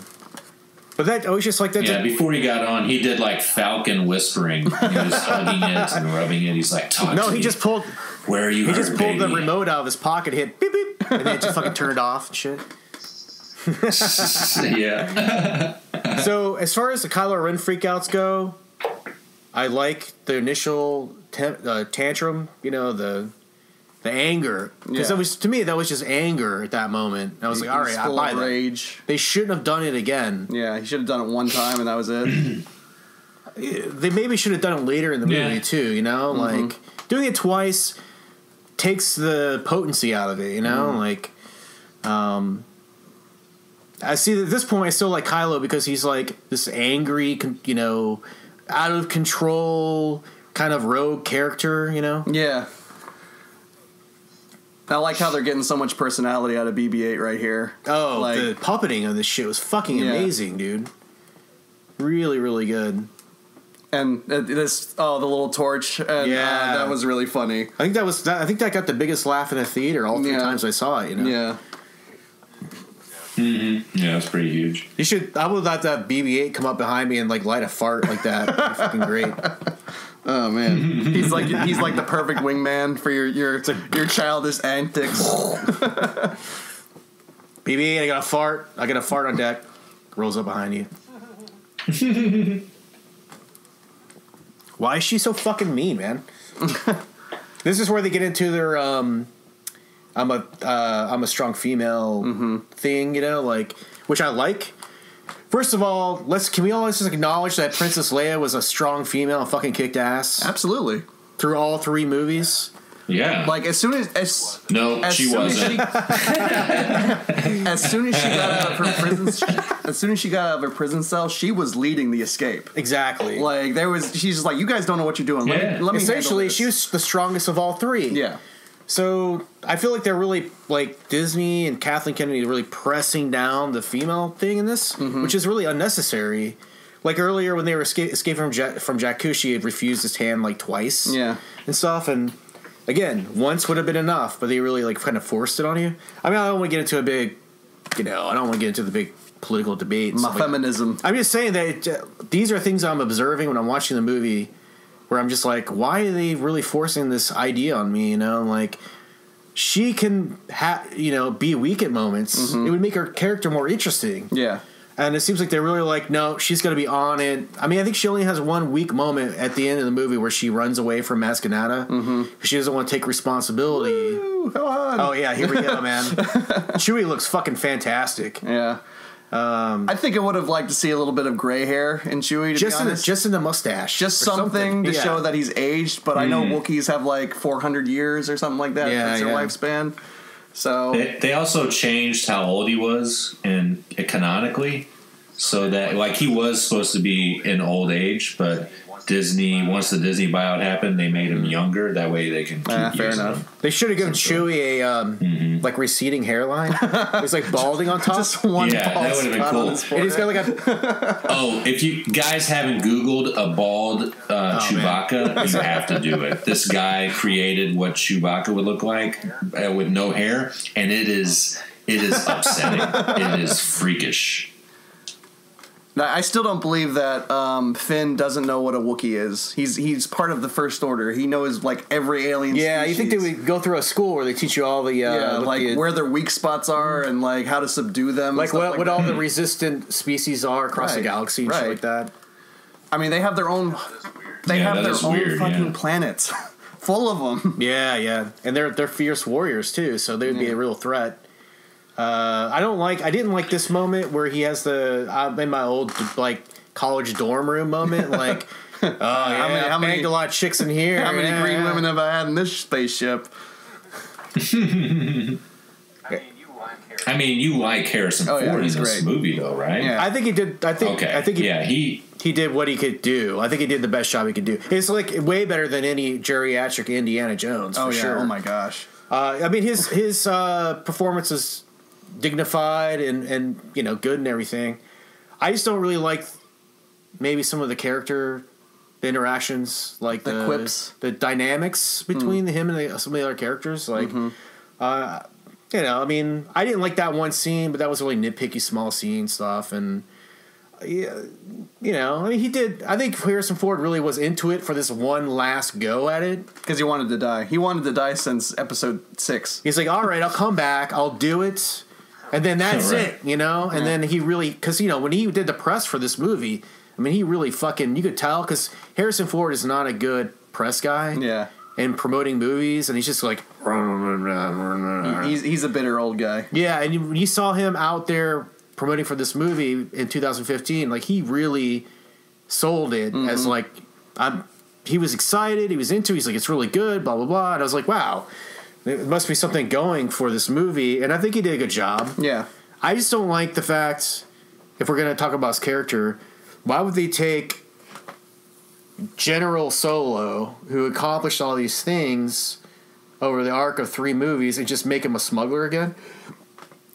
but that was just like that. Yeah, before he got on, he did like Falcon whispering. He was hugging it and rubbing it. He's like, talk to me. Just pulled. Where are you? He just pulled baby? the remote out of his pocket, hit beep beep, and then it just fucking turned off and shit. Yeah. So as far as the Kylo Ren freakouts go. I like the initial tantrum, the anger, because that was, to me, that was just anger at that moment. I was like, all right, I buy rage. They shouldn't have done it again. Yeah, he should have done it one time and that was it. They maybe should have done it later in the movie too. Like doing it twice takes the potency out of it. Like, I see at this point I still like Kylo because he's like this angry, out of control kind of rogue character, Yeah. I like how they're getting so much personality out of BB-8 right here. Oh, the puppeting of this shit was fucking amazing, dude. Really, really good. And the little torch, and that was really funny. I think that got the biggest laugh in the theater all 3 times I saw it. Yeah. Mm-hmm. Yeah, it's pretty huge. I would let that BB-8 come up behind me and like light a fart like that. That'd be fucking great. Oh man, he's like the perfect wingman for your childish antics. BB-8, I got a fart on deck. Rolls up behind you. Why is she so fucking mean, man? This is where they get into their I'm a strong female thing, which I like. First of all, can we all just acknowledge that Princess Leia was a strong female and fucking kicked ass? Absolutely. Through all 3 movies? Yeah. Like she wasn't. As soon as she got out of her prison cell, she was leading the escape. Exactly. Like she's just like, you guys don't know what you're doing. Let me essentially, she was the strongest of all 3. Yeah. So I feel like they're really like Disney and Kathleen Kennedy are really pressing down the female thing in this, which is really unnecessary. Like earlier when they were escaping from Jakku, she had refused his hand like twice, and stuff. And again, once would have been enough, but they really like kind of forced it on you. I mean, I don't want to get into a big, I don't want to get into the big political debates. Feminism. I'm just saying that these are things I'm observing when I'm watching the movie. Where I'm just like, why are they really forcing this idea on me? Like, she can, be weak at moments. It would make her character more interesting. Yeah. And it seems like they're really like, no, she's going to be on it. I mean, I think she only has one weak moment at the end of the movie where she runs away from Mascanata. Because she doesn't want to take responsibility. Woo, come on. Oh, yeah, here we go, man. Chewie looks fucking fantastic. Yeah. I think I would have liked to see a little bit of gray hair in Chewie, to be honest. Just in the mustache. Just something to show that he's aged, but I know Wookiees have like 400 years or something like that. That's their lifespan. So they also changed how old he was canonically, so that like he was supposed to be in old age, but once the Disney buyout happened, they made him younger. That way they can keep fair enough. Him. They should have given Chewie a like receding hairline. It's like balding on top. Just one that would have been cool. And he's got like a if you guys haven't Googled a bald Chewbacca, you have to do it. This guy created what Chewbacca would look like with no hair, and it is upsetting. It is freakish. Now, I still don't believe that Finn doesn't know what a Wookiee is. He's part of the First Order. He knows like every alien species. You think they would go through a school where they teach you all the where their weak spots are and like how to subdue them, like what all the resistant species are across the galaxy and shit like that. I mean, they have their own. They have their own fucking planets, full of them. Yeah, and they're fierce warriors too, so they would be a real threat. I didn't like this moment where he has in my old like college dorm room moment, like how many a lot of chicks in here. How many green women have I had in this spaceship? I mean, you like Harrison Ford in this movie, though, right? Yeah. I think he did. I think he did what he could do. I think he did the best job he could do. It's like way better than any geriatric Indiana Jones. For sure. Oh my gosh. I mean, his performance is dignified and good and everything. I just don't really like maybe some of the interactions, like the quips, the dynamics between him and some of the other characters. Like, I mean, I didn't like that one scene, but that was really nitpicky, small scene stuff. And I mean, he did. I think Harrison Ford really was into it for this one last go at it because he wanted to die. He wanted to die since episode 6. He's like, all right, I'll come back, I'll do it. And then that's it, And then he really, because, when he did the press for this movie, I mean, he really you could tell, because Harrison Ford is not a good press guy. Yeah. In promoting movies, and he's just like... He's a bitter old guy. Yeah, and when you saw him out there promoting for this movie in 2015, like, he really sold it as, like, he was excited, he was into it, he's like, it's really good, blah, blah, blah. And I was like, wow. There must be something going for this movie, and I think he did a good job. Yeah. I just don't like the fact, if we're going to talk about his character, why would they take General Solo, who accomplished all these things over the arc of 3 movies, and just make him a smuggler again?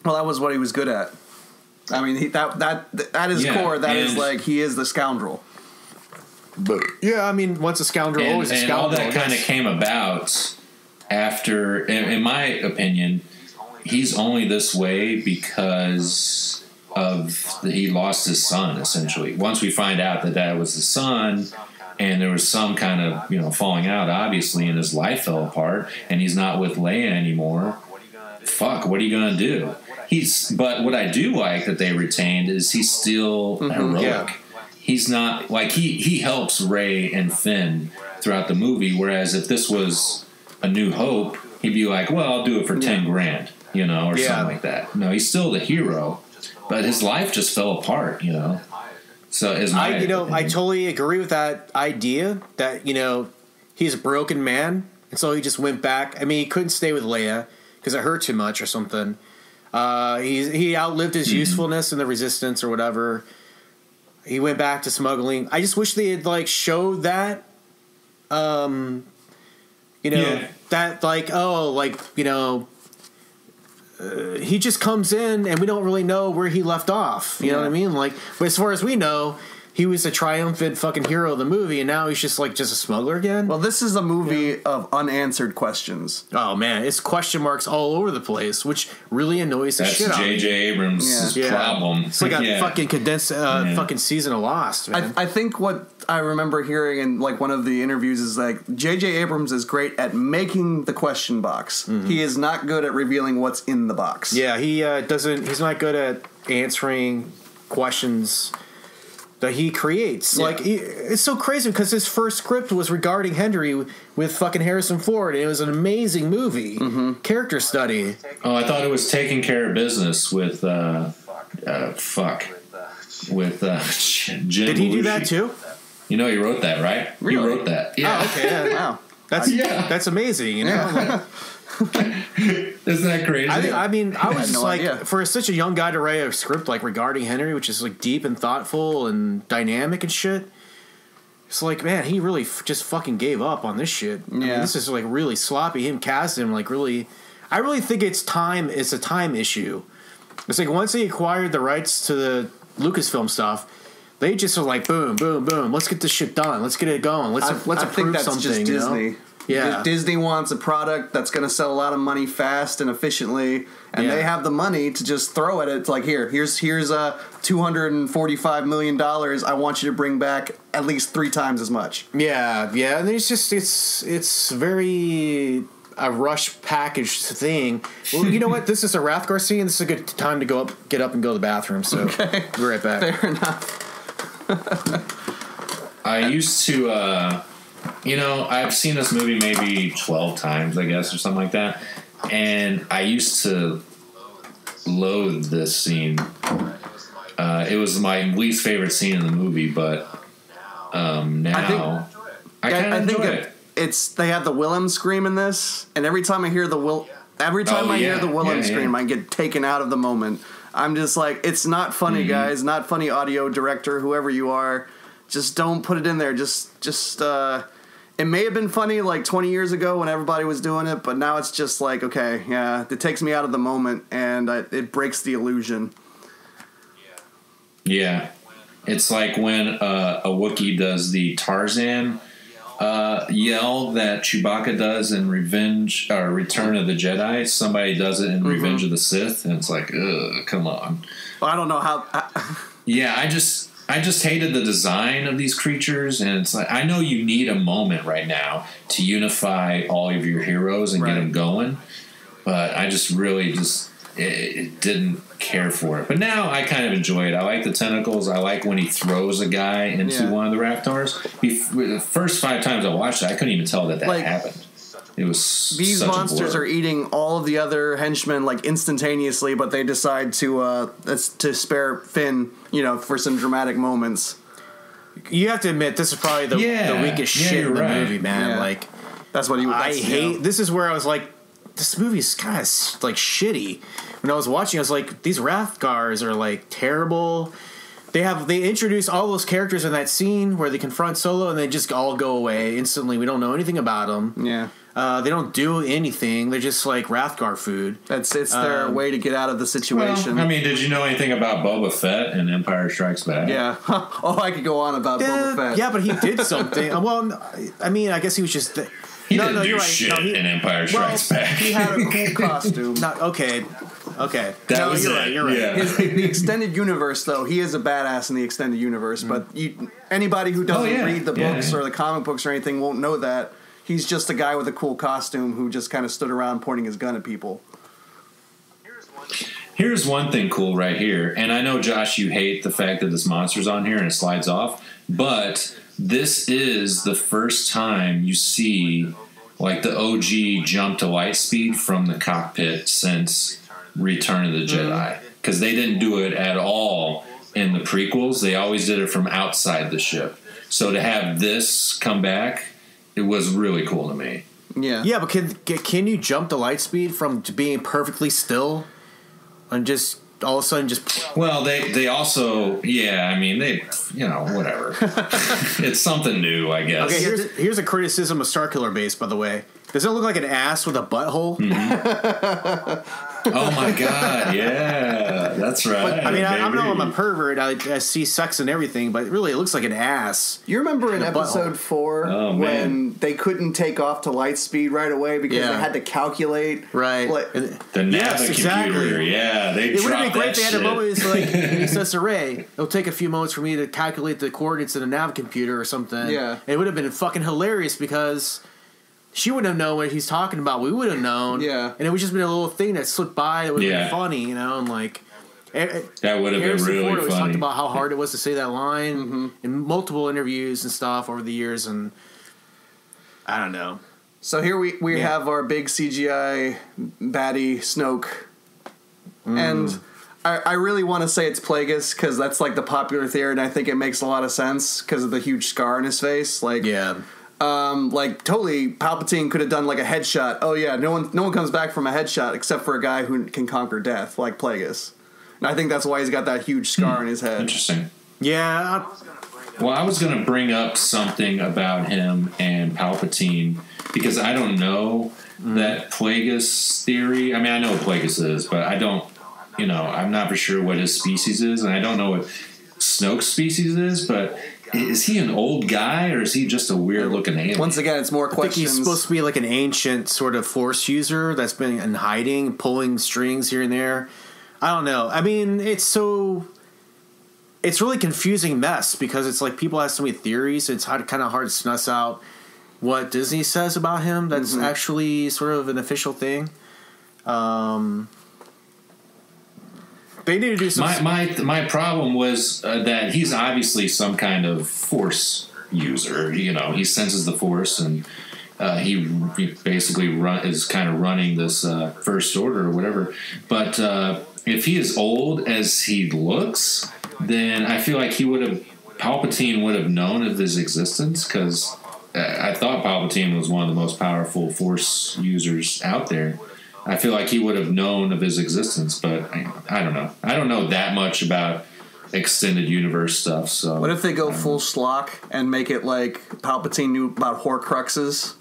Well, that was what he was good at. I mean, at his core, that is like, he is the scoundrel. But yeah, I mean, once a scoundrel, always a scoundrel. And all that kind of came about after, in my opinion, he's only this way because he lost his son, essentially. Once we find out that was his son, and there was some kind of, falling out, obviously, and his life fell apart, and he's not with Leia anymore. Fuck, what are you going to do? But what I do like that they retained is he's still heroic. Yeah. He's not, like, he helps Rey and Finn throughout the movie, whereas if this was A New Hope, he'd be like, well, I'll do it for $10,000, or something like that. No, he's still the hero, but his life just fell apart, So I totally agree with that idea that, he's a broken man, and so he just went back. I mean, he couldn't stay with Leia because it hurt too much or something. He outlived his usefulness in the Resistance or whatever. He went back to smuggling. I just wish they had showed that, he just comes in and we don't really know where he left off. You know what I mean? But as far as we know, he was a triumphant fucking hero of the movie, and now he's just a smuggler again. Well, this is a movie of unanswered questions. Oh man, it's question marks all over the place, which really annoys the shit out of me. That's J.J. Abrams' problem. It's like a fucking condensed fucking season of Lost, man. I think what I remember hearing in one of the interviews is J.J. Abrams is great at making the question box. Mm-hmm. He is not good at revealing what's in the box. Yeah, he's not good at answering questions that he creates. It's so crazy because his first script was regarding Henry with fucking Harrison Ford, and it was an amazing movie. Character study. Oh, I thought it was Taking Care of Business with Jim Did he do that too? He wrote that, right? Really? He wrote that. Yeah. Oh, okay. Yeah. Wow. That's amazing. Isn't that crazy? I was just for such a young guy to write a script regarding Henry, which is deep and thoughtful and dynamic and shit. It's man, he really just fucking gave up on this shit. Yeah. I mean, this is really sloppy. Him casting him really. I really think it's time. It's a time issue. It's once they acquired the rights to the Lucasfilm stuff, they just are boom, boom, boom. Let's get this shit done. Let's get it going. Let's approve something. Just Disney. Yeah. Disney wants a product that's going to sell a lot of money fast and efficiently, and they have the money to just throw at it. It's here's $245 million. I want you to bring back at least 3 times as much. Yeah, and it's very a rush packaged thing. Well, you know what? This is a Rathgar scene. This is a good time to get up and go to the bathroom. So okay. Be right back. Fair enough. I used to. I've seen this movie maybe 12 times, I guess, or something like that. And I used to loathe this scene. It was my least favorite scene in the movie, but now I kind of enjoy it. They have the Willem scream in this, and every time I hear the Willem scream, I get taken out of the moment. I'm just it's not funny, guys. Not funny, audio director, whoever you are. Just don't put it in there. It may have been funny 20 years ago when everybody was doing it, but now it's just okay, yeah, it takes me out of the moment and it breaks the illusion. Yeah. It's when a Wookiee does the Tarzan yell that Chewbacca does in Return of the Jedi. Somebody does it in Revenge of the Sith, and it's ugh, come on. Well, I don't know how... Yeah, I just hated the design of these creatures, and it's I know you need a moment right now to unify all of your heroes and get them going, but I just really it didn't care for it. But now I kind of enjoy it. I like the tentacles. I like when he throws a guy into one of the Raptors. The first 5 times I watched it, I couldn't even tell that happened. It was these monsters are eating all of the other henchmen instantaneously, but they decide to spare Finn, for some dramatic moments. You have to admit this is probably the weakest shit in the movie, man. Yeah. That's what he. I hate. This is where I was this movie is kind of like shitty. When I was watching, I was like, these Rathgars are like terrible. They introduce all those characters in that scene where they confront Solo and they just all go away instantly. We don't know anything about them. Yeah. They don't do anything. They're just like Rathgar food. It's their way to get out of the situation. Well, I mean, did you know anything about Boba Fett in Empire Strikes Back? Yeah. Oh, I could go on about Boba Fett. Yeah, but he did something. Well, I mean, I guess he was just... He didn't do shit in Empire Strikes Back. He had a cool costume. Okay. That was you're it. right. You're right. Yeah. The extended universe, though, he is a badass in the extended universe. But anybody who doesn't read the books or the comic books or anything won't know that. He's just a guy with a cool costume who just kind of stood around pointing his gun at people. Here's one thing cool right here. And I know, Josh, you hate the fact that this monster's on here and it slides off. But this is the first time you see like the OG jump to light speed from the cockpit since Return of the Jedi. Because they didn't do it at all in the prequels. They always did it from outside the ship. So to have this come back, it was really cool to me. Yeah, but can you jump the light speed from being perfectly still and just all of a sudden just... Well, they also, I mean, they, whatever. It's something new, I guess. Okay, here's a criticism of Starkiller Base, by the way. Does it look like an ass with a butthole? Mm-hmm. Oh my god, yeah, that's right. But, I mean, I know I'm a pervert. I see sex and everything, but really, it looks like an ass. You remember in episode 4 when they couldn't take off to light speed right away because they had to calculate right the Nava computer. Yeah, it would have been great. They had a moment. It's like he says to Rey, "It'll take a few moments for me to calculate the coordinates of the Nav computer or something." Yeah, and it would have been fucking hilarious because she wouldn't have known what he's talking about. We would have known. Yeah. And it would just been a little thing that slipped by that would have been funny, and like... That would have been really Ford always funny. talked about how hard it was to say that line in multiple interviews and stuff over the years, and I don't know. So here we have our big CGI baddie Snoke. And I really want to say it's Plagueis because that's like the popular theory, and I think it makes a lot of sense because of the huge scar on his face. Like, like totally, Palpatine could have done like a headshot. Oh yeah, no one comes back from a headshot except for a guy who can conquer death, like Plagueis. And I think that's why he's got that huge scar on his head. Interesting. Yeah. Well, I was going to bring up something about him and Palpatine because I don't know that Plagueis theory. I mean, I know what Plagueis is, but I don't. I'm not for sure what his species is, and I don't know what Snoke's species is, but. Is he an old guy, or is he just a weird-looking alien? Once again, it's more questions. I think he's supposed to be like an ancient sort of Force user that's been in hiding, pulling strings here and there. I don't know. I mean, it's really confusing mess because it's like people have so many theories. It's kind of hard to suss out what Disney says about him that's actually sort of an official thing. They need to do some. My problem was that he's obviously some kind of Force user. He senses the Force, and he basically is kind of running this First Order or whatever. But if he is old as he looks, then I feel like Palpatine would have known of his existence because I thought Palpatine was one of the most powerful Force users out there. I feel like he would have known of his existence, but I don't know. I don't know that much about extended universe stuff. So what if they go full schlock and make it like Palpatine knew about Horcruxes,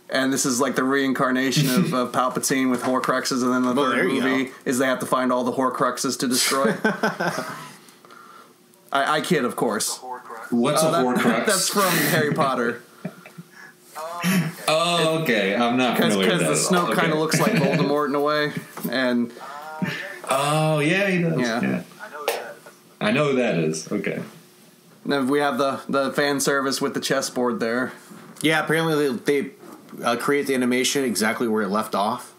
and this is like the reincarnation of Palpatine with Horcruxes, and then the third movie is they have to find all the Horcruxes to destroy? I kid, of course. What's a Horcrux? That's from Harry Potter. Oh, okay. I'm not familiar with that. Because the Snoke kind of looks like Voldemort in a way, and yeah, he does. Yeah. I know who that is. Okay. Then we have the fan service with the chessboard there. Yeah, apparently they create the animation exactly where it left off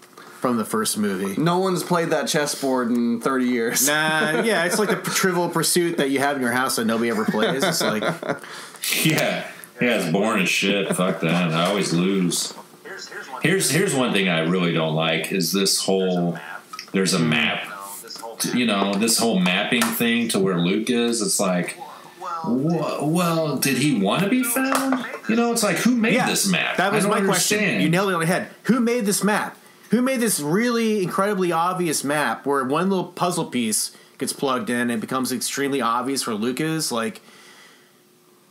from the first movie. No one's played that chessboard in 30 years. Nah, yeah, it's like the Trivial Pursuit that you have in your house that nobody ever plays. It's like, yeah, it's boring as shit. Fuck that. I always lose. Here's one thing I really don't like is this whole. There's a map. This whole mapping thing to where Luke is. It's like, well, did he want to be found? It's like, who made this map? That was my question. You nailed it on the head. Who made this map? who made this really incredibly obvious map where one little puzzle piece gets plugged in and it becomes extremely obvious for Lucas? Like,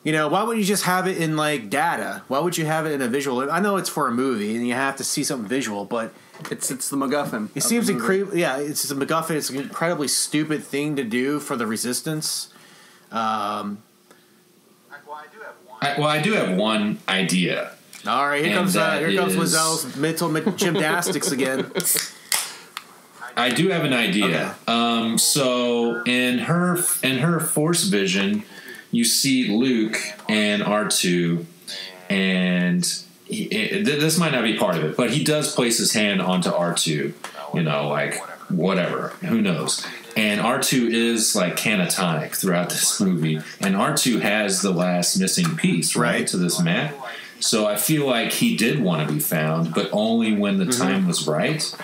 you know, why would you just have it in, like, data? Why would you have it in a visual? I know it's for a movie and you have to see something visual, but it's the MacGuffin. It seems incredibly, it's a MacGuffin. It's an incredibly stupid thing to do for the Resistance. I do have one idea. All right, here comes Wizzel's mental gymnastics again. I do have an idea. Okay. So in her Force vision, you see Luke and R2, and this might not be part of it, but he does place his hand onto R2. You know, like whatever, who knows? And R2 is like catatonic throughout this movie, and R2 has the last missing piece, right, to this map. So I feel like he did want to be found, but only when the time was right.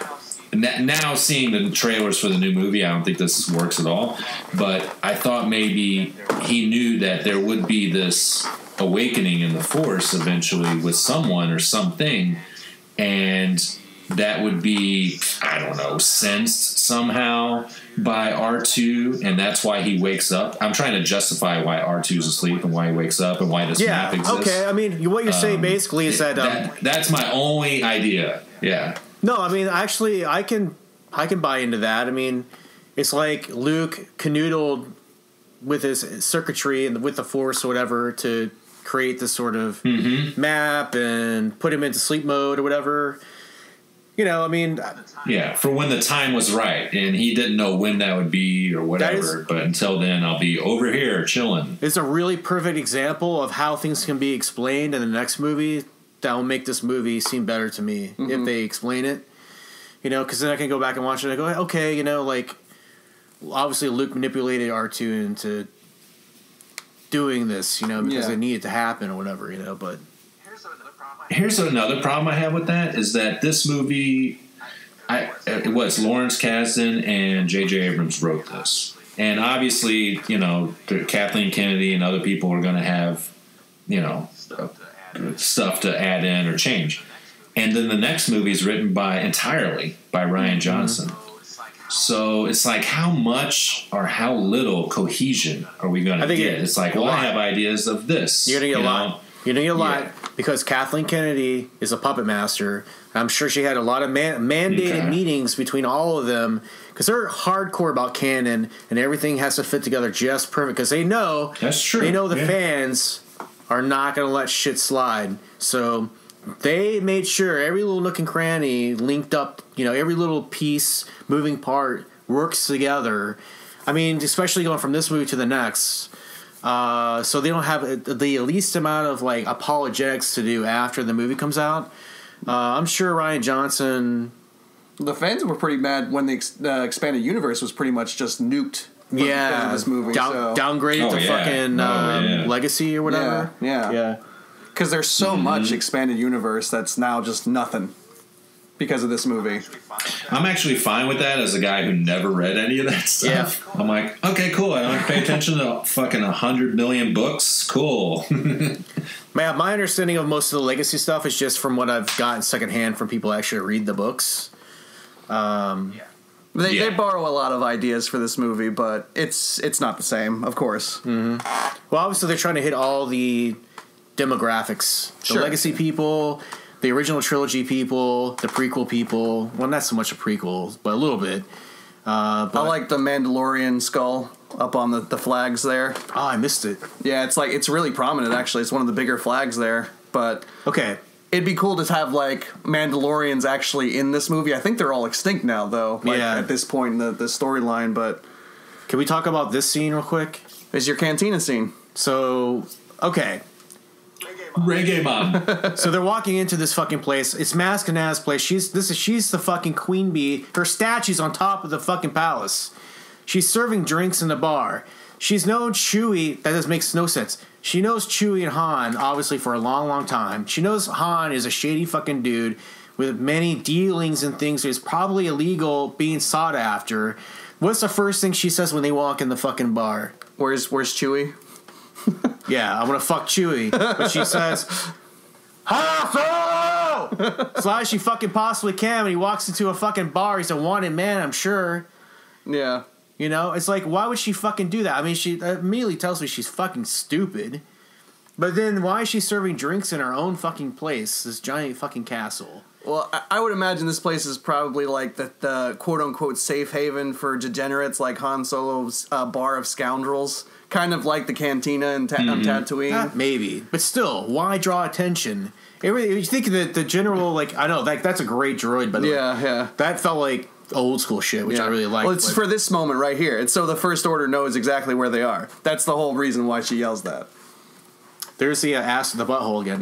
And now seeing the trailers for the new movie, I don't think this works at all. But I thought maybe he knew that there would be this awakening in the Force eventually with someone or something, and that would be, I don't know, sensed somehow by R2, and that's why he wakes up. I'm trying to justify why R2's asleep and why he wakes up and why this map exists. Okay, I mean, what you're saying basically is that that's my only idea. Yeah. No, I mean, actually, I can buy into that. I mean, it's like Luke canoodled with his circuitry and with the Force or whatever to create this sort of map and put him into sleep mode or whatever. You know, I mean... Yeah, for when the time was right, and he didn't know when that would be or whatever, but until then, I'll be over here chilling. It's a really perfect example of how things can be explained in the next movie that will make this movie seem better to me if they explain it. You know, because then I can go back and watch it and I go, okay, you know, like, obviously Luke manipulated R2 into doing this, you know, because it needed to happen or whatever, you know, but... Here's another problem I have with that is that this movie, it was Lawrence Kasdan and J.J. Abrams wrote this. And obviously, you know, Kathleen Kennedy and other people are going to have, you know, stuff to add in or change. And then the next movie is written entirely by Rian Johnson. So it's like, how much or how little cohesion are we going to get? It's like, well, I have ideas of this. You're going to get a lot. You're going to get a lot because Kathleen Kennedy is a puppet master. I'm sure she had a lot of mandated meetings between all of them because they're hardcore about canon and everything has to fit together just perfect because they know that's true. They know the fans are not going to let shit slide. So they made sure every little nook and cranny linked up, you know, every little piece, moving part works together. I mean, especially going from this movie to the next. So they don't have the least amount of like apologetics to do after the movie comes out. I'm sure Rian Johnson. The fans were pretty mad when the expanded universe was pretty much just nuked. Because of this movie, downgraded to fucking Legacy or whatever. Yeah. Because there's so much expanded universe that's now just nothing because of this movie. I'm actually fine with that as a guy who never read any of that stuff. Yeah. I'm like, okay, cool. I don't have to pay attention to fucking 100 million books. Cool. Man, my understanding of most of the Legacy stuff is just from what I've gotten secondhand from people who actually read the books. They borrow a lot of ideas for this movie, but it's not the same, of course. Well, obviously they're trying to hit all the demographics. The Legacy people, the original trilogy people, the prequel people. Well, not so much a prequel, but a little bit. I like the Mandalorian skull up on the flags there. Oh, I missed it. Yeah, it's really prominent, actually. It's one of the bigger flags there. But okay. It'd be cool to have, like, Mandalorians actually in this movie. I think they're all extinct now, though, at this point in the storyline, but... Can we talk about this scene real quick? It's your cantina scene. So, okay. Reggae Mom. So they're walking into this fucking place. It's Maz Kanata's place. She's the fucking queen bee. Her statue's on top of the fucking palace. She's serving drinks in the bar. She's known Chewie. That makes no sense. She knows Chewie and Han, obviously, for a long, long time. She knows Han is a shady fucking dude with many dealings and things that is probably illegal being sought after. What's the first thing she says when they walk in the fucking bar? Where's Chewie? Yeah, I'm gonna fuck Chewie. But she says, "Ha Solo!" as loud as she fucking possibly can. When he walks into a fucking bar, he's a wanted man, I'm sure. Yeah. You know, it's like, why would she fucking do that? I mean, she immediately tells me she's fucking stupid. But then why is she serving drinks in her own fucking place, this giant fucking castle? Well, I would imagine this place is probably like the quote-unquote safe haven for degenerates, like Han Solo's bar of scoundrels. Kind of like the cantina on Tatooine. Maybe. But still, why draw attention? You think that the general, like, I know, like, that's a great droid, by the way. Yeah. That felt like old school shit, which I really like. Well, it's for this moment right here. It's so the First Order knows exactly where they are. That's the whole reason why she yells that. There's the ass in the butthole again.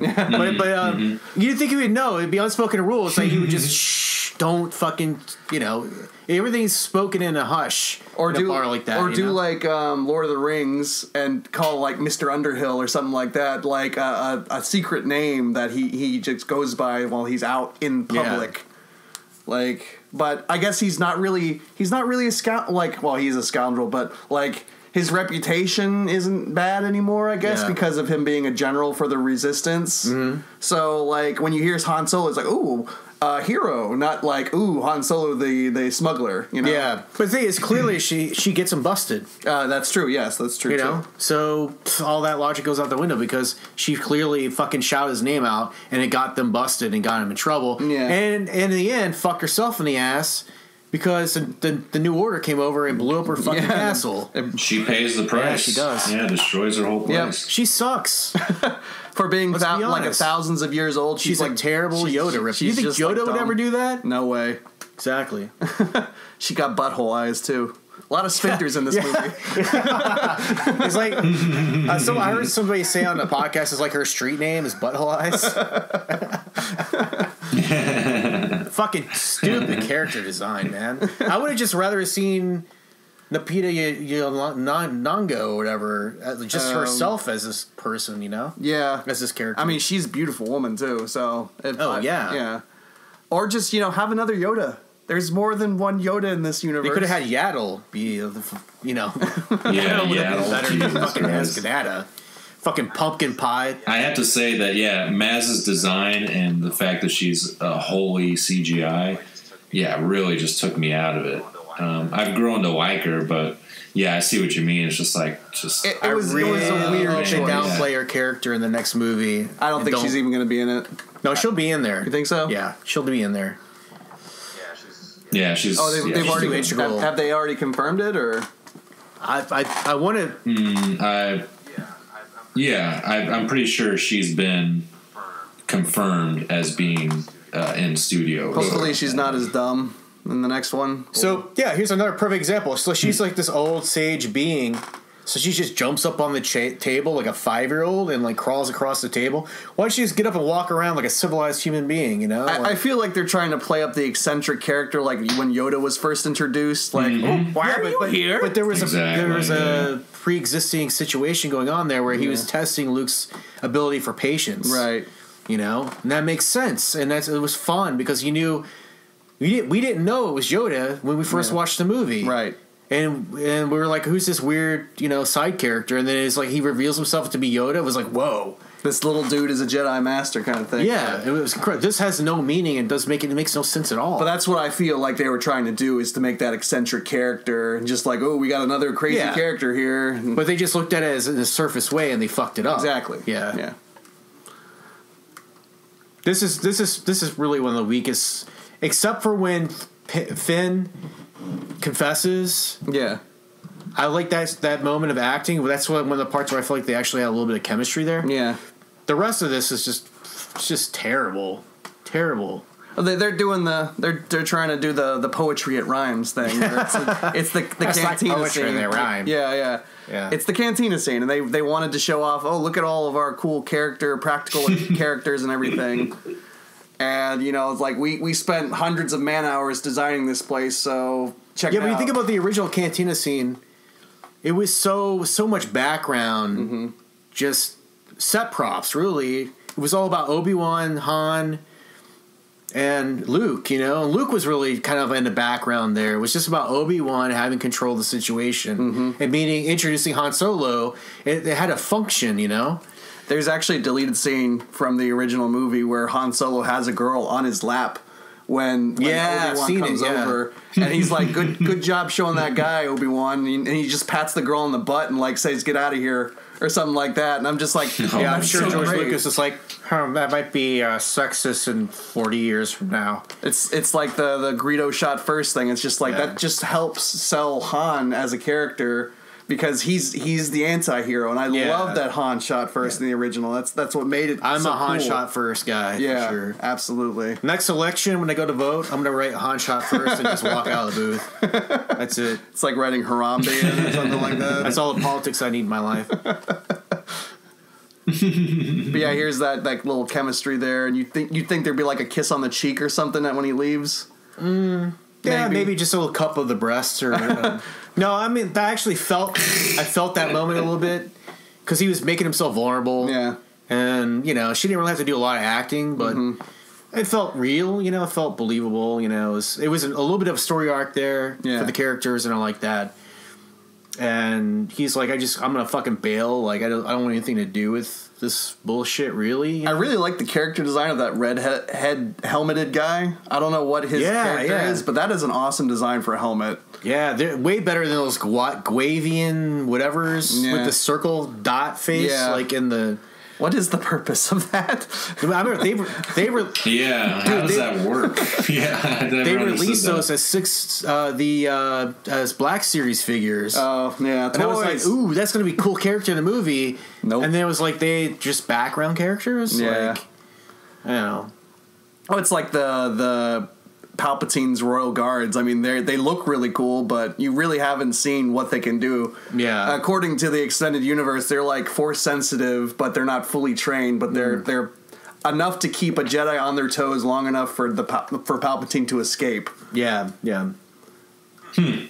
But you'd think he would know. It'd be unspoken rules. Like, he would just, shh, don't fucking, you know, everything's spoken in a hush. Or in a bar like that. Or do like Lord of the Rings and call like Mr. Underhill or something like that, like a secret name that he just goes by while he's out in public. Yeah. Like, but I guess he's not really a scoundrel. Like, well, he's a scoundrel, but like, his reputation isn't bad anymore, I guess, because of him being a general for the Resistance. Mm-hmm. So, like, when you hear Han Solo, it's like, ooh, hero, not like, ooh, Han Solo the smuggler, you know? Yeah. But the thing is, clearly she gets him busted. That's true, yes, that's true, you know? So, all that logic goes out the window because she clearly fucking shouted his name out, and it got them busted and got him in trouble. Yeah. And in the end, fucked herself in the ass. Because the New Order came over and blew up her fucking castle. She pays the price. Yeah, she does. Yeah, destroys her whole place. Yep. She sucks. For being like thousands of years old. She's like a terrible Yoda ripper. You think Yoda would ever do that? No way. Exactly. She got butthole eyes, too. A lot of sphincters in this movie. It's like, I heard somebody say on the podcast, it's like her street name is Butthole Eyes. Fucking stupid character design, man. I would have just rather seen Napita Nango or whatever, just herself as this person, you know? Yeah. As this character. I mean, she's a beautiful woman, too, so... Yeah. Or just, you know, have another Yoda. There's more than one Yoda in this universe. They could have had Yaddle be, you know... Yaddle. Better than fucking Ascanata. Fucking pumpkin pie. I have to say that, Maz's design and the fact that she's wholly CGI, really just took me out of it. I've grown to like her, but I see what you mean. It's just like, it was a weird to downplay her character in the next movie. I don't think she's even going to be in it. No, she'll be in there. You think so? Yeah, she'll be in there. Yeah, she's. Oh, they've already integral. Have they already confirmed it, or? I want to. I'm pretty sure she's been confirmed as being in studio. Hopefully, she's not as dumb in the next one. So here's another perfect example. So she's like this old sage being. So she just jumps up on the table like a 5-year-old and like crawls across the table. Why don't she just get up and walk around like a civilized human being, you know? I feel like they're trying to play up the eccentric character like when Yoda was first introduced. Like, why are you here? But there was a pre-existing situation going on there where he was testing Luke's ability for patience. Right. You know? And that makes sense. And it was fun because you knew... We didn't know it was Yoda when we first watched the movie. Right. And we were like, who's this weird, side character? And then it's like he reveals himself to be Yoda. It was like, whoa. This little dude is a Jedi Master kind of thing. Yeah, it was. This has no meaning and it makes no sense at all. But that's what I feel like they were trying to do is to make that eccentric character and just like, oh, we got another crazy character here. But they just looked at it as in a surface way and they fucked it up. Exactly. Yeah. This is really one of the weakest, except for when Finn confesses. Yeah. I like that moment of acting. That's one of the parts where I feel like they actually had a little bit of chemistry there. Yeah. The rest of this is just terrible. Terrible. They're doing they're trying to do the poetry at rhymes thing. It's the cantina like scene. That rhyme. Yeah. It's the cantina scene, and they wanted to show off. Oh, look at all of our cool practical characters and everything. And it's like we spent hundreds of man hours designing this place, so check it out. Yeah, but you think about the original cantina scene, it was so much background, just set props. Really, it was all about Obi-Wan, Han, and Luke. And Luke was really kind of in the background there. It was just about Obi-Wan having control of the situation and introducing Han Solo. It had a function, There's actually a deleted scene from the original movie where Han Solo has a girl on his lap when Obi-Wan comes over, and he's like, good job showing that guy, Obi-Wan, and he just pats the girl on the butt and like says, get out of here, or something like that. And I'm just like, I'm sure so George Lucas is like, that might be sexist in 40 years from now. It's like the Greedo shot first thing. It's just like that just helps sell Han as a character, because he's the anti-hero, and I love that Han shot first in the original. That's what made it. I'm so a Han cool. shot first guy. Yeah, for sure. Absolutely. Next election, when I go to vote, I'm gonna write Han shot first and just walk out of the booth. That's it. It's like writing Harambe or something like that. That's all the politics I need in my life. But yeah, here's that little chemistry there, and you think there'd be like a kiss on the cheek or something when he leaves. Yeah, maybe just a little cup of the breast or. No, I mean, I felt that moment a little bit because he was making himself vulnerable. Yeah, and she didn't really have to do a lot of acting, but it felt real. It felt believable. It was a little bit of a story arc there for the characters, and I like that. And he's like, I'm gonna fucking bail. Like, I don't want anything to do with this bullshit, really. I really like the character design of that red head helmeted guy. I don't know what his character is, but that is an awesome design for a helmet. Yeah, they're way better than those Guavian whatevers with the circle dot face, like in the. What is the purpose of that? I remember they were yeah. How does that work? Yeah, they released those as as Black Series figures. Oh yeah, and I was like, ooh, that's gonna be a cool character in the movie. Nope. And then it was like they just background characters. Yeah, like, I don't know. Oh, it's like the Palpatine's Royal Guards. I mean, they look really cool, but you really haven't seen what they can do. Yeah. According to the extended universe, they're like Force sensitive, but they're not fully trained. But they're enough to keep a Jedi on their toes long enough for Palpatine to escape. Yeah, yeah.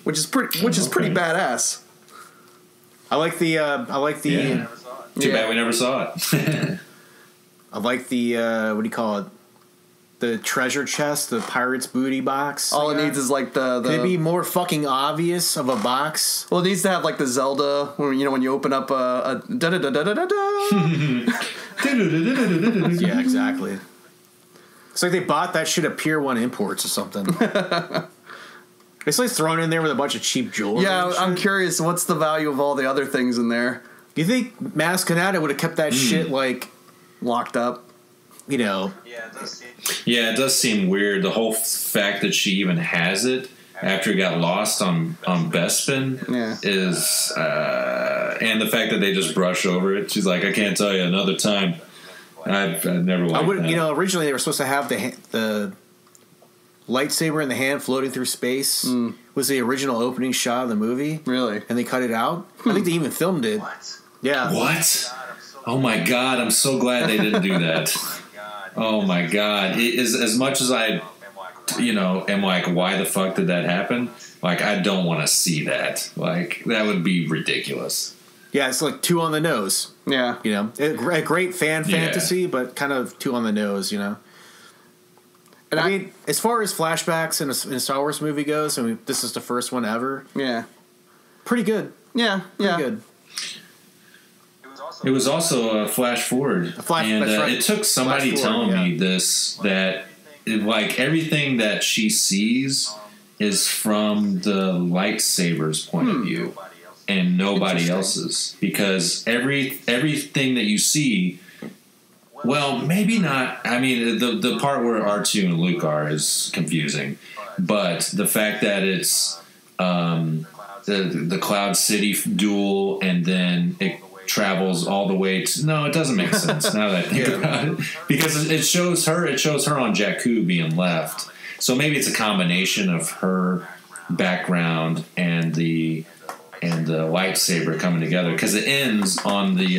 Which is pretty badass. I like the. Too bad we never saw it. I like the. What do you call it? The treasure chest, the pirate's booty box. All it needs is like the. Could it be more fucking obvious of a box? Well, it needs to have like the Zelda, when you open up a da da da da da da da. Yeah, exactly. It's like they bought that shit at Pier 1 Imports or something. It's like thrown in there with a bunch of cheap jewelry. Yeah, I'm curious, what's the value of all the other things in there? You think Maz Kanata would have kept that shit like locked up? Yeah, it does seem weird. The whole fact that she even has it after it got lost on Bespin is, and the fact that they just brush over it. She's like, I can't tell you another time. I've never liked that. Originally they were supposed to have the lightsaber in the hand floating through space. Was the original opening shot of the movie. Really? And they cut it out. I think they even filmed it. What? Yeah. What? Oh my god! I'm so glad they didn't do that. Oh my god! It is, as much as I, am like, why the fuck did that happen? Like, I don't want to see that. Like, that would be ridiculous. Yeah, it's like too on the nose. Yeah, a great fantasy, but kind of too on the nose. And I mean, as far as flashbacks in a Star Wars movie goes, this is the first one ever. Yeah, pretty good. Yeah, pretty good. It was also a flash forward, it took somebody telling me this, that like everything that she sees is from the lightsaber's point of view and nobody else's, because everything that you see, well, maybe not. I mean, the part where R2 and Luke are is confusing, but the fact that it's the Cloud City duel and then it travels all the way to... No, it doesn't make sense now that I think about it. Because it shows her on Jakku being left. So maybe it's a combination of her background and the lightsaber coming together. Because it ends on the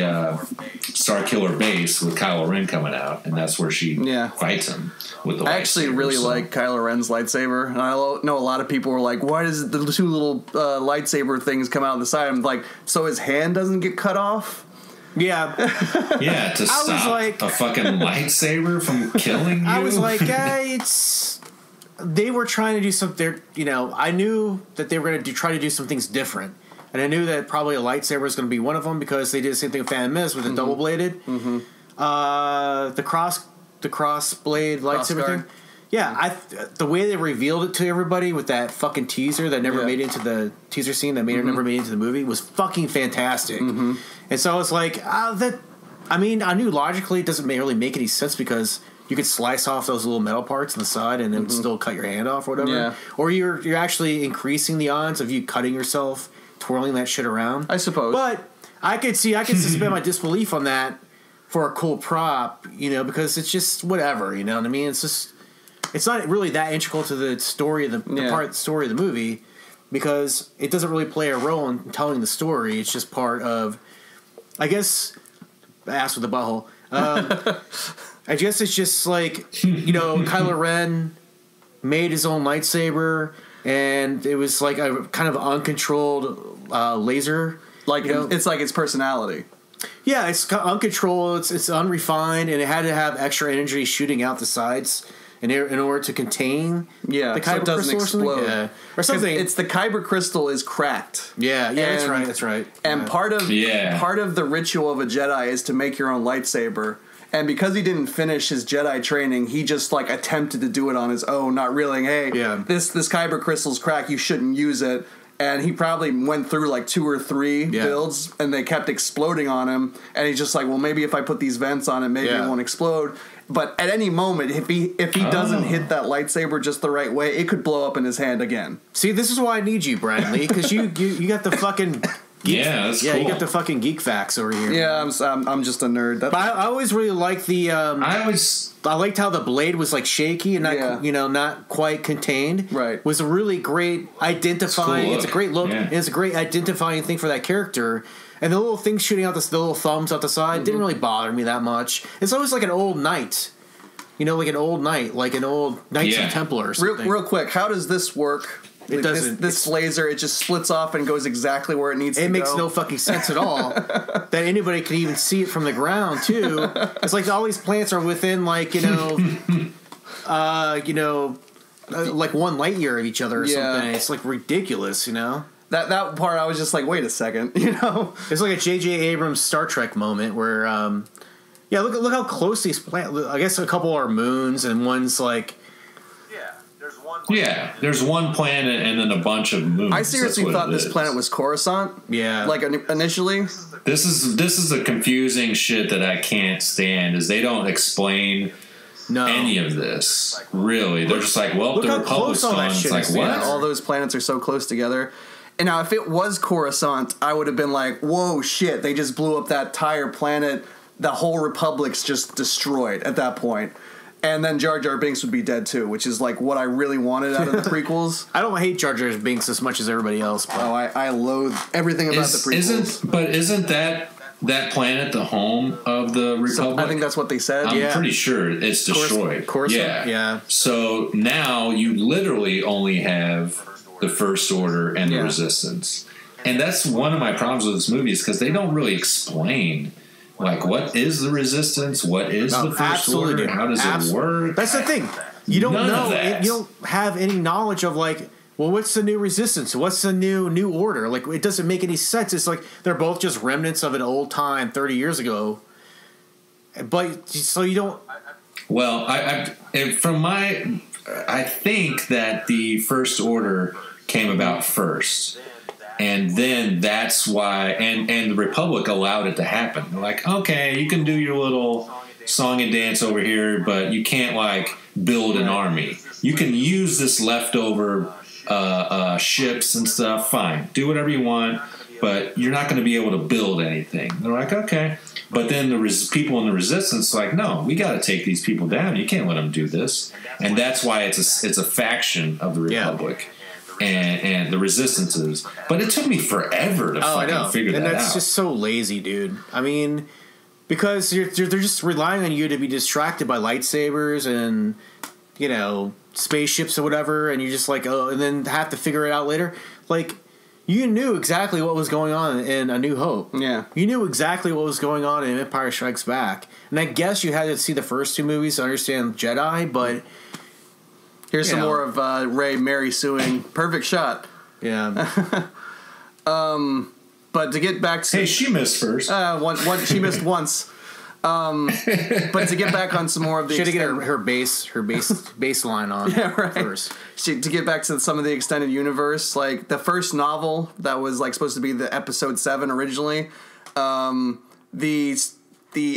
Starkiller base with Kylo Ren coming out, and that's where she fights him with the lightsaber. I actually really like Kylo Ren's lightsaber. And I know a lot of people were like, why does the two little lightsaber things come out on the side? I'm like, so his hand doesn't get cut off? Yeah. Yeah, to stop a fucking lightsaber from killing you? I was like, they were trying to do something, I knew that they were going to try to do some things different. and I knew that probably a lightsaber was going to be one of them because they did the same thing with Phantom Menace with the double bladed, the cross blade lightsaber thing. Yeah, the way they revealed it to everybody with that fucking teaser that never made it into the teaser scene that never made it into the movie was fucking fantastic. And so I was like, I knew logically it doesn't really make any sense because you could slice off those little metal parts on the side and it would still cut your hand off or whatever. Yeah. Or you're actually increasing the odds of you cutting yourself, twirling that shit around. I suppose. But I could suspend my disbelief on that for a cool prop, because it's just whatever, you know what I mean? It's not really that integral to the story of the story of the movie because it doesn't really play a role in telling the story. It's just part of, I guess, ass with a butthole. I guess it's just like, Kylo Ren made his own lightsaber and it was like a kind of uncontrolled laser. Like, it's like its personality. Yeah, it's uncontrolled, it's unrefined, and it had to have extra energy shooting out the sides in order to contain the kyber crystal explode. Or something. It's the kyber crystal is cracked. Yeah, that's right. And part of the ritual of a Jedi is to make your own lightsaber. And because he didn't finish his Jedi training, he just attempted to do it on his own, not realizing, this kyber crystal's cracked, you shouldn't use it. And he probably went through 2 or 3 builds, and they kept exploding on him. And he's just like, well, maybe if I put these vents on it, maybe it won't explode. But at any moment, if he doesn't hit that lightsaber just the right way, it could blow up in his hand again. See, this is why I need you, Brian Lee, because you got the fucking that's cool. You got the fucking geek facts over here. Yeah, I'm just a nerd. But I always really liked the. I liked how the blade was shaky and not not quite contained. Right, was a really great identifying. It's a great look. Yeah. And it's a great identifying thing for that character. And the little things shooting out the little thumbs out the side didn't really bother me that much. It's always like an old knight. Like an old knight, like an old Knights of Templar or something. Real quick, how does this work? It doesn't. This laser, it just splits off and goes exactly where it needs to go. It makes no fucking sense at all that anybody could even see it from the ground, too. It's like all these plants are within, like 1 light year of each other or something. It's ridiculous, That part, I was just like, wait a second, It's like a J.J. Abrams Star Trek moment where, look how close these plants. I guess a couple are moons and one's there's one planet and then a bunch of moons. I seriously thought this planet was Coruscant. Yeah, initially. This is the confusing shit that I can't stand. Is they don't explain any of this. Really, they're just like, well, the Republic's gone. It's like, what? All those planets are so close together. And now, if it was Coruscant, I would have been like, whoa, shit! They just blew up that entire planet. The whole Republic's just destroyed at that point. And then Jar Jar Binks would be dead too, which is what I really wanted out of the prequels. I don't hate Jar Jar Binks as much as everybody else. But I loathe everything about the prequels. Isn't that planet the home of the Republic? So I think that's what they said. I'm pretty sure it's destroyed. Yeah. So now you literally only have the First Order and the Resistance. And that's one of my problems with this movie is because they don't really explain what is the Resistance? What is the First Order? How does it work? That's the thing. You don't know. You don't have any knowledge of what's the new Resistance? What's the new order? It doesn't make any sense. It's they're both just remnants of an old time 30 years ago. But so you don't. Well, I think that the First Order came about first. And then that's why, and the Republic allowed it to happen. They're like, okay, you can do your little song and dance over here, but you can't build an army. You can use this leftover ships and stuff. Fine, do whatever you want, but you're not going to be able to build anything. They're like, okay, but then the people in the Resistance like, no, we got to take these people down. You can't let them do this, and that's why it's a faction of the Republic. Yeah. And the Resistances, but it took me forever to fucking figure that out. And that's just so lazy, dude. I mean, because they're just relying on you to be distracted by lightsabers and spaceships or whatever, and you're just and then have to figure it out later. You knew exactly what was going on in A New Hope. Yeah, you knew exactly what was going on in Empire Strikes Back, and I guess you had to see the first 2 movies to understand Jedi, but. Here's some more of Rey Mary suing. Perfect shot. Yeah. But to get back to... Hey, she missed first. She missed once. But to get back on some more of the... She had to get her baseline on first. To get back to some of the extended universe, like the first novel that was like supposed to be the episode 7 originally, the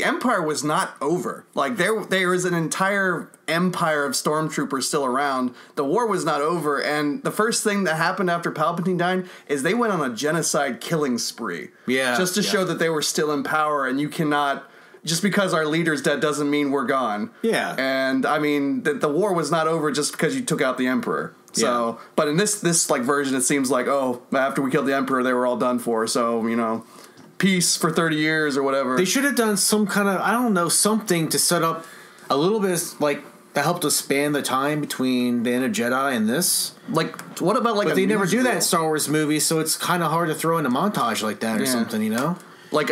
Empire was not over. Like there is an entire empire of stormtroopers still around. The war was not over, and the first thing that happened after Palpatine died is they went on a genocide killing spree. Yeah, just to show that they were still in power, and you cannot. Just because our leader's dead doesn't mean we're gone. Yeah. And, I mean, the war was not over just because you took out the Emperor. So, but in this like version, it seems like, after we killed the Emperor, they were all done for. So, peace for 30 years or whatever. They should have done some kind of, I don't know, something to set up a little bit, like, that helped us span the time between the end of Jedi and this. Like, what about, like, but they never do that in Star Wars movies, so it's kind of hard to throw in a montage like that or something, Like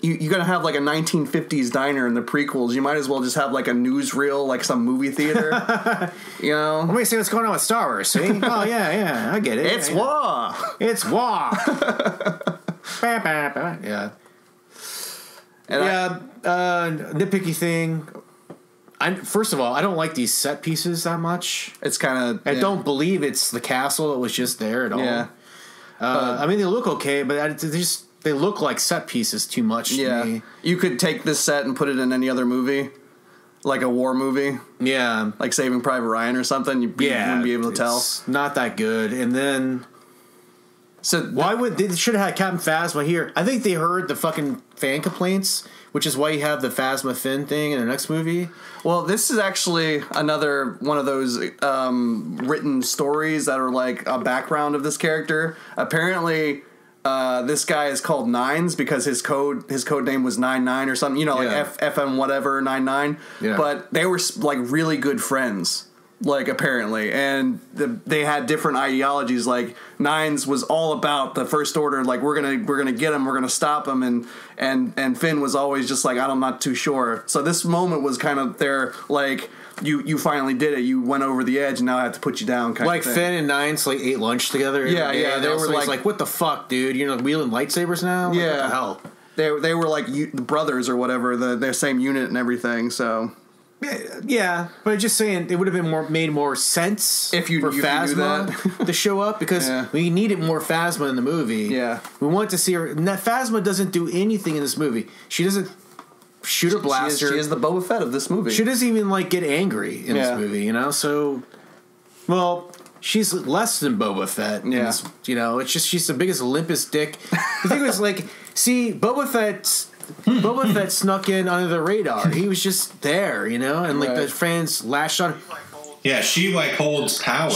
you're gonna have like a 1950s diner in the prequels. You might as well just have like a newsreel, like some movie theater. Let me see what's going on with Star Wars. See? Oh yeah, I get it. It's war. It's war. Yeah. Nitpicky thing. First of all, I don't like these set pieces that much. It's kind of. I don't believe it's the castle that was just there at all. Yeah. I mean, they look okay, but they look like set pieces too much to me. You could take this set and put it in any other movie, like a war movie. Yeah. Like Saving Private Ryan or something. You wouldn't be able to tell. It's not that good. And then... So they should have had Captain Phasma here. I think they heard the fucking fan complaints, which is why you have the Phasma Finn thing in the next movie. Well, this is actually another one of those written stories that are like a background of this character. Apparently... this guy is called Nines because his code name was 99 or something, like FM whatever 99. Yeah. But they were like really good friends, like apparently, and they had different ideologies. Like Nines was all about the First Order, like we're gonna get him, we're gonna stop him, and Finn was always just like I'm not too sure. So this moment was kind of their like. You finally did it. You went over the edge, and now I have to put you down. Kind like of thing. Finn and Nines like ate lunch together. Yeah. They were like, "What the fuck, dude? You're wielding lightsabers now? Like, what the hell?" They were like the brothers or whatever. Their same unit and everything. So yeah. But just saying, it would have been made more sense if you Phasma to show up because we needed more Phasma in the movie. Yeah, we want to see her. And that Phasma doesn't do anything in this movie. She doesn't. Shoot a blaster. She is the Boba Fett of this movie. She doesn't even get angry in this movie, So, well, she's less than Boba Fett. Yeah, it's just she's the biggest limpest dick. The thing was Boba Fett snuck in under the radar. He was just there, and the fans lashed on. Yeah, she holds power.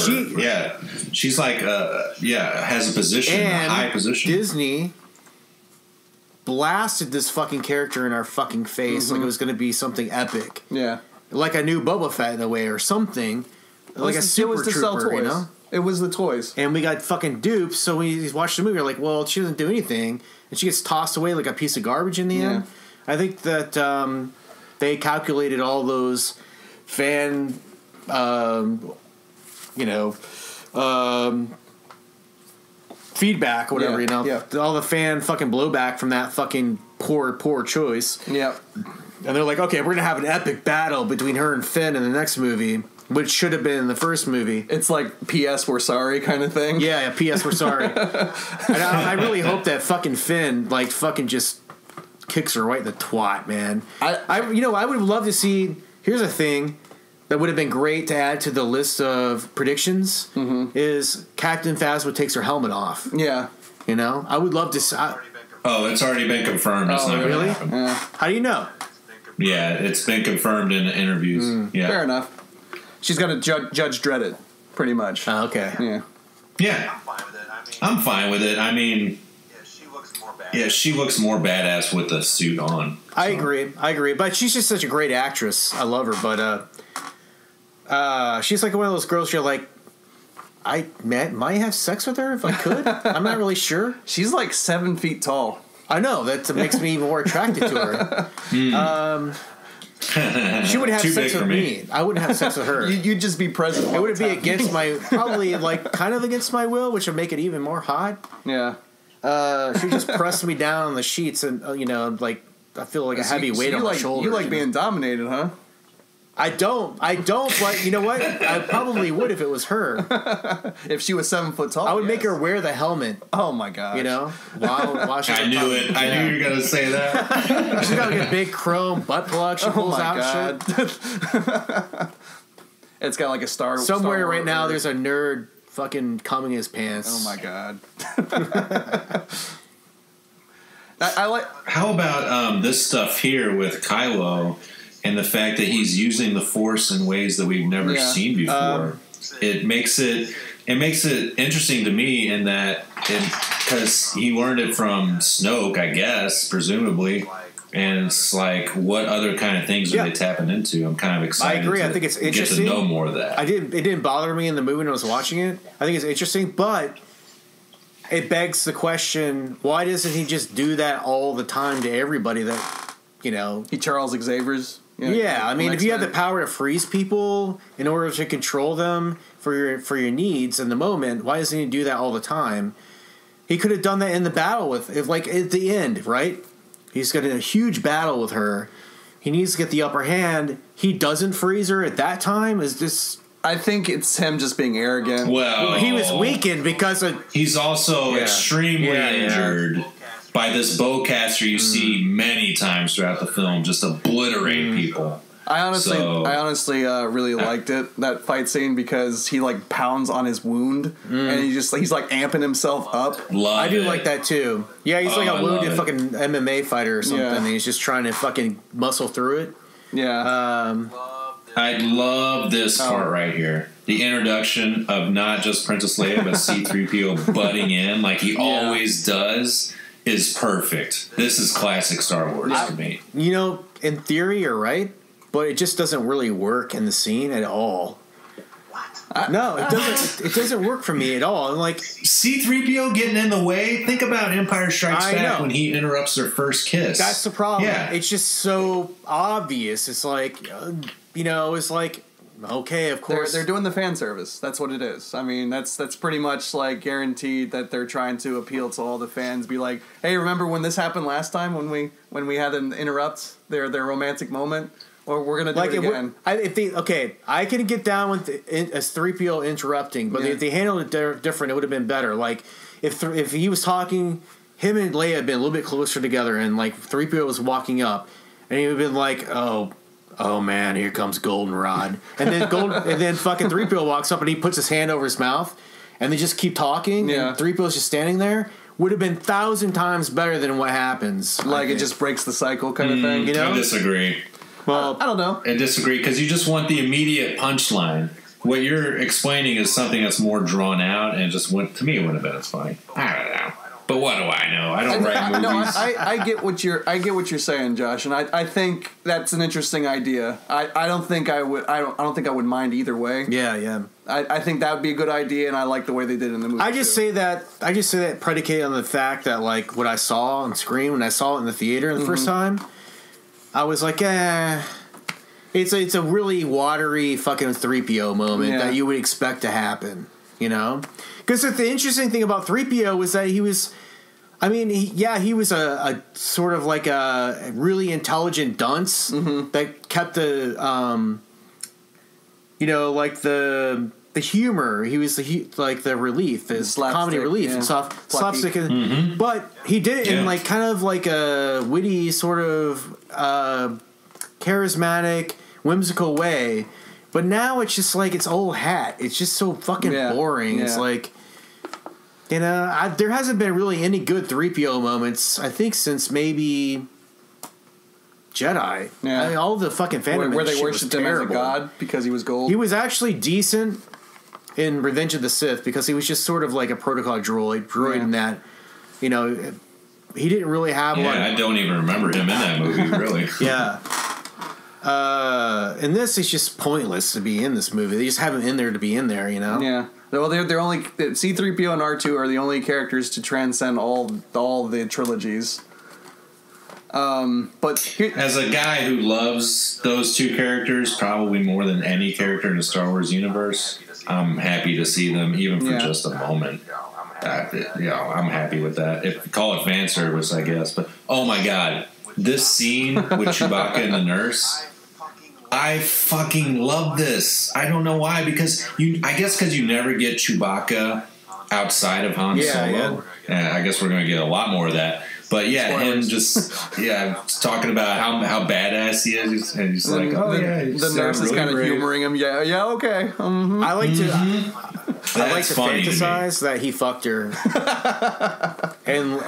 She's has a position, a high position. Disney blasted this fucking character in our fucking face like it was going to be something epic. Yeah. Like a new Boba Fett in a way or something. Like a super trooper, It was the toys. And we got fucking dupes, so we watched the movie, we're like, well, she doesn't do anything. And she gets tossed away like a piece of garbage in the end. I think that they calculated all those fan, feedback or whatever, all the fan fucking blowback from that fucking poor choice. Yeah. And they're like, okay, we're going to have an epic battle between her and Finn in the next movie, which should have been in the first movie. It's like, P.S. we're sorry kind of thing. Yeah, P.S. we're sorry. And I really hope that fucking Finn, fucking just kicks her right in the twat, man. I would love to see, here's a thing that would have been great to add to the list of predictions is Captain Phasma takes her helmet off. Yeah. I would love to... it's already been confirmed. It's not really? Yeah. How do you know? Yeah, it's been confirmed in the interviews. Yeah. Fair enough. She's going to Judge Dredd it, pretty much. Oh, okay. Yeah. I'm fine with it. I mean... Yeah, she looks more badass with the suit on. So. I agree. But she's just such a great actress. I love her, but... she's like one of those girls you're like, I might have sex with her if I could. I'm not really sure. She's like 7 feet tall. I know, that makes me more attracted to her. She would have sex with me. I wouldn't have sex with her. You'd just be present. It would be against my, probably kind of against my will, which would make it even more hot. Yeah. She just pressed me down on the sheets, and like I feel like a heavy weight on my shoulders. You like being dominated, huh? I don't. But you know what? I probably would if it was her. If she was 7 foot tall, I would make her wear the helmet. Oh my gosh! While she's I knew it. I knew you were gonna say that. She's got like a big chrome butt plug. She pulls out shit. It's got like a star. Somewhere right now, there's a nerd fucking cumming his pants. Oh my god! I like. How about this stuff here with Kylo? And the fact that he's using the Force in ways that we've never seen before, it makes it interesting to me in that because he learned it from Snoke, I guess, presumably, and it's like what other kind of things are they tapping into? I'm kind of excited. I agree. I think it's interesting. Get to know more of that. It didn't bother me in the movie when I was watching it. I think it's interesting, but it begs the question: why doesn't he just do that all the time to everybody? That he Charles Xavier's. I mean, if you have the power to freeze people in order to control them for your needs in the moment, why doesn't he do that all the time? He could have done that in the battle at the end, right? He's got a huge battle with her. He needs to get the upper hand. He doesn't freeze her at that time. I think it's him just being arrogant. Well, he was weakened because of. He's also extremely injured. By this bowcaster you see many times throughout the film just obliterate people. I honestly really liked it, that fight scene, because he like pounds on his wound and he's like amping himself up. I do like that too. Yeah, he's like a wounded fucking MMA fighter or something. And he's just trying to fucking muscle through it. Yeah. I love this part right here. The introduction of not just Princess Leia but C-3PO butting in like he always does. Is perfect. This is classic Star Wars to me. In theory, you're right, but it just doesn't really work in the scene at all. No, it doesn't. It doesn't work for me at all. I'm like C-3PO getting in the way. Think about Empire Strikes Back when he interrupts their first kiss. That's the problem. Yeah. It's just so obvious. It's like, it's like. Okay, of course. They're doing the fan service. That's what it is. I mean, that's pretty much like guaranteed that they're trying to appeal to all the fans. Be like, hey, remember when this happened last time when we had them interrupt their romantic moment? Or we're gonna do it again. I can get down with as 3PO interrupting, but if they handled it different, it would have been better. Like if he was talking, him and Leia had been a little bit closer together, and like 3PO was walking up, and he would have been like, oh man, here comes Goldenrod. And then fucking 3PO walks up and he puts his hand over his mouth and they just keep talking and 3PO's just standing there. Would have been 1,000 times better than what happens. Like it just breaks the cycle kind of thing. I disagree. Well, I don't know. I disagree because you just want the immediate punchline. What you're explaining is something that's more drawn out and just went to me it would have been as funny. I don't know. But what do I know? I don't write movies. No, I get what you're saying, Josh, and I think that's an interesting idea. I don't think I would mind either way. Yeah. I think that would be a good idea, and I like the way they did it in the movie. I just say that predicated on the fact that like what I saw on screen when I saw it in the theater the first time, I was like, it's a really watery fucking 3PO moment that you would expect to happen, Because the interesting thing about 3PO was that he was a sort of like a really intelligent dunce that kept the, like the humor. He was the relief, the comedy relief and stuff. Slapstick. But he did it in like kind of like a witty sort of charismatic, whimsical way. But now it's just like it's old hat. It's just so fucking boring. It's like, there hasn't been really any good 3PO moments, I think, since maybe Jedi. Yeah. I mean, all the fucking fandom where they worshipped him as a god because he was gold. He was actually decent in Revenge of the Sith because he was just sort of like a protocol droid in that, he didn't really have a lot. I don't even remember him in that movie, really. In this, it's just pointless to be in this movie. They just have him in there to be in there, Yeah. Well, they're only C-3PO and R2 are the only characters to transcend all the trilogies. But as a guy who loves those two characters probably more than any character in the Star Wars universe, I'm happy to see them even for just a moment. I'm happy with that. If call it fan service, I guess. But oh my god, this scene with Chewbacca and the nurse, I fucking love this. I don't know why, because I guess because you never get Chewbacca outside of Han Solo. Yeah, I guess we're gonna get a lot more of that. But yeah, him just talking about how badass he is, and he's like, oh yeah, the nurse is kind of humoring him. Yeah, okay. Mm-hmm. I like to fantasize that he fucked her, and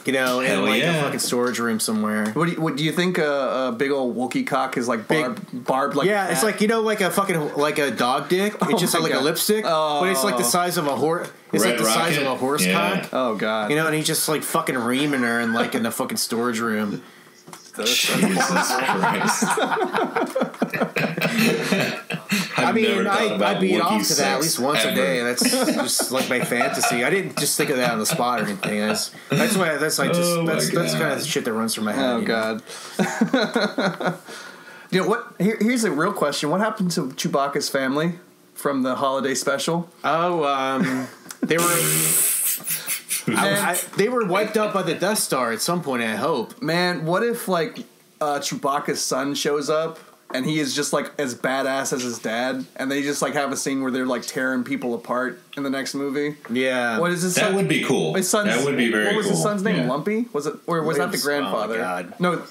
in a fucking storage room somewhere. What do you think? A big old Wookiee cock is like barbed like yeah, it's like like a fucking like a dog dick. It's just like a lipstick, but it's like the size of a horse. It's Red like the Rocket? size of a horse cock. Oh god! And he's just like fucking reaming her in like in the fucking storage room. Jesus Christ! I mean, I'd beat off to that at least once a day. That's just like my fantasy. I didn't just think of that on the spot or anything. That's kind of the shit that runs through my head. Oh god! What? Here's a real question. What happened to Chewbacca's family from the holiday special? Oh, they were. They were wiped out by the Death Star at some point, I hope. Man, what if like Chewbacca's son shows up and he is just like as badass as his dad, and they just like have a scene where they're like tearing people apart in the next movie? Yeah, what is his son? That would be cool. That would be very cool. What was his son's name? Lumpy? Was it, or was that the grandfather? Oh God. No.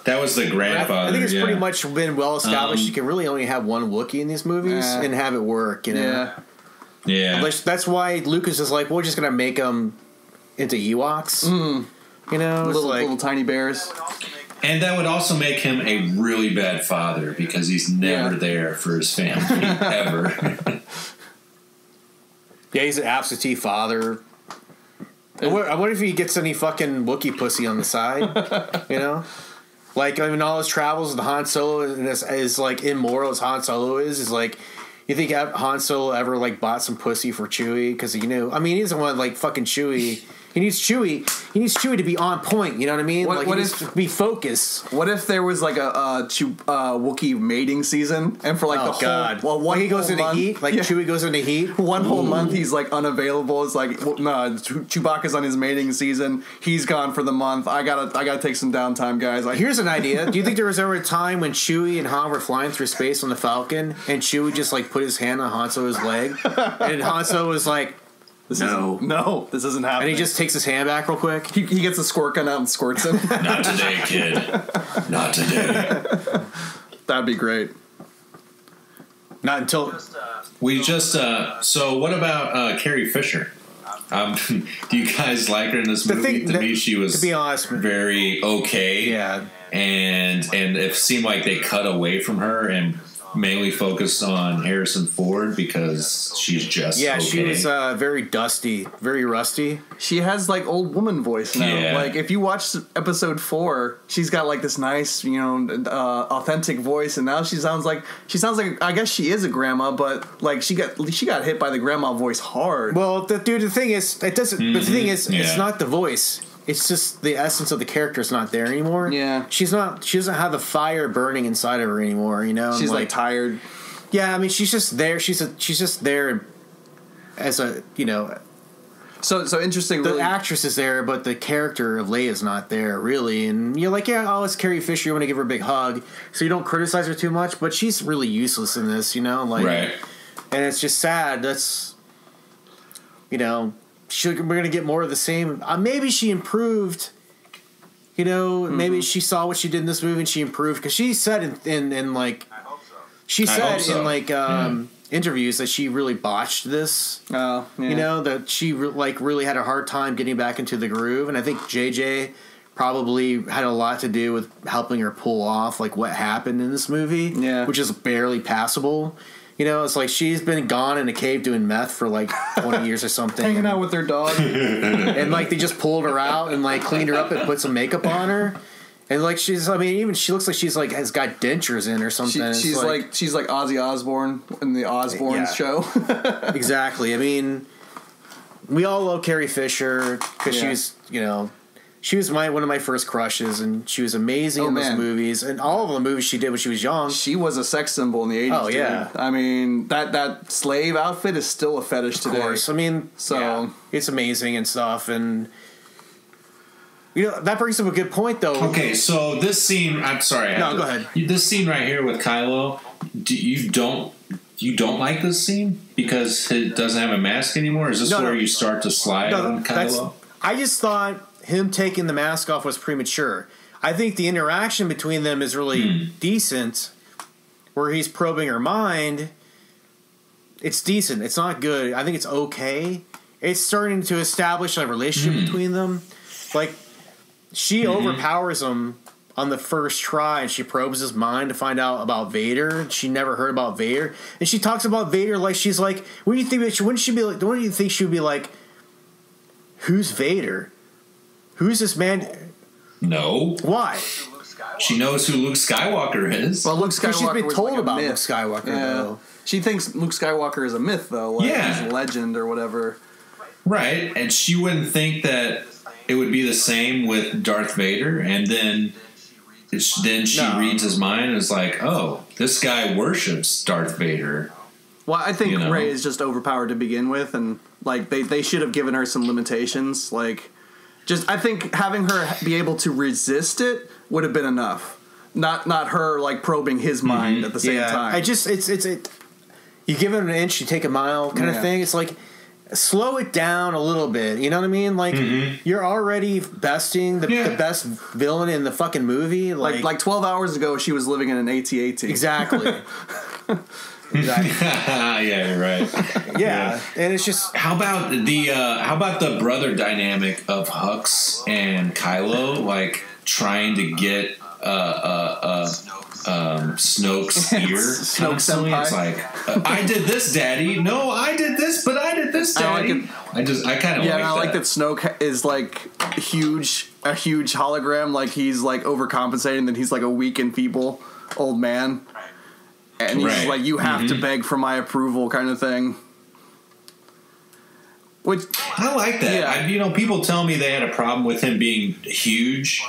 That was the grandfather. I think it's pretty much been well established. You can really only have one Wookiee in these movies and have it work. Yeah. That's why Lucas is like, we're just gonna make them into Ewoks. Little tiny bears. And that would also make him a really bad father because he's never there for his family ever. Yeah, he's an absentee father. I wonder if he gets any fucking Wookiee pussy on the side. Like, I mean, all his travels with Han Solo is like immoral as Han Solo is like, you think Han Solo ever like bought some pussy for Chewie? Because he doesn't want like fucking Chewie. He needs Chewie to be on point. You know what I mean? He needs to be focused. What if there was like a Wookiee mating season, and for like he goes into heat, Chewie goes into heat. One whole month he's like unavailable. It's like Chewbacca's on his mating season. He's gone for the month. I gotta take some downtime, guys. Here's an idea. Do you think there was ever a time when Chewie and Han were flying through space on the Falcon, and Chewie just like put his hand on Han Solo's leg, and Han Solo was like, this isn't happening. And he just takes his hand back real quick. He gets a squirt gun out and squirts him. Not today, kid. Not today. That'd be great. Not until So what about Carrie Fisher? Do you guys like her in this movie? To me, she was, to be honest, very okay. Yeah, and it seemed like they cut away from her and mainly focused on Harrison Ford because she's just she was very dusty, very rusty. She has like old woman voice now. Yeah. Like if you watch episode 4, she's got like this nice, authentic voice, and now she sounds like I guess she is a grandma, but like she got hit by the grandma voice hard. Well, the thing is, it doesn't. Mm-hmm. But the thing is, it's not the voice. It's just the essence of the character is not there anymore. Yeah, she doesn't have the fire burning inside of her anymore. She's like tired. Yeah, I mean, she's just there. She's just there as a So interesting. The actress is there, but the character of Leia is not there really. And you're like, it's Carrie Fisher. You want to give her a big hug, so you don't criticize her too much. But she's really useless in this, right? And it's just sad. That's we're going to get more of the same. Maybe she improved. Maybe she saw what she did in this movie and she improved, because she said in like interviews that she really botched this. Oh, yeah. That she really had a hard time getting back into the groove, and I think JJ probably had a lot to do with helping her pull off like what happened in this movie, which is barely passable. It's like she's been gone in a cave doing meth for like 20 years or something. Hanging out with her dog. And like they just pulled her out and like cleaned her up and put some makeup on her. And like she looks like she's like has got dentures in or something. She's like Ozzy Osbourne in the Osbournes show. Exactly. I mean, we all love Carrie Fisher because she was, she was one of my first crushes, and she was amazing in those movies, and all of the movies she did when she was young. She was a sex symbol in the 80s. Oh yeah, dude. I mean that slave outfit is still a fetish today. Of course, I mean, it's amazing and stuff, and that brings up a good point, though. Okay, so this scene, I'm sorry. No, go ahead. This scene right here with Kylo, you don't like this scene because it doesn't have a mask anymore? Is this where you start to slide on Kylo? I just thought him taking the mask off was premature. I think the interaction between them is really decent, where he's probing her mind. It's decent. It's not good. I think it's okay. It's starting to establish a relationship between them. Like, she overpowers him on the first try, and she probes his mind to find out about Vader. She never heard about Vader, and she talks about Vader like she's like, "What do you think? Wouldn't she be like? Don't you think she would be like, who's Vader? Who's this man?" No. Why? She knows who Luke Skywalker is. Well, Luke Skywalker. She's been told like about Luke Skywalker, though. She thinks Luke Skywalker is a myth, though. Like he's a legend or whatever. Right, and she wouldn't think that it would be the same with Darth Vader, and then she reads his mind and is like, "Oh, this guy worships Darth Vader." Well, I think Rey is just overpowered to begin with, and like they should have given her some limitations. Like, I think having her be able to resist it would have been enough. Not her like probing his mind at the same time. You give him an inch, you take a mile kind of thing. It's like, slow it down a little bit. You know what I mean? Like, you're already besting the best villain in the fucking movie. Like 12 hours ago, she was living in an AT-AT. Exactly. Yeah, you're right. Yeah, and it's just how about the brother dynamic of Hux and Kylo, like trying to get Snoke's ear. Snoke senpai. It's like, I did this, Daddy. No, I did this, but I did this, Daddy. I kind of like that. I like that Snoke is like a huge hologram. Like he's like overcompensating that he's like a weak and feeble old man. And he's like, you have to beg for my approval kind of thing. Which I like that. Yeah. People tell me they had a problem with him being huge,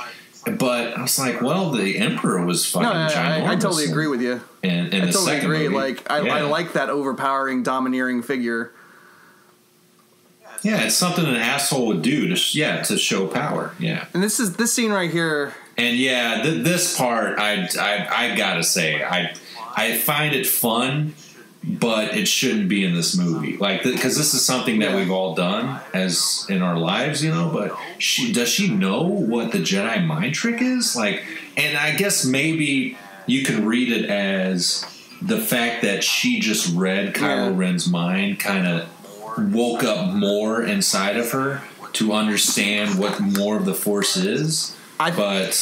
but I was like, well, the Emperor was fucking ginormous. I totally agree with you. And I totally agree. Movie. Like, I like that overpowering, domineering figure. Yeah, it's something an asshole would do to show power. Yeah. And this scene right here. And this part, I gotta say, I find it fun, but it shouldn't be in this movie. Like, because this is something that we've all done as in our lives, But does she know what the Jedi mind trick is? Like, and I guess maybe you can read it as the fact that she just read Kylo Ren's mind, kind of woke up more inside of her to understand what more of the Force is. But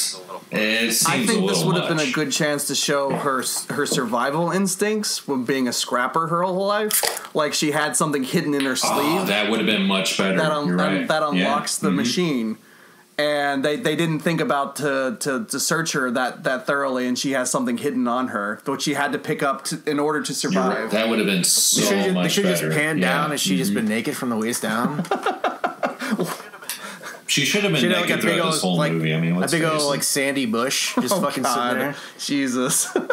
it seems I think this would have been much. A good chance to show her survival instincts from being a scrapper her whole life. Like she had something hidden in her sleeve. Oh, that would have been much better. That unlocks the machine. And they didn't think about to search her that thoroughly, and she has something hidden on her, which she had to pick up in order to survive. Right. That would have been so much better. They should have just panned down, and she just been naked from the waist down. She should have been naked throughout this whole movie. I mean, a big old like sandy bush just fucking sitting there. Jesus. But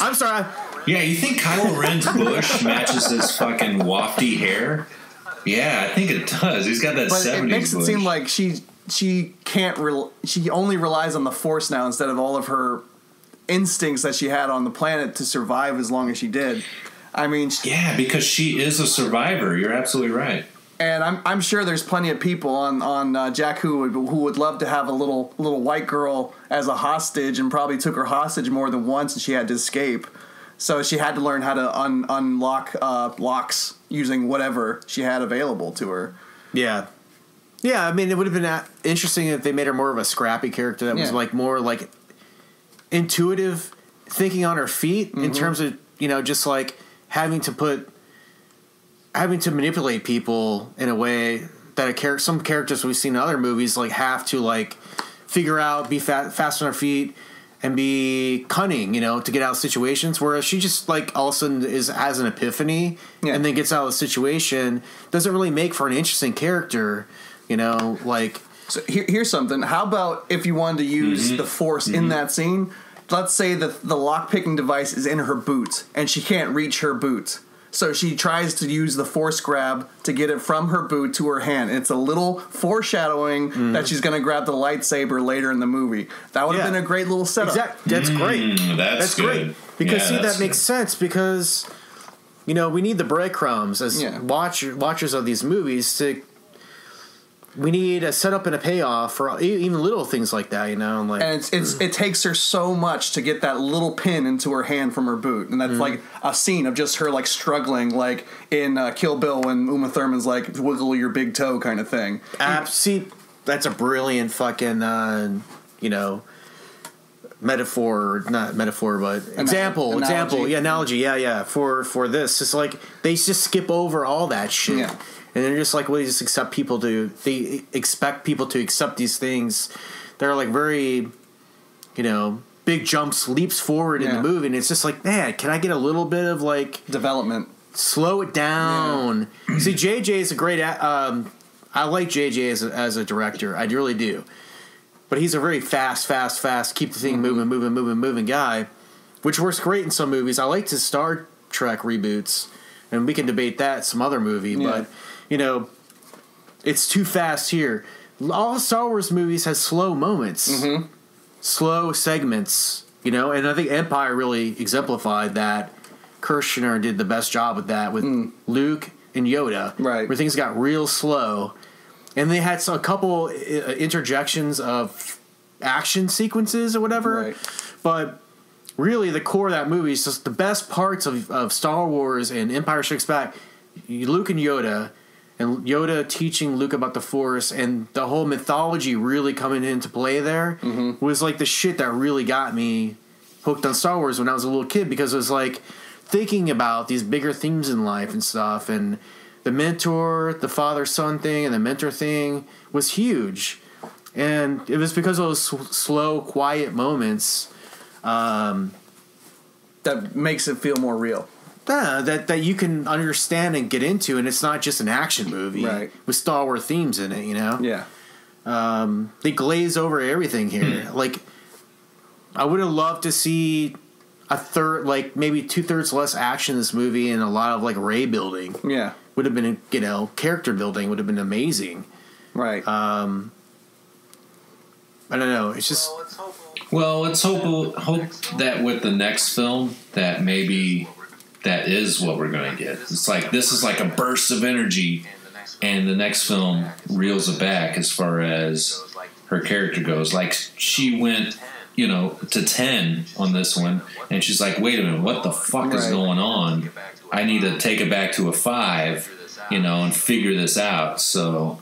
I'm sorry. Yeah, you think Kylo Ren's bush matches his fucking wafty hair? Yeah, I think it does. He's got that 70s But it makes bush. it seem like she can't. She only relies on the Force now instead of all of her instincts that she had on the planet to survive as long as she did. I mean, yeah, because she is a survivor. You're absolutely right. And I'm sure there's plenty of people on Jakku who would love to have a little white girl as a hostage, and probably took her hostage more than once, and she had to escape. So she had to learn how to unlock locks using whatever she had available to her. Yeah. Yeah, I mean, it would have been interesting if they made her more of a scrappy character that was like more like intuitive, thinking on her feet in terms of, just like having to manipulate people in a way that some characters we've seen in other movies like have to like figure out, be fast on their feet, and be cunning, to get out of situations. Whereas she just like all of a sudden has an epiphany and then gets out of the situation. Doesn't really make for an interesting character, like. So here's something. How about if you wanted to use the Force in that scene? Let's say that the lock-picking device is in her boot, and she can't reach her boot. So she tries to use the Force grab to get it from her boot to her hand. And it's a little foreshadowing that she's going to grab the lightsaber later in the movie. That would have been a great little setup. Exactly. That's great. That's great. Because, that makes sense. Because, we need the breadcrumbs as watchers of these movies to... We need a setup and a payoff for even little things like that, Like, and it takes her so much to get that little pin into her hand from her boot, and that's like a scene of just her like struggling, like in Kill Bill when Uma Thurman's like wiggle your big toe kind of thing. See, that's a brilliant fucking metaphor, not metaphor, but example, analogy, for this. It's like they just skip over all that shit. Yeah. And they're just like, they expect people to accept these things. They're like very, big jumps, leaps forward in the movie. And it's just like, man, can I get a little bit of like development? Slow it down. Yeah. See, JJ is a great, I like JJ as a director. I really do. But he's a very fast, keep the thing moving guy, which works great in some movies. I like his Star Trek reboots, and we can debate that some other movie, but... it's too fast here. All Star Wars movies has slow moments, slow segments, and I think Empire really exemplified that. Kirshner did the best job with that with Luke and Yoda, right? Where things got real slow, and they had a couple interjections of action sequences or whatever, right? But really, the core of that movie is just the best parts of Star Wars and Empire Strikes Back. Luke and Yoda. And Yoda teaching Luke about the Force and the whole mythology really coming into play there was like the shit that really got me hooked on Star Wars when I was a little kid, because it was like thinking about these bigger themes in life and stuff. And the mentor, the father-son thing and the mentor thing was huge. And it was because of those slow, quiet moments that makes it feel more real. That you can understand and get into, and it's not just an action movie with Star Wars themes in it, Yeah. They glaze over everything here. Like, I would have loved to see a third, like maybe 2/3 less action in this movie and a lot of like Rey building. Yeah. Would have been, character building would have been amazing. Right. I don't know. It's just. Well, let's hope that with the next film that maybe. That is what we're going to get. It's like, this is like a burst of energy, and the next film reels it back as far as her character goes. Like, she went, to 10 on this one, and she's like, wait a minute, what the fuck is going on? I need to take it back to a 5, and figure this out. So,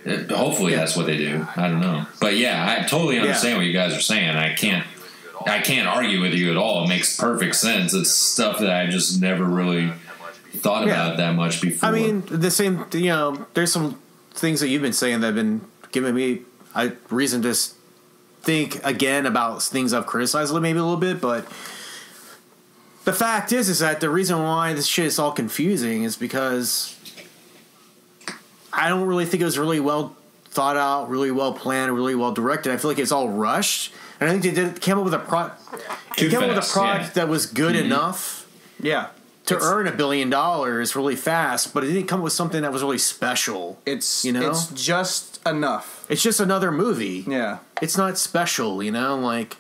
hopefully that's what they do. I don't know. But yeah, I totally understand what you guys are saying. I can't argue with you at all. It makes perfect sense. It's stuff that I just never really thought about that much before. I mean, the same, there's some things that you've been saying that have been giving me a reason to think again about things I've criticized maybe a little bit, but the fact is that the reason why this shit is all confusing is because I don't really think it was really well thought out, really well planned, really well directed. I feel like it's all rushed. And I think they came up with a product that was good enough to earn $1 billion really fast, but it didn't come up with something that was really special. It's just enough. It's just another movie. Yeah. It's not special, like...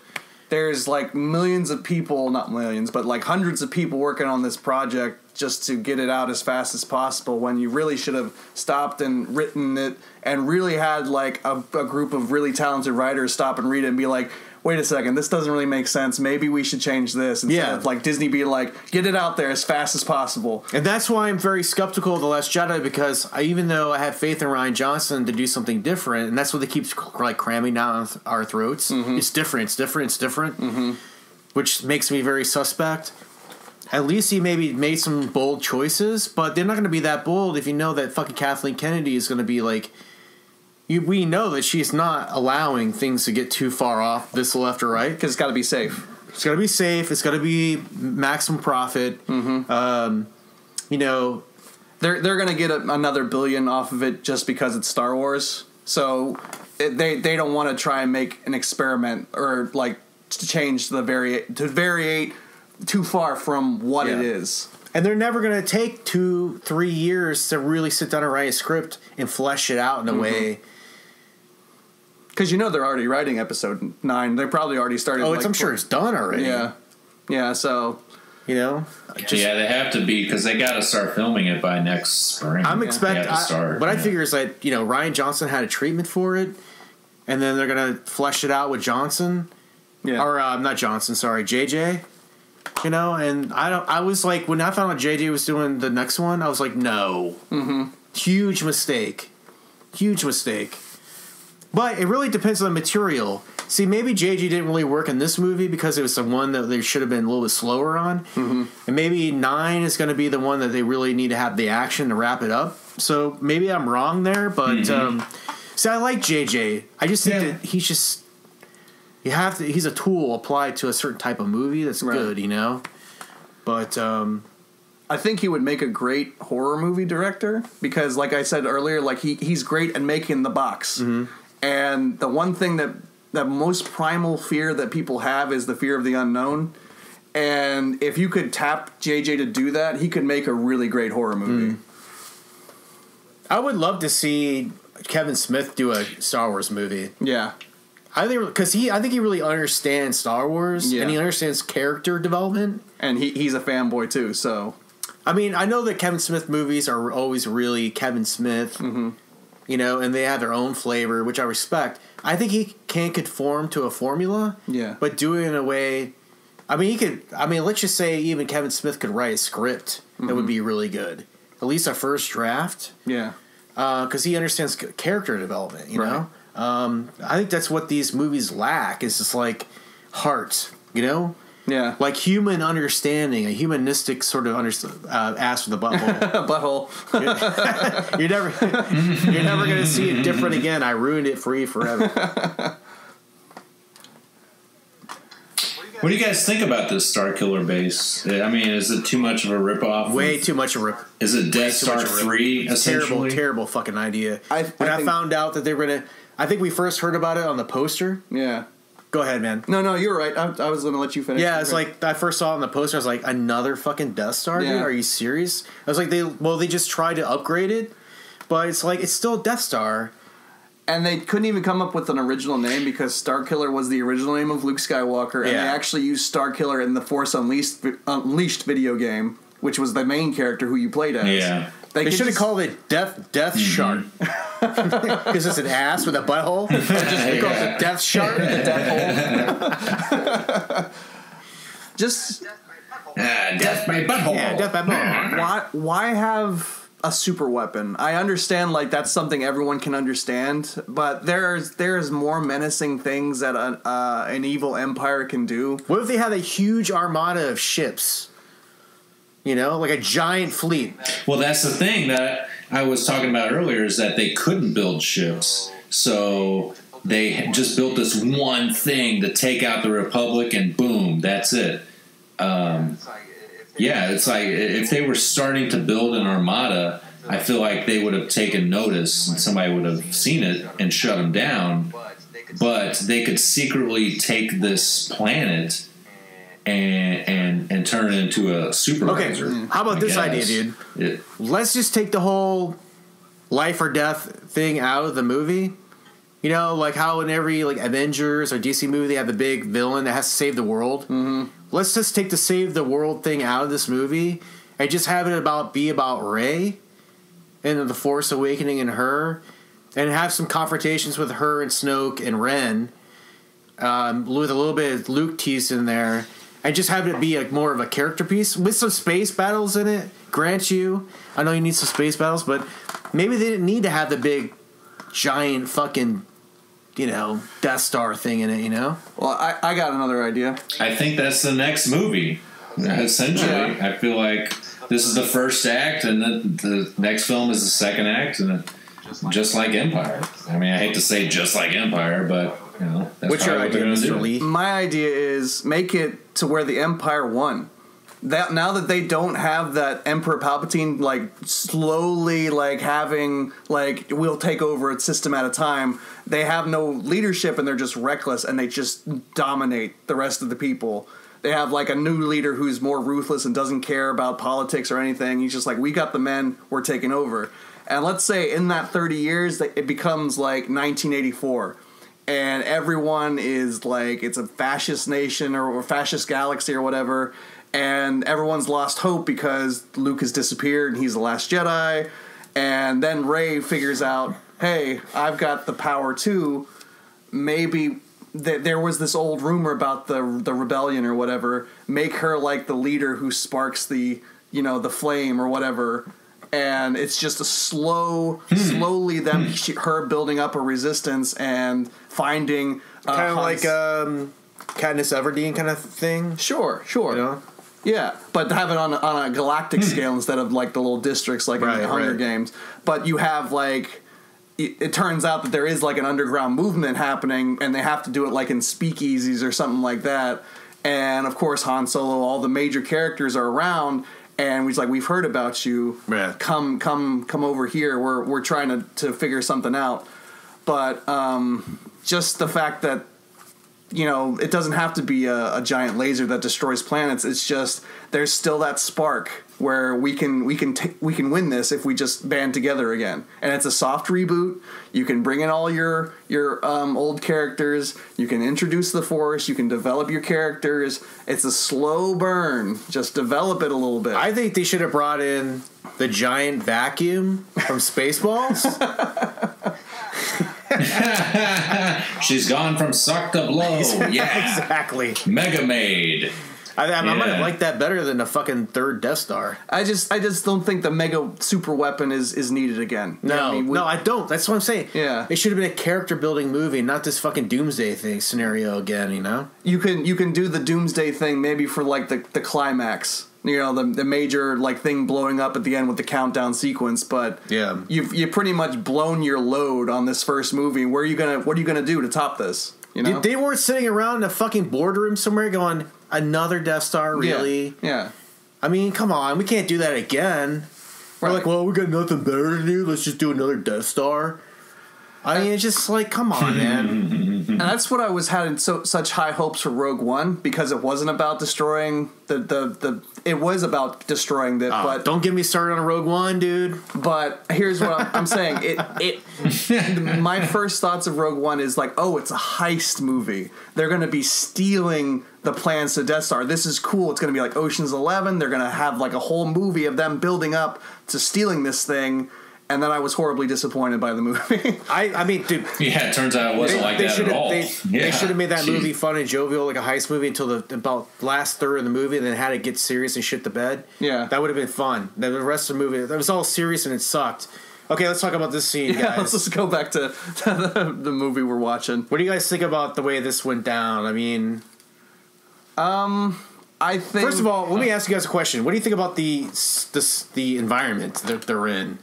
There's like millions of people, not millions, but like hundreds of people working on this project just to get it out as fast as possible, when you really should have stopped and written it and really had like a group of really talented writers stop and read it and be like, wait a second, this doesn't really make sense. Maybe we should change this. Instead of like Disney being like, get it out there as fast as possible. And that's why I'm very skeptical of The Last Jedi, because even though I have faith in Rian Johnson to do something different, and that's what they keep like cramming down our throats, it's different, which makes me very suspect. At least he maybe made some bold choices, but they're not going to be that bold if you know that fucking Kathleen Kennedy is going to be like, we know that she's not allowing things to get too far off this left or right. Because it's got to be safe. It's got to be safe. It's got to be maximum profit. Mm-hmm. You know, they're going to get another $1 billion off of it just because it's Star Wars. So they don't want to try and make an experiment or like to change to variate too far from what it is. And they're never going to take 2-3 years to really sit down and write a script and flesh it out in a way. Because you know they're already writing episode 9. They probably already started. Oh, I'm sure it's done already. Yeah. So you know, they have to be because they got to start filming it by next spring. I'm expecting. What I figure is that Rian Johnson had a treatment for it, and then they're gonna flesh it out with Johnson. Yeah. Or not Johnson. Sorry, JJ. And I was like, when I found out JJ was doing the next one, I was like, no. Huge mistake. But it really depends on the material. See, maybe JJ didn't really work in this movie because it was the one that they should have been a little bit slower on. And maybe 9 is going to be the one that they really need to have the action to wrap it up. So maybe I'm wrong there, but see, I like JJ. I just think that he's just he's a tool applied to a certain type of movie that's good, But I think he would make a great horror movie director because, like I said earlier, like he's great at making the box. And the one thing that most primal fear that people have is the fear of the unknown. And if you could tap JJ to do that, he could make a really great horror movie. I would love to see Kevin Smith do a Star Wars movie. Yeah. I think because I think he really understands Star Wars and he understands character development. And he's a fanboy too, so. I mean, I know that Kevin Smith movies are always really Kevin Smith, and they have their own flavor, which I respect. I think he can't conform to a formula, but do it in a way. I mean, let's just say even Kevin Smith could write a script that would be really good, at least a first draft. Yeah, because he understands character development. You know, I think that's what these movies lack. Is just like heart. Yeah, like human understanding, a humanistic sort of ass with a butthole. You're never going to see it different again. I ruined it for you forever. What do you guys think about this Starkiller base? I mean, is it too much of a ripoff? Way too much of a rip. Is it Death Star 3? Essentially, terrible fucking idea. I found out that they were gonna. I think we first heard about it on the poster. Yeah. Go ahead, man. No, you're right. I was going to let you finish. Yeah, it's like I first saw it on the poster. I was like, another fucking Death Star, dude? Are you serious? I was like, they just tried to upgrade it, but it's like it's still Death Star. And they couldn't even come up with an original name because Starkiller was the original name of Luke Skywalker, and they actually used Starkiller in the Force Unleashed video game, which was the main character who you played as. Yeah. They should have called it Death Shark. Because it's an ass with a butthole. They call it the Death Shark. Just death by butthole. Yeah, death by butthole. Why have a super weapon? I understand, like, that's something everyone can understand, but there's more menacing things that an evil empire can do. What if they had a huge armada of ships? Like a giant fleet. Well, that's the thing that I was talking about earlier is that they couldn't build ships. So they just built this one thing to take out the Republic and boom, that's it. It's like if they were starting to build an armada, I feel like they would have taken notice and somebody would have seen it and shut them down. But they could secretly take this planet and turn it into a supervisor. Okay, how about this idea, dude? Let's just take the whole life or death thing out of the movie. Like how in every Avengers or DC movie they have the big villain that has to save the world. Let's just take the save the world thing out of this movie and just have it be about Rey and the Force Awakening and her, and have some confrontations with her and Snoke and Ren, with a little bit of Luke teased in there. And just have it be more of a character piece with some space battles in it. Grant you, I know you need some space battles, but maybe they didn't need to have the big, giant fucking, Death Star thing in it. Well, I got another idea. I think that's the next movie. Essentially, I feel like this is the first act, and then the next film is the second act, and just like Empire. I mean, I hate to say just like Empire, but that's what's your idea, Mr. Lee? My idea is make it to where the Empire won. That now that they don't have that Emperor Palpatine slowly having we'll take over a system at a time. They have no leadership and they're just reckless and they just dominate the rest of the people. They have a new leader who's more ruthless and doesn't care about politics or anything. He's just we got the men, we're taking over. And let's say in that 30 years it becomes 1984. And everyone is it's a fascist nation or fascist galaxy or whatever. And everyone's lost hope because Luke has disappeared and he's the last Jedi. And then Rey figures out, hey, I've got the power too. Maybe there was this old rumor about the rebellion or whatever. Make her the leader who sparks the flame or whatever. And it's just a slowly her building up a resistance and finding kind of Katniss Everdeen kind of thing. Sure. Yeah, but have it on a galactic scale instead of the little districts in the Hunger Games. But you have it turns out that there is an underground movement happening, and they have to do it in speakeasies or something like that. And of course, Han Solo, all the major characters are around, and he's we've heard about you. Yeah. Come over here. We're trying to figure something out. But just the fact that. It doesn't have to be a giant laser that destroys planets. It's just there's still that spark where we can win this if we just band together again. And it's a soft reboot. You can bring in all your old characters. You can introduce the Force. You can develop your characters. It's a slow burn. Just develop it a little bit. I think they should have brought in the giant vacuum from Spaceballs. She's gone from suck to blow. Yeah, exactly. Mega Maid. I might have liked that better than the fucking third Death Star. I just don't think the mega super weapon is needed again. No, I don't. That's what I'm saying. Yeah, it should have been a character building movie, not this fucking Doomsday thing scenario again. You can do the Doomsday thing maybe for the climax. The major thing blowing up at the end with the countdown sequence, but yeah, you've pretty much blown your load on this first movie. What are you gonna do to top this? They weren't sitting around in a fucking boardroom somewhere going, another Death Star, really? Yeah. I mean, come on, we can't do that again. We're well, we got nothing better to do. Let's just do another Death Star. I mean, it's just come on, man. And that's what I was having such high hopes for Rogue One, because it wasn't about destroying it was about destroying the. But don't get me started on Rogue One, dude. But here's what I'm saying. My first thoughts of Rogue One is it's a heist movie. They're going to be stealing the plans to Death Star. This is cool. It's going to be like Ocean's 11. They're going to have a whole movie of them building up to stealing this thing. And then I was horribly disappointed by the movie. I mean, dude. Yeah, it turns out it wasn't that at all. They should have made that movie fun and jovial, like a heist movie, until about last third of the movie, and then had it get serious and shit the bed. Yeah. That would have been fun. The rest of the movie, that was all serious and it sucked. Okay, let's talk about this scene, guys. Let's just go back to the movie we're watching. What do you guys think about the way this went down? I mean... I think... First of all, let me ask you guys a question. What do you think about the environment that they're in?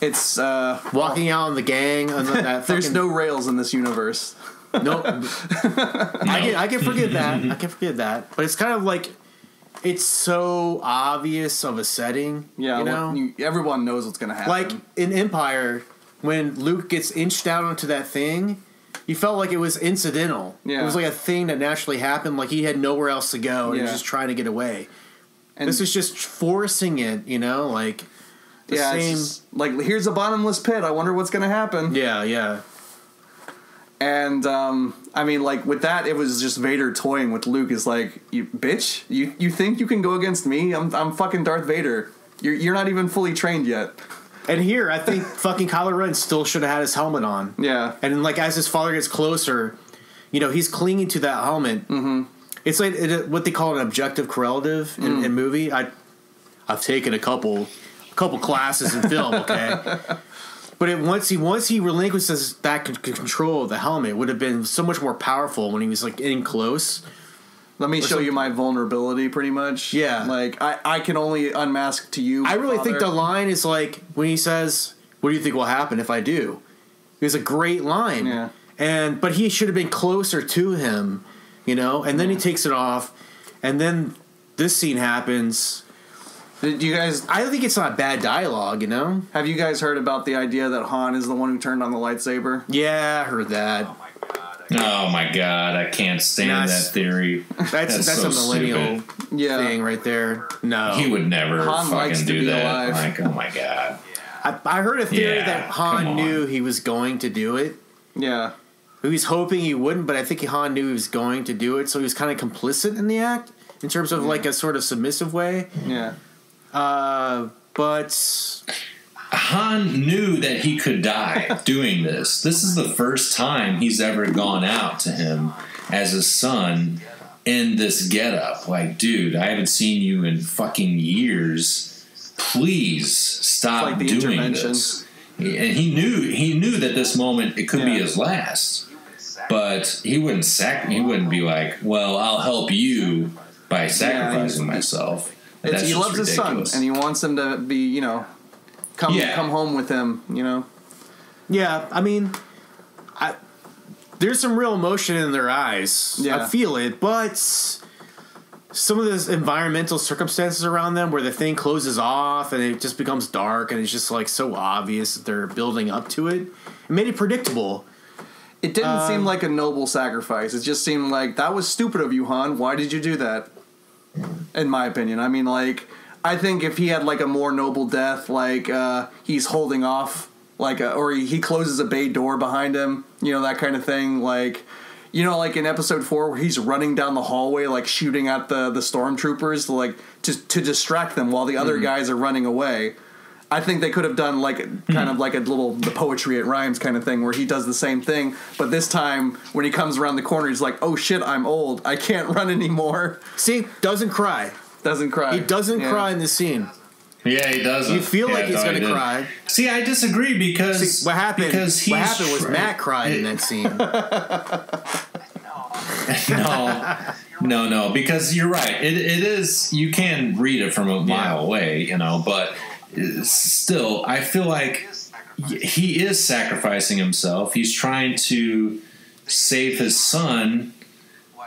It's walking out on the gang. On there's no rails in this universe. No, I can forgive that. But it's kind of it's so obvious of a setting. Yeah, everyone knows what's going to happen. Like in Empire, when Luke gets inched out onto that thing, you felt like it was incidental. Yeah. It was like a thing that naturally happened. Like he had nowhere else to go, and he was just trying to get away. And this is just forcing it. Same. It's here's a bottomless pit. I wonder what's going to happen. Yeah. And I mean, with that, it was just Vader toying with Luke. Is you bitch, you think you can go against me? I'm fucking Darth Vader. You're not even fully trained yet. And here, I think fucking Kylo Ren still should have had his helmet on. Yeah. And as his father gets closer, he's clinging to that helmet. Mm-hmm. It's what they call an objective correlative in movie. I've taken a couple classes in film, okay? But once he relinquishes that control of the helmet, it would have been so much more powerful when he was in close. Let me show you my vulnerability, pretty much. Yeah. I can only unmask to you. I really think the line is when he says, what do you think will happen if I do? It was a great line. Yeah. But he should have been closer to him, you know? And then he takes it off, and then this scene happens. Did you guys... I think it's not bad dialogue, you know? Have you guys heard about the idea that Han is the one who turned on the lightsaber? Yeah, I heard that. Oh my god, I can't stand that theory. That's so a millennial thing right there. No. He would never Han likes fucking to do be that. alive. Like, oh my god. I heard a theory that Han knew he was going to do it. Yeah. He was hoping he wouldn't, but I think Han knew he was going to do it, so he was kind of complicit in the act in terms of like a sort of submissive way. Yeah. But Han knew that he could die doing this. This is the first time he's ever gone out to him as a son in this getup. Like, dude, I haven't seen you in fucking years. Please stop doing this. And he knew that this moment it could be his last. But he wouldn't be like, well, I'll help you by sacrificing myself. He loves his son, and he wants him to be, you know, come home with him, you know. Yeah, I mean, there's some real emotion in their eyes. Yeah. I feel it, but some of the environmental circumstances around them where the thing closes off and it just becomes dark and it's just like so obvious that they're building up to it. It made it predictable. It didn't seem like a noble sacrifice. It just seemed like, that was stupid of you, Han. Why did you do that? In my opinion. I mean, like, I think if he had like a more noble death, like he's holding off, like, or he closes a bay door behind him, you know, that kind of thing. Like, you know, like in episode 4 where he's running down the hallway, like shooting at the stormtroopers, like to distract them while the other guys are running away. I think they could have done like kind of like the poetry it rhymes kind of thing where he does the same thing, but this time when he comes around the corner, he's like, "Oh shit, I'm old. I can't run anymore." See, doesn't cry. Doesn't cry. He doesn't cry in this scene. Yeah, he doesn't. You feel like he's going to cry. See, I disagree because what happened? Because what happened was Matt cried in that scene. No, because you're right. It is. You can read it from a mile away, you know, but still, I feel like he is sacrificing himself. He's trying to save his son.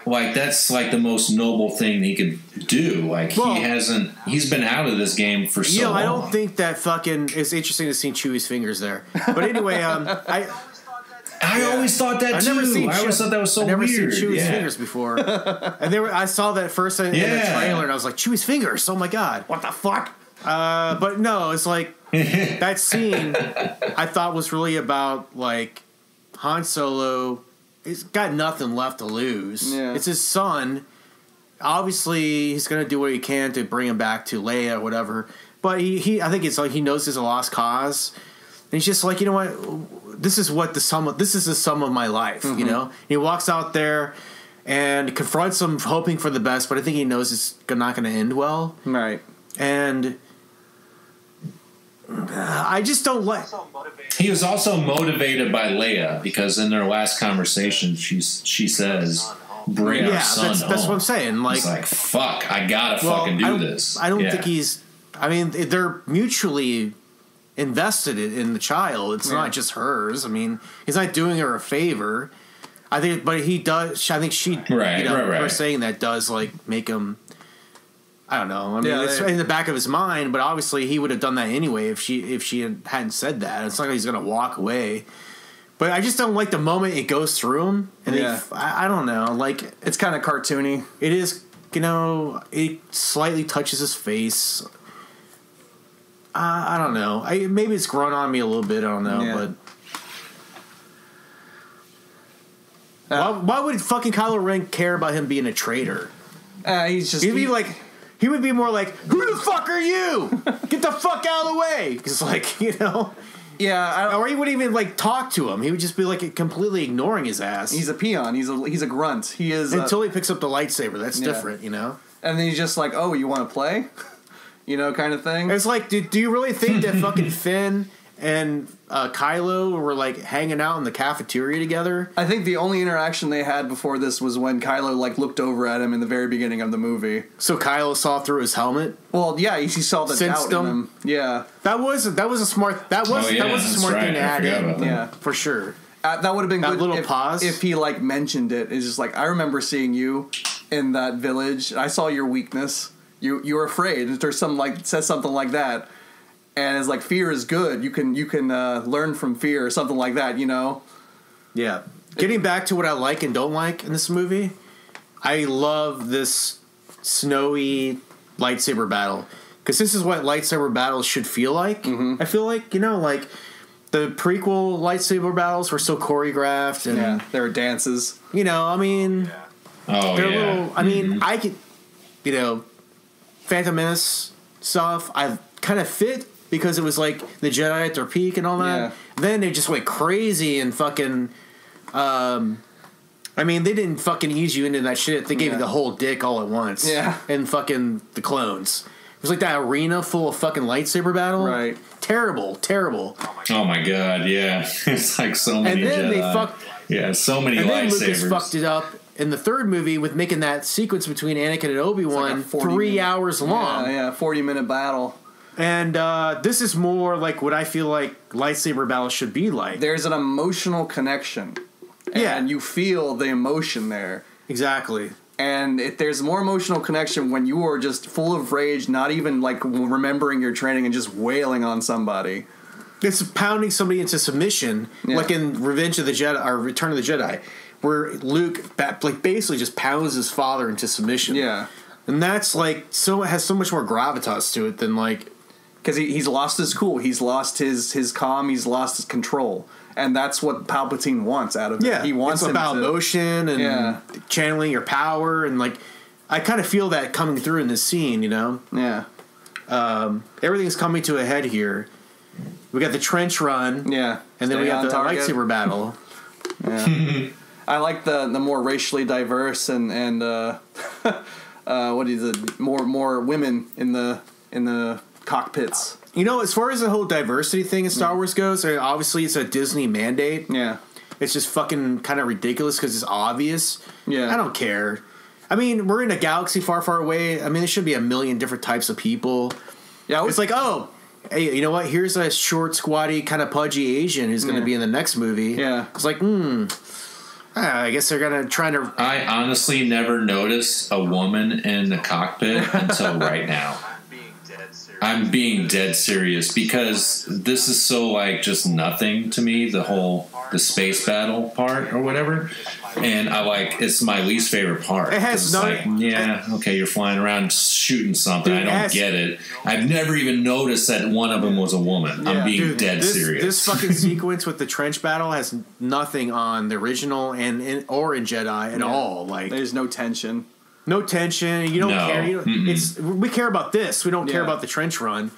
Like, that's like the most noble thing he could do. Like, he's been out of this game for so long. I don't think that fucking, it's interesting to see Chewie's fingers there. But anyway, I always thought that too. I always thought that was so weird. I've never seen Chewie's fingers before. And I saw that first in the trailer and I was like, Chewie's fingers, oh my god. What the fuck? But no, it's like, that scene I thought was really about, like, Han Solo, he's got nothing left to lose. Yeah. It's his son. Obviously, he's going to do what he can to bring him back to Leia or whatever. But I think it's like he knows it's a lost cause. And he's just like, you know what? This is the sum of my life, you know? And he walks out there and confronts him, hoping for the best, but I think he knows it's not going to end well. Right. And I just don't like... He was also motivated by Leia because in their last conversation, she says, "Bring our son home." That's what I'm saying. Like, he's like, "Fuck, I gotta fucking do this." I don't think he's. I mean, they're mutually invested in the child. It's not just hers. I mean, he's not doing her a favor. I think, but he does. I think she, her saying that does like make him. I don't know. I mean, it's in the back of his mind, but obviously he would have done that anyway if she hadn't said that. It's not like he's going to walk away. But I just don't like the moment it goes through him. And I don't know. Like, it's kind of cartoony. It is, you know, it slightly touches his face. I don't know. Maybe it's grown on me a little bit. I don't know. But why would fucking Kylo Ren care about him being a traitor? He would be more like, "Who the fuck are you? Get the fuck out of the way!" Because, like, you know, or he wouldn't even like talk to him. He would just be like completely ignoring his ass. He's a peon. He's a grunt. He is until he picks up the lightsaber. That's different, you know. And then he's just like, "Oh, you want to play?" You know, kind of thing. It's like, do you really think that fucking Finn and Kylo were like hanging out in the cafeteria together. I think the only interaction they had before this was when Kylo like looked over at him in the very beginning of the movie. So Kylo saw through his helmet. Well, yeah, he saw the doubt in him. Yeah, that was a smart thing to add in. Yeah, for sure. That would have been good. Little pause if he like mentioned it. It's just like, I remember seeing you in that village. I saw your weakness. You were afraid. There's some like says something like that. And it's like, fear is good. You can learn from fear or something like that, you know? Yeah. Getting back to what I like and don't like in this movie, I love this snowy lightsaber battle. Because this is what lightsaber battles should feel like. Mm-hmm. I feel like, like the prequel lightsaber battles were so choreographed. And, there were dances. I mean... Oh, they're little... I mean, I could... Phantom Menace stuff, I kind of fit... Because it was like the Jedi at their peak and all that. Yeah. Then they just went crazy and fucking... they didn't fucking ease you into that shit. They gave you the whole dick all at once. Yeah. And fucking the clones. It was like that arena full of fucking lightsaber battle. Right. Terrible. Oh my god, yeah. It's like so many And then Jedi. they fucked... Yeah, so many and lightsabers. And then Lucas fucked it up in the third movie with making that sequence between Anakin and Obi-Wan like 3 hours long. Yeah, 40-minute battle. And this is more like what I feel like lightsaber battles should be like. There's an emotional connection. And you feel the emotion there. Exactly. And there's more emotional connection when you are just full of rage, not even like remembering your training and just wailing on somebody. It's pounding somebody into submission, like in Revenge of the Jedi or Return of the Jedi, where Luke basically just pounds his father into submission. Yeah. And that's like it has so much more gravitas to it than like... Because he's lost his cool, he's lost his calm, he's lost his control, and that's what Palpatine wants out of it. Yeah, he wants it's about emotion and channeling your power, and like I kind of feel that coming through in this scene. Yeah. Everything's coming to a head here. We got the trench run, and then we got the lightsaber battle. Yeah. I like the more racially diverse and what is it? More women in the cockpits. As far as the whole diversity thing in Star Wars goes, obviously it's a Disney mandate. Yeah. It's just fucking kind of ridiculous because it's obvious. Yeah. I don't care. I mean, we're in a galaxy far, far away. I mean, there should be a million different types of people. Yeah. It's like, oh, hey, you know what? Here's a short, squatty, kind of pudgy Asian who's going to be in the next movie. Yeah. It's like, I guess they're going to try to... I honestly never noticed a woman in the cockpit until right now. I'm being dead serious because this is so like just nothing to me, the space battle part or whatever, and it's my least favorite part. It has you're flying around shooting something. Dude, I don't get it. I've never even noticed that one of them was a woman. Yeah. I'm being dead serious. This fucking sequence with the trench battle has nothing on the original or in Jedi at all. Like, there's no tension. No tension. You don't care. We care about this. We don't care about the trench run.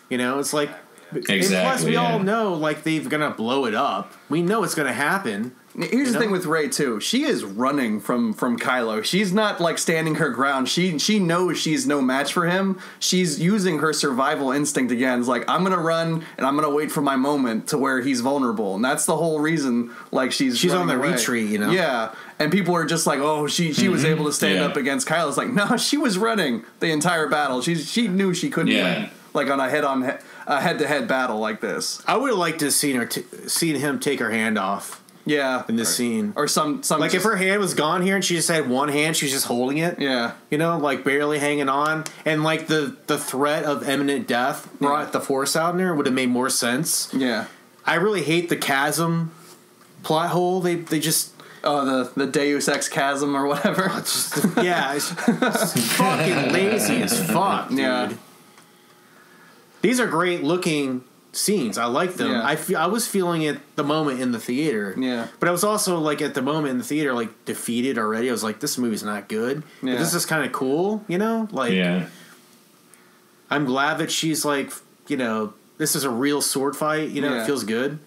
It's like... Exactly. And plus, we all know, they're going to blow it up. We know it's going to happen. Here's the thing with Rey, too. She is running from Kylo. She's not, standing her ground. She knows she's no match for him. She's using her survival instinct again. It's like, I'm going to run, and I'm going to wait for my moment to where he's vulnerable. And that's the whole reason, she's on the away. retreat, Yeah. And people are just like, oh, she was able to stand up against Kylo. It's like, no, she was running the entire battle. She knew she couldn't win. On a head-to-head battle like this. I would have liked to have seen him take her hand off. Yeah, in this scene, or some if her hand was gone here and she just had one hand, she was just holding it. Yeah, barely hanging on, and the threat of imminent death brought the Force out in there would have made more sense. Yeah, I really hate the chasm plot hole. They just the Deus Ex chasm or whatever. It's fucking lazy as fuck, dude. Yeah. These are great looking scenes. I like them. Yeah. I was feeling it the moment in the theater. Yeah. But I was also at the moment in the theater defeated already. I was like, this movie's not good. Yeah. But this is kind of cool, Yeah. I'm glad that she's this is a real sword fight. It feels good.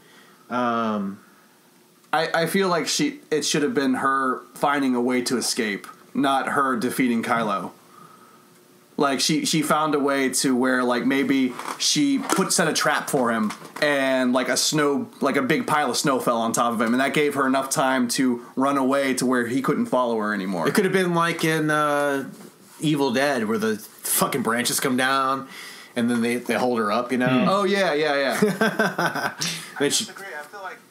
I feel like it should have been her finding a way to escape, not her defeating Kylo. Like she found a way to where like maybe she set a trap for him, and like a big pile of snow fell on top of him, and that gave her enough time to run away to where he couldn't follow her anymore. It could have been like in Evil Dead, where the fucking branches come down and then they hold her up, you know? Oh yeah.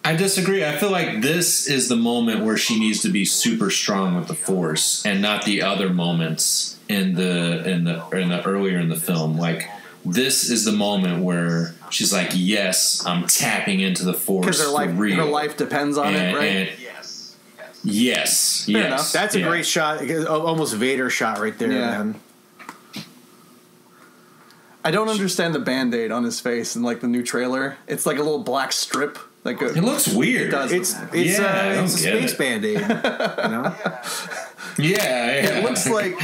I disagree. I feel like this is the moment where she needs to be super strong with the Force, and not the other moments in the earlier in the film. Like, this is the moment where she's like, "Yes, I'm tapping into the Force because her life depends on it, right?" Yes. That's a great shot. Almost Vader shot right there, man. I don't understand the Band-Aid on his face in like the new trailer. It's like a little black strip. Like it looks weird. It does. It's a space Band-Aid. You know? Yeah. It looks like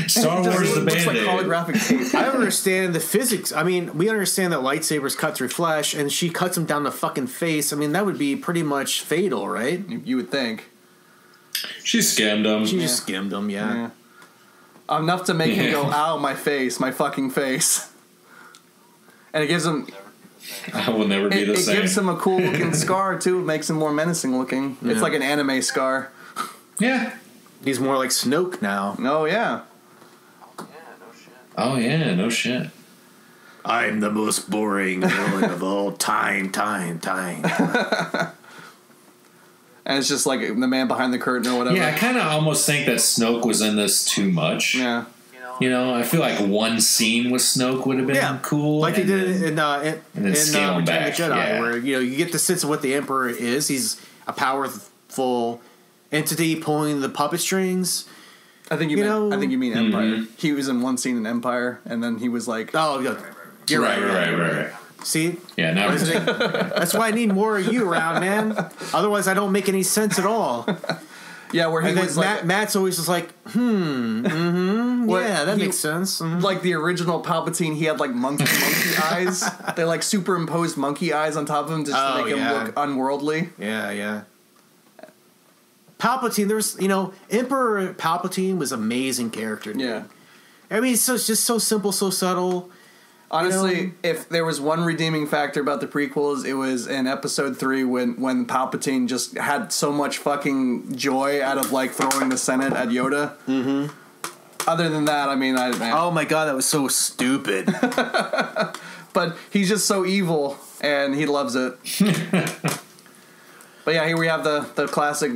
Star Wars. The Band-Aid. Looks like holographic tape. I don't understand the physics. I mean, we understand that lightsabers cut through flesh, and she cuts him down the fucking face. I mean, that would be pretty much fatal, right? You would think. She skimmed him. She just skimmed him, yeah. Enough to make him go, "Ow, my face, my fucking face." And it gives him... I will never be the same. It gives him a cool looking scar, too. It makes him more menacing looking. Yeah. It's like an anime scar. Yeah. He's more like Snoke now. Oh, yeah. Oh, yeah, no shit. I'm the most boring villain of all time. And it's just like the man behind the curtain or whatever. Yeah, I kind of almost think that Snoke was in this too much. Yeah. You know, I feel like one scene with Snoke would have been cool. Like they did in Return of the Jedi, where you get the sense of what the Emperor is. He's a powerful entity pulling the puppet strings. I think you mean Empire. He was in one scene in Empire, and then he was like, "Oh, you're right." See? Yeah, now that's why I need more of you around, man. Otherwise, I don't make any sense at all. Yeah, where he was like... Matt's always just like, yeah, that makes sense. Mm-hmm. Like the original Palpatine, he had like monkey eyes. They like superimposed monkey eyes on top of him just to make him look unworldly. Yeah. Palpatine, Emperor Palpatine was an amazing character. Dude. Yeah. I mean, it's just so simple, so subtle. Honestly, if there was one redeeming factor about the prequels, it was in Episode 3 when Palpatine just had so much fucking joy out of like throwing the Senate at Yoda. Mm-hmm. Other than that, I mean, oh my god, that was so stupid. But he's just so evil, and he loves it. But yeah, here we have the classic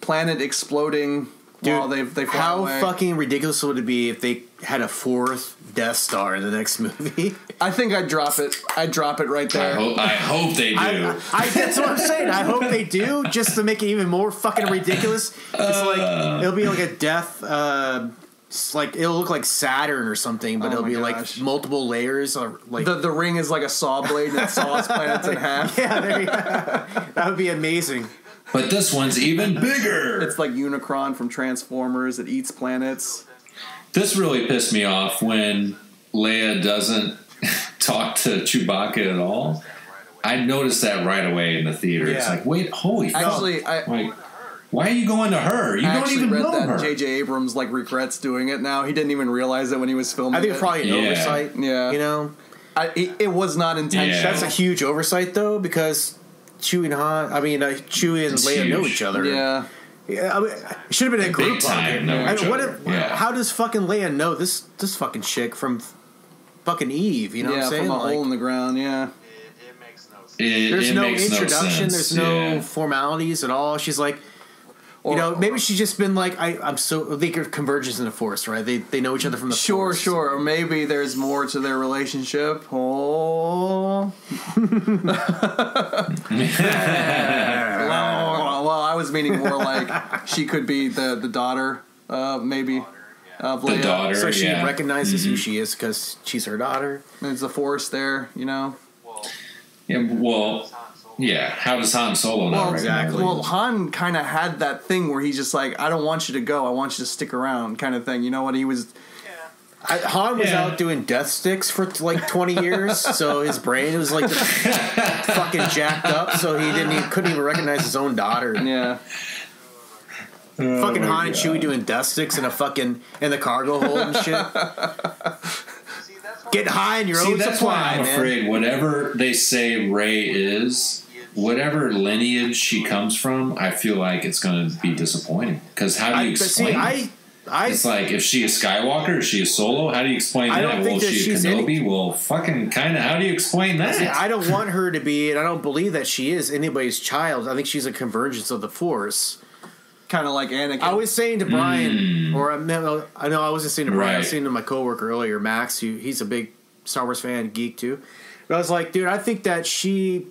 planet exploding. Dude, while they fly how away. fucking ridiculous would it be if they had a fourth Death Star in the next movie? I think I'd drop it. I'd drop it right there. I hope they do. That's what I'm saying. I hope they do, just to make it even more fucking ridiculous. It's like it'll be like a death. Like it'll look like Saturn or something, but it'll be like multiple layers. Like the ring is like a saw blade that saws planets in half. Yeah, that would be amazing. But this one's even bigger. It's like Unicron from Transformers. It eats planets. This really pissed me off when Leia doesn't talk to Chewbacca at all. I noticed that right away in the theater. Yeah. It's like, wait, holy fuck. Actually, why are you going to her? You don't even know her. J.J. Abrams regrets doing it now. He didn't even realize it when he was filming it. I think it's probably an oversight. Yeah. You know? It was not intentional. Yeah. That's a huge oversight, though, because Chewie and Chewie and Leia know each other. Yeah. I mean, it should have been a group time. How does fucking Leia know this fucking chick from fucking Eve? You know what I'm saying? From a hole in the ground, yeah. It makes no sense. There's no introduction. There's no formalities at all. She's like, maybe she's just been like, I'm so... They could convergence in the Force, right? They know each other from the Force. Sure. Or maybe there's more to their relationship. Oh. Well, I was meaning more like she could be the daughter, maybe, of Leia. The daughter, so she recognizes who she is because she's her daughter. There's the Force there, you know? How does Han Solo know? Exactly. Well, Han kind of had that thing where he's just like, I don't want you to go, I want you to stick around kind of thing. You know what? He was... Han was out doing death sticks for like 20 years, so his brain was like fucking jacked up, so he couldn't even recognize his own daughter. Yeah. Fucking Han and Chewie doing dust sticks in the cargo hold and shit. Get high in your own that's supply, why I'm afraid whatever they say Rey is, whatever lineage she comes from, I feel like it's going to be disappointing. Because how do you explain it? It's like, if she is Skywalker, is she a Solo? How do you explain that? Well, is she a Kenobi? Well, fucking kind of, how do you explain that? See, I don't want her to be, and I don't believe that she is anybody's child. I think she's a convergence of the Force. Kind of like Anakin. I was saying to Brian, or I wasn't saying to Brian, I was saying to my coworker earlier, Max, he's a big Star Wars fan, geek too. But I was like, dude, I think that she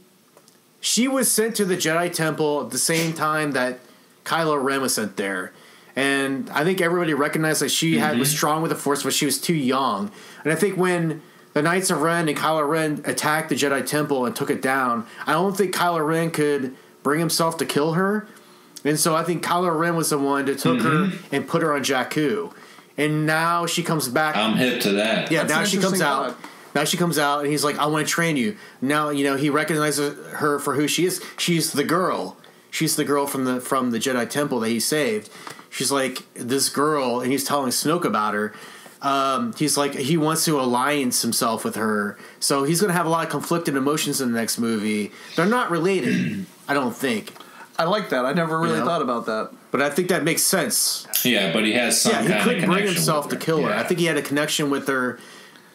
was sent to the Jedi Temple at the same time that Kylo Ren was sent there. And I think everybody recognized that she was strong with the Force, but she was too young. And I think when the Knights of Ren and Kylo Ren attacked the Jedi Temple and took it down, I don't think Kylo Ren could bring himself to kill her. And so I think Kylo Ren was the one that took her and put her on Jakku. And now she comes back. I'm hip to that. Yeah, now she comes out. Now she comes out, and he's like, I want to train you. Now, he recognizes her for who she is. She's the girl. She's the girl from the Jedi Temple that he saved. She's like, this girl, and he's telling Snoke about her. He's like, he wants to alliance himself with her. So he's going to have a lot of conflicted emotions in the next movie. They're not related, I don't think. I like that. I never really thought about that. But I think that makes sense. Yeah, but he has some kind of connection. He couldn't bring himself to kill her. I think he had a connection with her,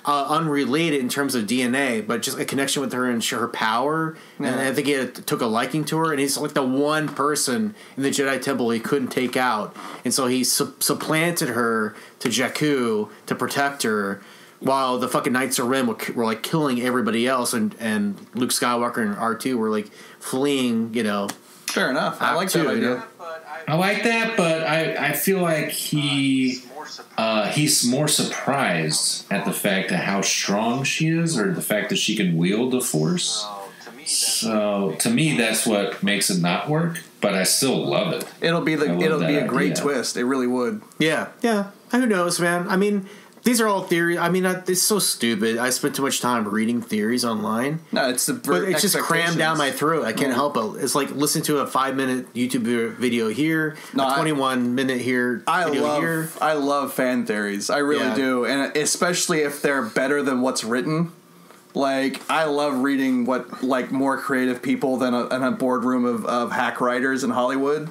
unrelated in terms of DNA, but just a connection with her and her power. Yeah. And I think he took a liking to her. And he's like the one person in the Jedi Temple he couldn't take out. And so he supplanted her to Jakku to protect her, while the fucking Knights of Ren were like killing everybody else, and Luke Skywalker and R2 were like fleeing, Fair enough. I like that idea. I like that, but I feel like he's more surprised at the fact of how strong she is, or the fact that she can wield the Force. So to me, that's what makes it not work. But I still love it. It'll be a great twist. It really would. Yeah. Who knows, man? I mean, these are all theories. I mean, it's so stupid. I spent too much time reading theories online. No, it's just crammed down my throat. I can't help it. It's like listening to a 5-minute YouTube video here, a 21-minute here. I love fan theories. I really do, and especially if they're better than what's written. Like, I love reading what more creative people than a boardroom of hack writers in Hollywood.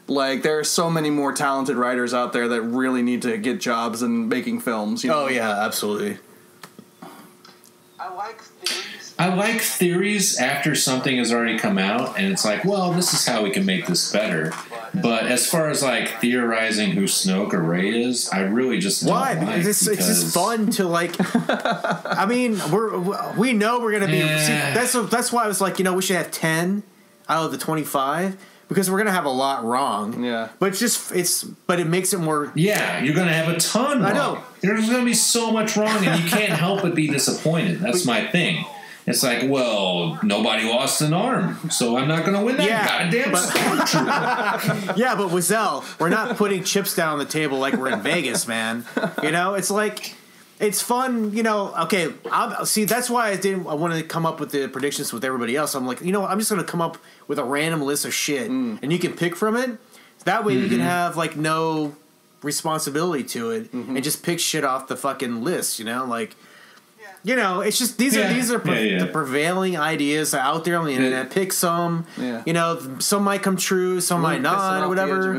Like, there are so many more talented writers out there that really need to get jobs in making films. Oh, yeah, absolutely. I like theories after something has already come out, and it's like, well, this is how we can make this better. But as far as, theorizing who Snoke or Rey is, I really just don't like. Why? It's just fun to, I mean, we know we're going to be... See, that's why I was like, we should have 10 out of the 25... Because we're gonna have a lot wrong. Yeah. But but it makes it more. Yeah, you're gonna have a ton wrong. I know. There's gonna be so much wrong, and you can't help but be disappointed. That's my thing. It's like, well, nobody lost an arm, so I'm not gonna win that goddamn stormtrooper. Yeah, but Wizzel, we're not putting chips down on the table like we're in Vegas, man. It's like. It's fun, okay, that's why I wanted to come up with the predictions with everybody else. I'm like, I'm just going to come up with a random list of shit, and you can pick from it. That way we can have, no responsibility to it, and just pick shit off the fucking list, it's just these are the prevailing ideas out there on the internet. Pick some, some might come true, some might not, or whatever.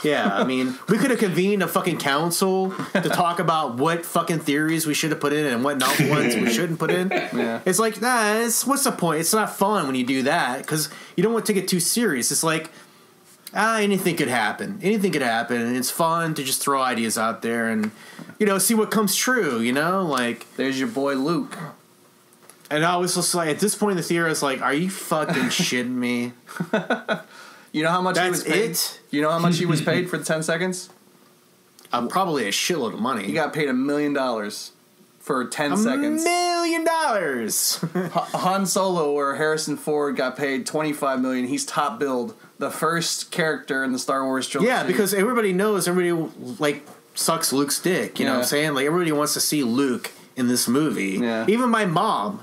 Yeah, I mean, we could have convened a fucking council to talk about what fucking theories we should have put in and what not ones we shouldn't put in. Yeah. It's like, what's the point? It's not fun when you do that because you don't want to take it too serious. It's like, anything could happen. Anything could happen, and it's fun to just throw ideas out there and, see what comes true, There's your boy Luke. And I was just like, at this point in the theory, I was like, are you fucking shitting me? You know how much he was paid? You know how much he was paid for the 10 seconds? Probably a shitload of money. He got paid $1 million for 10 seconds. $1 million! Han Solo or Harrison Ford got paid $25 million. He's top billed. The first character in the Star Wars trilogy. Yeah, because everybody sucks Luke's dick. You know what I'm saying? Like, everybody wants to see Luke in this movie. Yeah. Even my mom.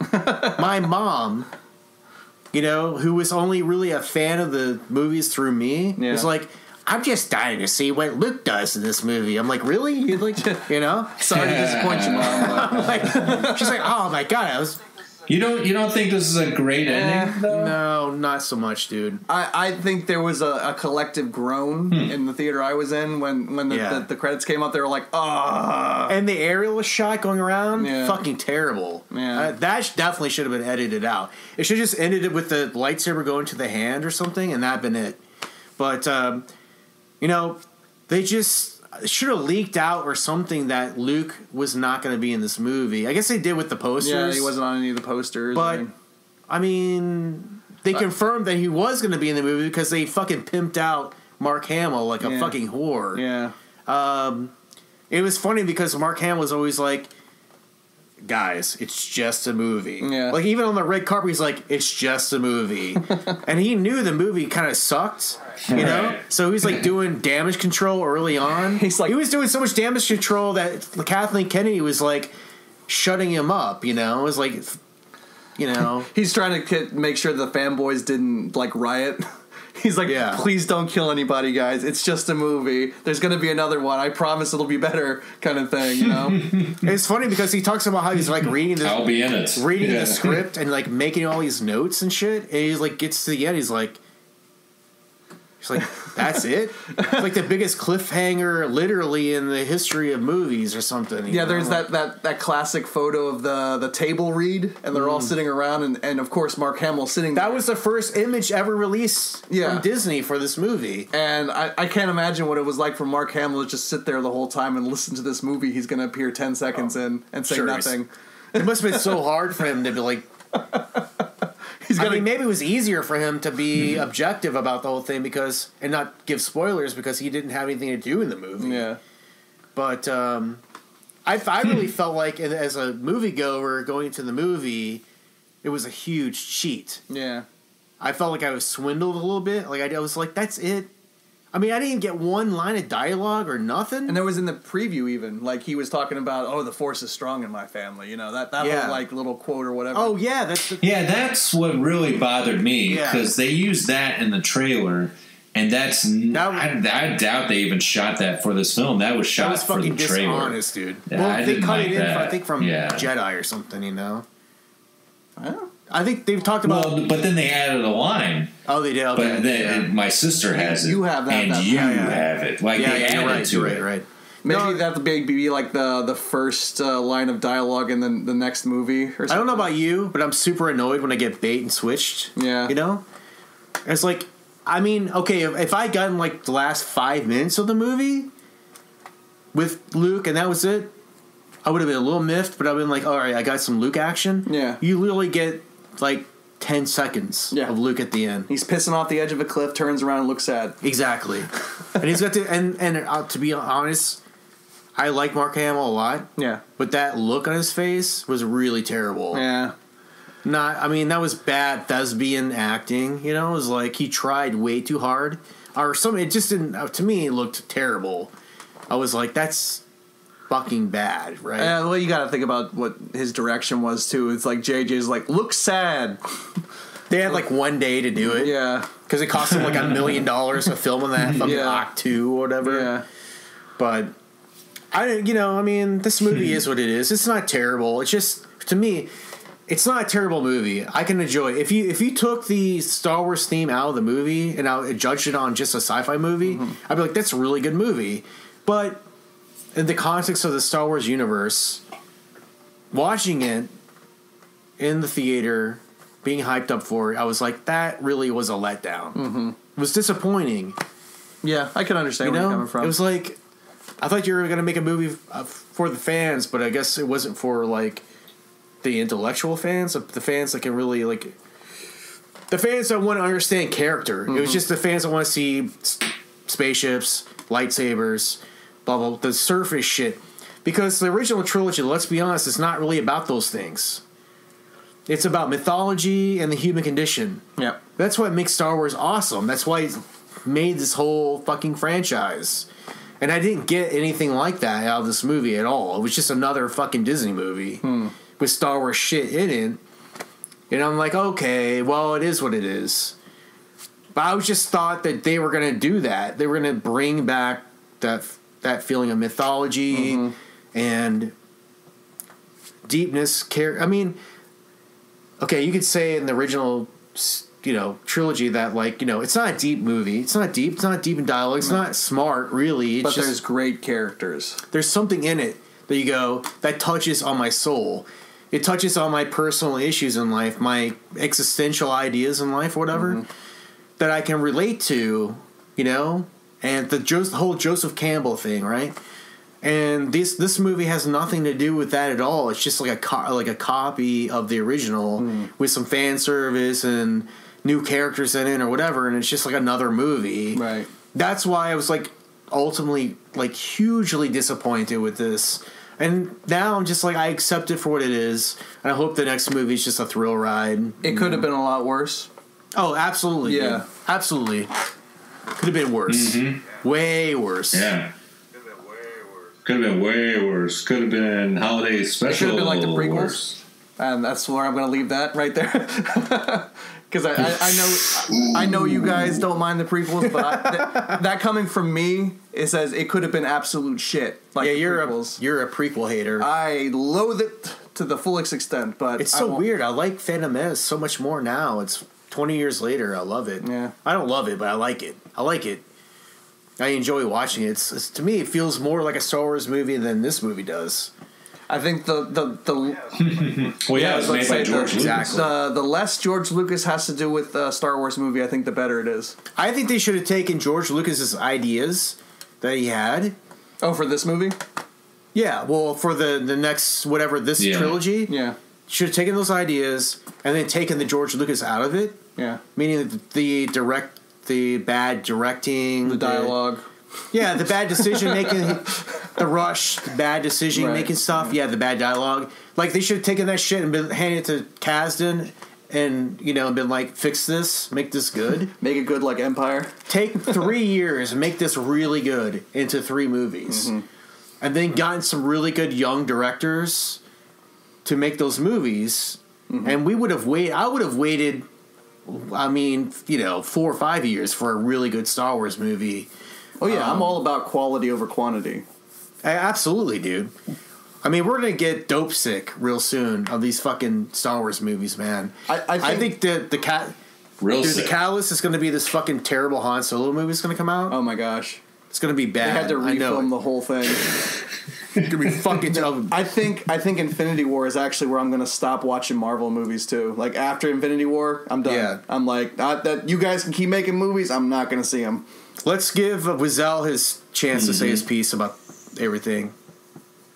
Who was only really a fan of the movies through me, was like, I'm just dying to see what Luke does in this movie. I'm like, really? You like, you know? Sorry to disappoint you, Mom. She's like, oh my god, I was. You don't think this is a great ending, though? No, not so much, dude. I think there was a collective groan in the theater I was in when the credits came out. They were like, ah. And the aerial shot going around, fucking terrible. Yeah. That definitely should have been edited out. It should have just ended it with the lightsaber going to the hand or something, and that'd been it. But, you know, they just should have leaked out or something that Luke was not going to be in this movie. I guess they did with the posters. Yeah, he wasn't on any of the posters. But, I mean, they confirmed that he was going to be in the movie because they fucking pimped out Mark Hamill like a fucking whore. Yeah. It was funny because Mark Hamill was always like, guys, it's just a movie. Yeah. Like, even on the red carpet, he's like, it's just a movie. And he knew the movie kind of sucked, you know? Right. So he's like doing damage control early on. He's like, he was doing so much damage control that Kathleen Kennedy was like shutting him up, you know? It was like, you know. He's trying to make sure the fanboys didn't like riot. He's like, please don't kill anybody, guys. It's just a movie. There's going to be another one. I promise it'll be better, kind of thing, you know? It's funny because he talks about how he's like reading I'll be in it. Reading the script and like making all these notes and shit. And he like gets to the end, he's like, that's it? It's like the biggest cliffhanger literally in the history of movies or something. Yeah, there's that classic photo of the table read, and they're all sitting around, and of course Mark Hamill sitting there. That was the first image ever released from Disney for this movie. And I can't imagine what it was like for Mark Hamill to just sit there the whole time and listen to this movie he's going to appear 10 seconds in and say nothing. It must have been so hard for him to be like... I mean, maybe it was easier for him to be objective about the whole thing and not give spoilers because he didn't have anything to do in the movie. Yeah. But I really felt like as a moviegoer going into the movie, it was a huge cheat. Yeah. I felt like I was swindled a little bit. Like I was like, that's it. I mean, I didn't get one line of dialogue or nothing. And there was in the preview even, like he was talking about, the force is strong in my family. You know, that whole like little quote or whatever. Oh yeah, that's what really bothered me because they used that in the trailer, and I doubt they even shot that for this film. That was shot for the trailer. Dishonest, dude. Yeah, well, they cut it in, I think, from Jedi or something. You know. I think they've talked about. Well, but then they added a line. Oh, they did. Okay. But then my sister has it. You have that. And you have it. Like they added to it. Right. Maybe that'll be like the first line of dialogue in the next movie or something. I don't know about you, but I'm super annoyed when I get bait and switched. Yeah. You know? It's like, I mean, okay, if I got in like the last 5 minutes of the movie with Luke and that was it, I would have been a little miffed, but I've been like, all right, I got some Luke action. Yeah. You literally get like 10 seconds of Luke at the end. He's pissing off the edge of a cliff, turns around and looks sad. Exactly. And he's got to, and to be honest, I like Mark Hamill a lot. Yeah. But that look on his face was really terrible. Yeah. That was bad thespian acting, you know? It was like he tried way too hard. Or something, it just didn't, to me, it looked terrible. I was like, that's fucking bad, right? Well, you got to think about what his direction was too. It's like JJ's like, look sad. They had like 1 day to do it, because it cost them like $1 million to film on that fucking Oct 2 or whatever. Yeah, but this movie is what it is. It's not terrible. It's just, to me, it's not a terrible movie. I can enjoy it. If you took the Star Wars theme out of the movie and I judged it on just a sci-fi movie, I'd be like, that's a really good movie. But in the context of the Star Wars universe, watching it in the theater, being hyped up for it, I was like, that really was a letdown. Mm-hmm. It was disappointing. Yeah, I can understand where you're coming from. It was like, I thought you were going to make a movie for the fans, but I guess it wasn't for, like, the intellectual fans, the fans that can really, like, the fans that want to understand character. Mm-hmm. It was just the fans that want to see spaceships, lightsabers, blah, blah, the surface shit. Because the original trilogy, let's be honest, is not really about those things. It's about mythology and the human condition. Yeah. That's what makes Star Wars awesome. That's why it made this whole fucking franchise. And I didn't get anything like that out of this movie at all. It was just another fucking Disney movie with Star Wars shit in it. And I'm like, okay, well, it is what it is. But I just thought that they were going to do that. They were going to bring back that feeling of mythology and deepness. I mean, okay, you could say in the original, trilogy that, like, it's not a deep movie. It's not deep. It's not deep in dialogue. It's not smart, really. It's there's great characters. There's something in it that you go, that touches on my soul. It touches on my personal issues in life, my existential ideas in life, or whatever, that I can relate to, and the whole Joseph Campbell thing, right? And this movie has nothing to do with that at all. It's just like a copy of the original with some fan service and new characters in it or whatever, and it's just like another movie. Right. That's why I was like ultimately like hugely disappointed with this. And now I'm just like, I accept it for what it is, and I hope the next movie is just a thrill ride. It could have been a lot worse. Oh, absolutely. Yeah. Dude. Absolutely. Could have been worse. Way worse. Yeah. Could have been way worse. Could have been holiday special. It could have been like the prequels. Worse. And that's where I'm going to leave that right there. Because I know you guys don't mind the prequels, but that coming from me, it says it could have been absolute shit. Like you're a prequel hater. I loathe it to the fullest extent, but it's so weird. I like Phantom Menace so much more now. It's 20 years later. I love it. Yeah, I don't love it, but I like it. I enjoy watching it. It's to me, it feels more like a Star Wars movie than this movie does. I think the well, yeah, it was made by George Lucas. Exactly. The less George Lucas has to do with the Star Wars movie, I think the better it is. I think they should have taken George Lucas's ideas that he had. Oh, for this movie? Yeah, well, for the next whatever this trilogy, should have taken those ideas and then taken the George Lucas out of it. Yeah, meaning the bad directing, the dialogue. The bad decision making, the rush, the bad decision making stuff. Yeah, the bad dialogue. Like they should have taken that shit and been handed it to Kasdan, and been like, fix this, make this good, make it good like Empire. Take 3 years, make this really good into 3 movies, and then gotten some really good young directors to make those movies, and we would have waited. I would have waited. I mean, 4 or 5 years for a really good Star Wars movie. Oh yeah, I'm all about quality over quantity. Absolutely, dude. I mean, we're gonna get dope sick real soon of these fucking Star Wars movies, man. I think the catalyst is gonna be this fucking terrible Han Solo movie that's gonna come out. Oh my gosh, it's gonna be bad. They had to refilm the whole thing. It's gonna be fucking tough. I think Infinity War is actually where I'm gonna stop watching Marvel movies too. Like after Infinity War, I'm done. Yeah. I'm like, not that you guys can keep making movies. I'm not gonna see them. Let's give Wizzel his chance to say his piece about everything.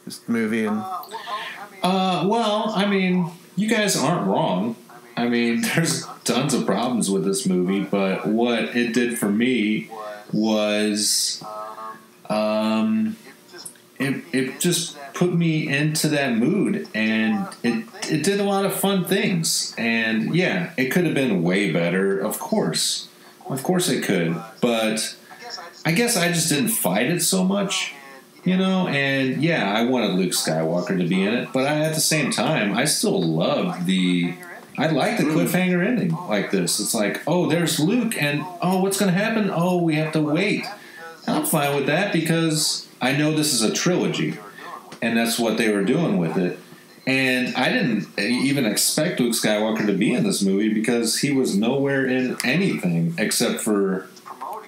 This movie and. Well, I mean, you guys aren't wrong. I mean, there's tons of problems with this movie, but what it did for me was, it just put me into that mood, and it did a lot of fun things. And yeah, it could have been way better, of course. Of course it could, but I guess I just didn't fight it so much, and yeah, I wanted Luke Skywalker to be in it, but at the same time, I still loved I like the cliffhanger ending like this. It's like, oh, there's Luke, and oh, what's going to happen? Oh, we have to wait. And I'm fine with that because I know this is a trilogy, and that's what they were doing with it. And I didn't even expect Luke Skywalker to be in this movie because he was nowhere in anything except for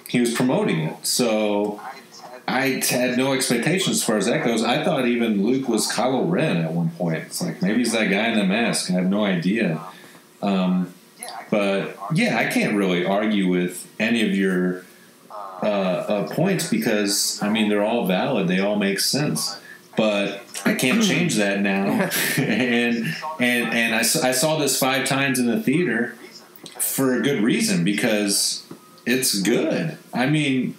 he was promoting it. So I had no expectations as far as that goes. I thought even Luke was Kylo Ren at one point. It's like, maybe he's that guy in the mask. I have no idea. But yeah, I can't really argue with any of your points because, I mean, they're all valid. They all make sense. But I can't change that now. and I saw this 5 times in the theater for a good reason because it's good. I mean,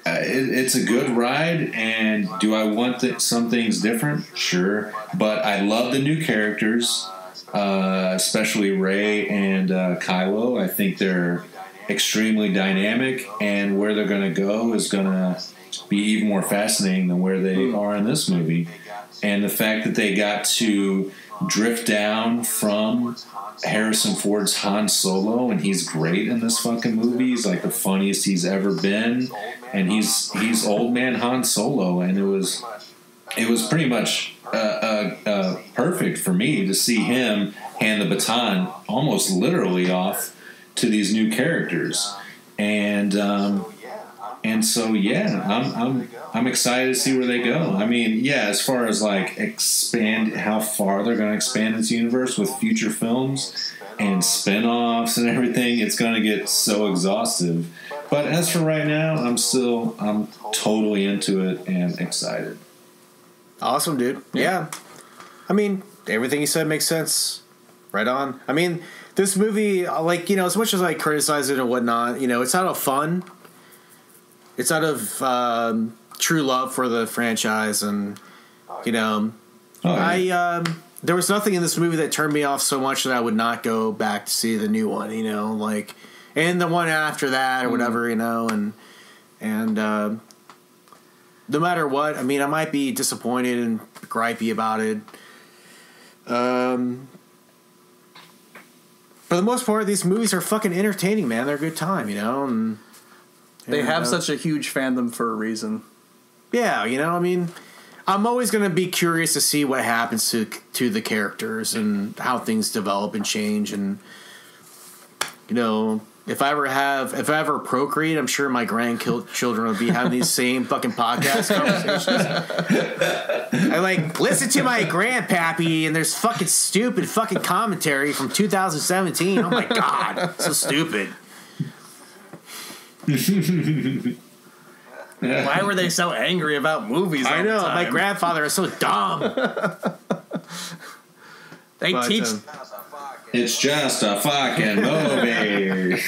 it's a good ride, and do I want some things different? Sure. But I love the new characters, especially Rey and Kylo. I think they're extremely dynamic, and where they're going to go is going to be even more fascinating than where they are in this movie. and the fact that they got to drift down from Harrison Ford's Han Solo, and he's great in this fucking movie. He's like the funniest he's ever been, and he's old man Han Solo, and it was pretty much perfect for me to see him hand the baton almost literally off to these new characters, and so I'm excited to see where they go. I mean, yeah, as far as like how far they're going to expand this universe with future films and spin-offs and everything, it's going to get so exhaustive. But as for right now, I'm totally into it and excited. Awesome, dude. Yeah. I mean, everything you said makes sense. Right on. I mean, this movie, like, you know, as much as I criticize it and whatnot, you know, it's out of fun. It's out of true love for the franchise, and, you know, there was nothing in this movie that turned me off so much that I would not go back to see the new one, you know, like, and the one after that or whatever, you know, and no matter what, I mean, I might be disappointed and gripey about it. For the most part, these movies are fucking entertaining, man. They're a good time, you know, and they have such a huge fandom for a reason. Yeah, you know, I mean, I'm always going to be curious to see what happens to the characters and how things develop and change, and, you know, if I ever procreate, I'm sure my grandchildren will be having these same fucking podcast conversations. I like listen to my grandpappy, and there's fucking stupid fucking commentary from 2017. Oh my god, so stupid. Why were they so angry about movies? I know, my grandfather is so dumb. They teach. It's just a fucking movie.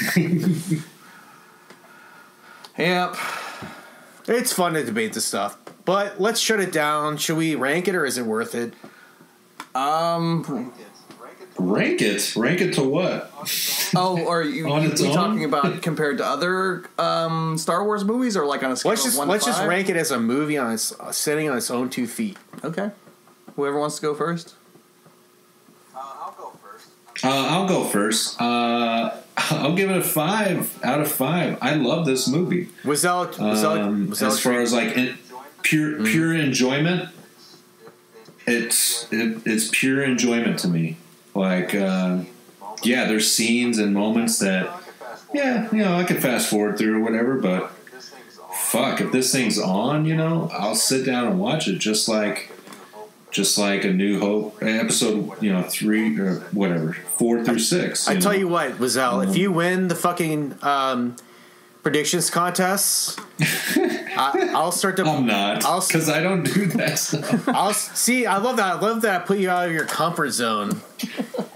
Yep. It's fun to debate this stuff, but let's shut it down. Should we rank it, or is it worth it? Rank it? Rank it to what? Oh, are you talking about compared to other Star Wars movies, or like on a scale of 1 to 5? Let's just rank it as a movie on its sitting on its own 2 feet. Okay. Whoever wants to go first. I'll go first. I'll give it a 5 out of 5. I love this movie. Was that as far as like pure enjoyment? It's pure enjoyment to me. Like, there's scenes and moments that, I could fast forward through or whatever, but fuck, if this thing's on, you know, I'll sit down and watch it just like A New Hope, episode, 3 or whatever, 4 through 6. I tell you what, Wizzel, if you win the fucking predictions contests, I'll start to. I'm not, because I don't do that stuff. I love that. I love that I put you out of your comfort zone.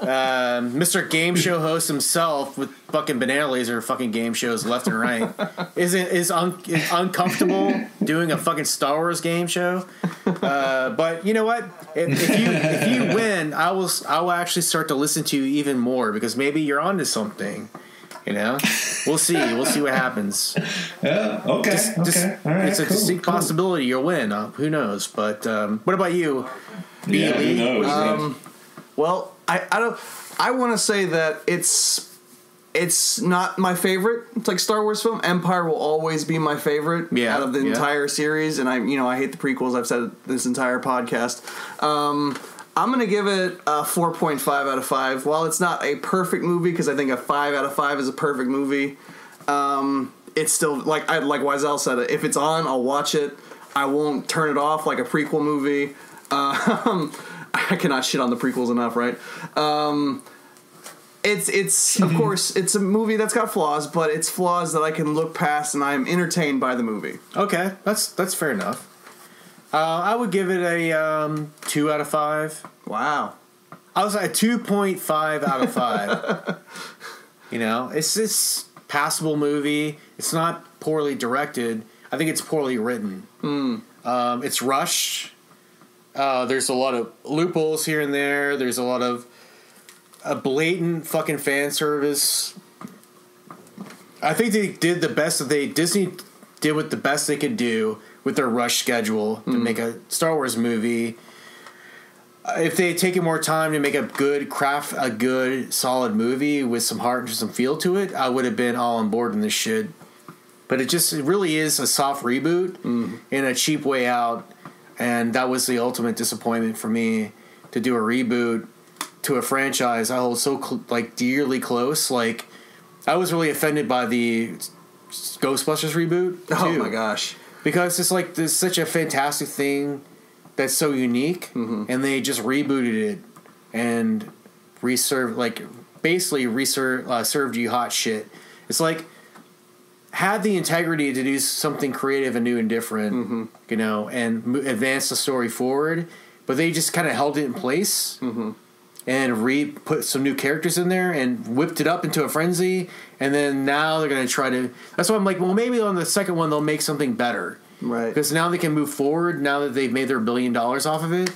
Mr. Game Show host himself with fucking BananaLaser fucking game shows left and right is uncomfortable doing a fucking Star Wars game show. But you know what? If you win, I will actually start to listen to you even more, because maybe you're onto something. You know, we'll see. We'll see what happens. Yeah. Okay. All right. It's a distinct possibility you'll win. Who knows? But what about you? Yeah. Who knows? Well, I want to say that it's not my favorite. It's like Star Wars film. Empire will always be my favorite out of the entire series, and I hate the prequels. I've said it this entire podcast. I'm going to give it a 4.5 out of 5. While it's not a perfect movie, because I think a 5 out of 5 is a perfect movie, it's still, like Wizell said, if it's on, I'll watch it. I won't turn it off like a prequel movie. I cannot shit on the prequels enough, right? It's of course, it's a movie that's got flaws, but it's flaws that I can look past, and I'm entertained by the movie. Okay, that's fair enough. I would give it a 2 out of 5. Wow. I was like a 2.5 out of 5. You know, it's passable movie. It's not poorly directed. I think it's poorly written. It's rushed. There's a lot of loopholes here and there. There's a lot of blatant fucking fan service. I think they did the best that Disney did with the best they could do with their rush schedule to make a Star Wars movie. if they had taken more time to make a good solid movie with some heart and some feel to it, I would have been all on board in this shit. But it really is a soft reboot in a cheap way out, and that was the ultimate disappointment for me, to do a reboot to a franchise I hold so dearly close. Like, I was really offended by the Ghostbusters reboot too. Oh my gosh. Because it's like there's such a fantastic thing that's so unique, and they just rebooted it and served you hot shit. It's like, had the integrity to do something creative and new and different, you know, and advance the story forward, but they just kind of held it in place and put some new characters in there and whipped it up into a frenzy, and then now they're going to try to... That's why I'm like, well, maybe on the second one they'll make something better. Right. Because now they can move forward, now that they've made their $1 billion off of it.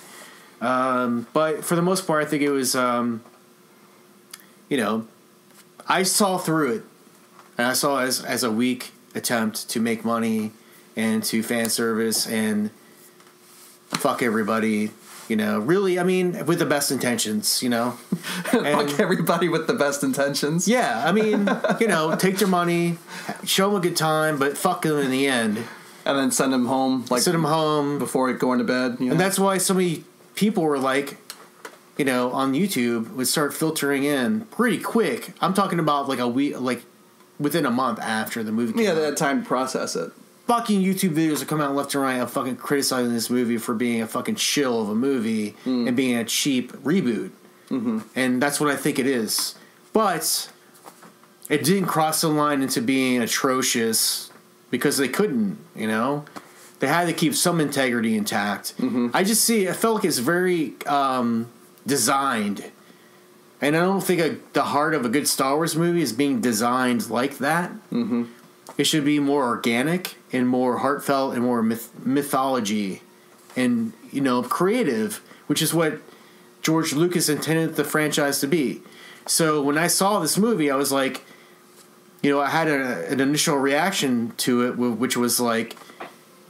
But for the most part, I think it was, you know, I saw through it. And I saw it as a weak attempt to make money and to fan service and fuck everybody, you know. Really, I mean, with the best intentions, you know. Fuck everybody with the best intentions. Yeah, I mean, you know, take their money, show them a good time, but fuck them in the end. And then send them home. Send them home. Before going to bed. You know? And that's why so many people were like, you know, on YouTube would start filtering in pretty quick. I'm talking about like a week, like within a month after the movie came out. Yeah, they had time to process it. Fucking YouTube videos that come out left and right of fucking criticizing this movie for being a fucking shill of a movie and being a cheap reboot. And that's what I think it is. But it didn't cross the line into being atrocious because they couldn't, you know? They had to keep some integrity intact. I felt like it's very designed. And I don't think the heart of a good Star Wars movie is being designed like that. It should be more organic and more heartfelt and more mythology and, you know, creative, which is what George Lucas intended the franchise to be. So when I saw this movie, I was like, you know, I had an initial reaction to it, which was like,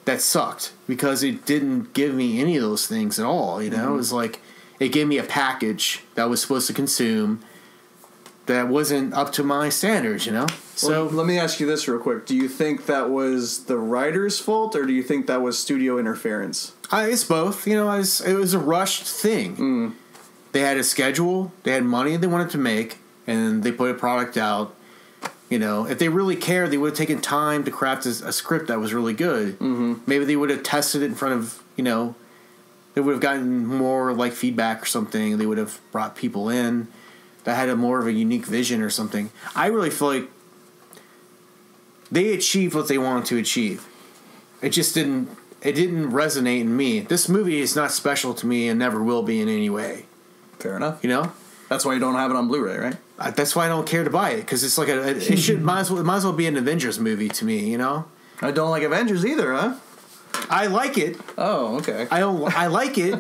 that sucked, because it didn't give me any of those things at all, you know? It was like, it gave me a package that I was supposed to consume that wasn't up to my standards, you know? So let me ask you this real quick. Do you think that was the writer's fault, or do you think that was studio interference? It's both. You know, it was a rushed thing. They had a schedule, they had money they wanted to make, and they put a product out. You know, if they really cared, they would have taken time to craft a script that was really good. Maybe they would have tested it in front of, you know, they would have gotten more like feedback or something. They would have brought people in that had more of a unique vision or something. I really feel like they achieved what they wanted to achieve. It just didn't resonate in me. This movie is not special to me and never will be in any way. Fair enough. You know? That's why you don't have it on Blu-ray, right? That's why I don't care to buy it, because it's like it might as well be an Avengers movie to me, you know? I don't like Avengers either, huh? I like it. Oh, okay. I like it.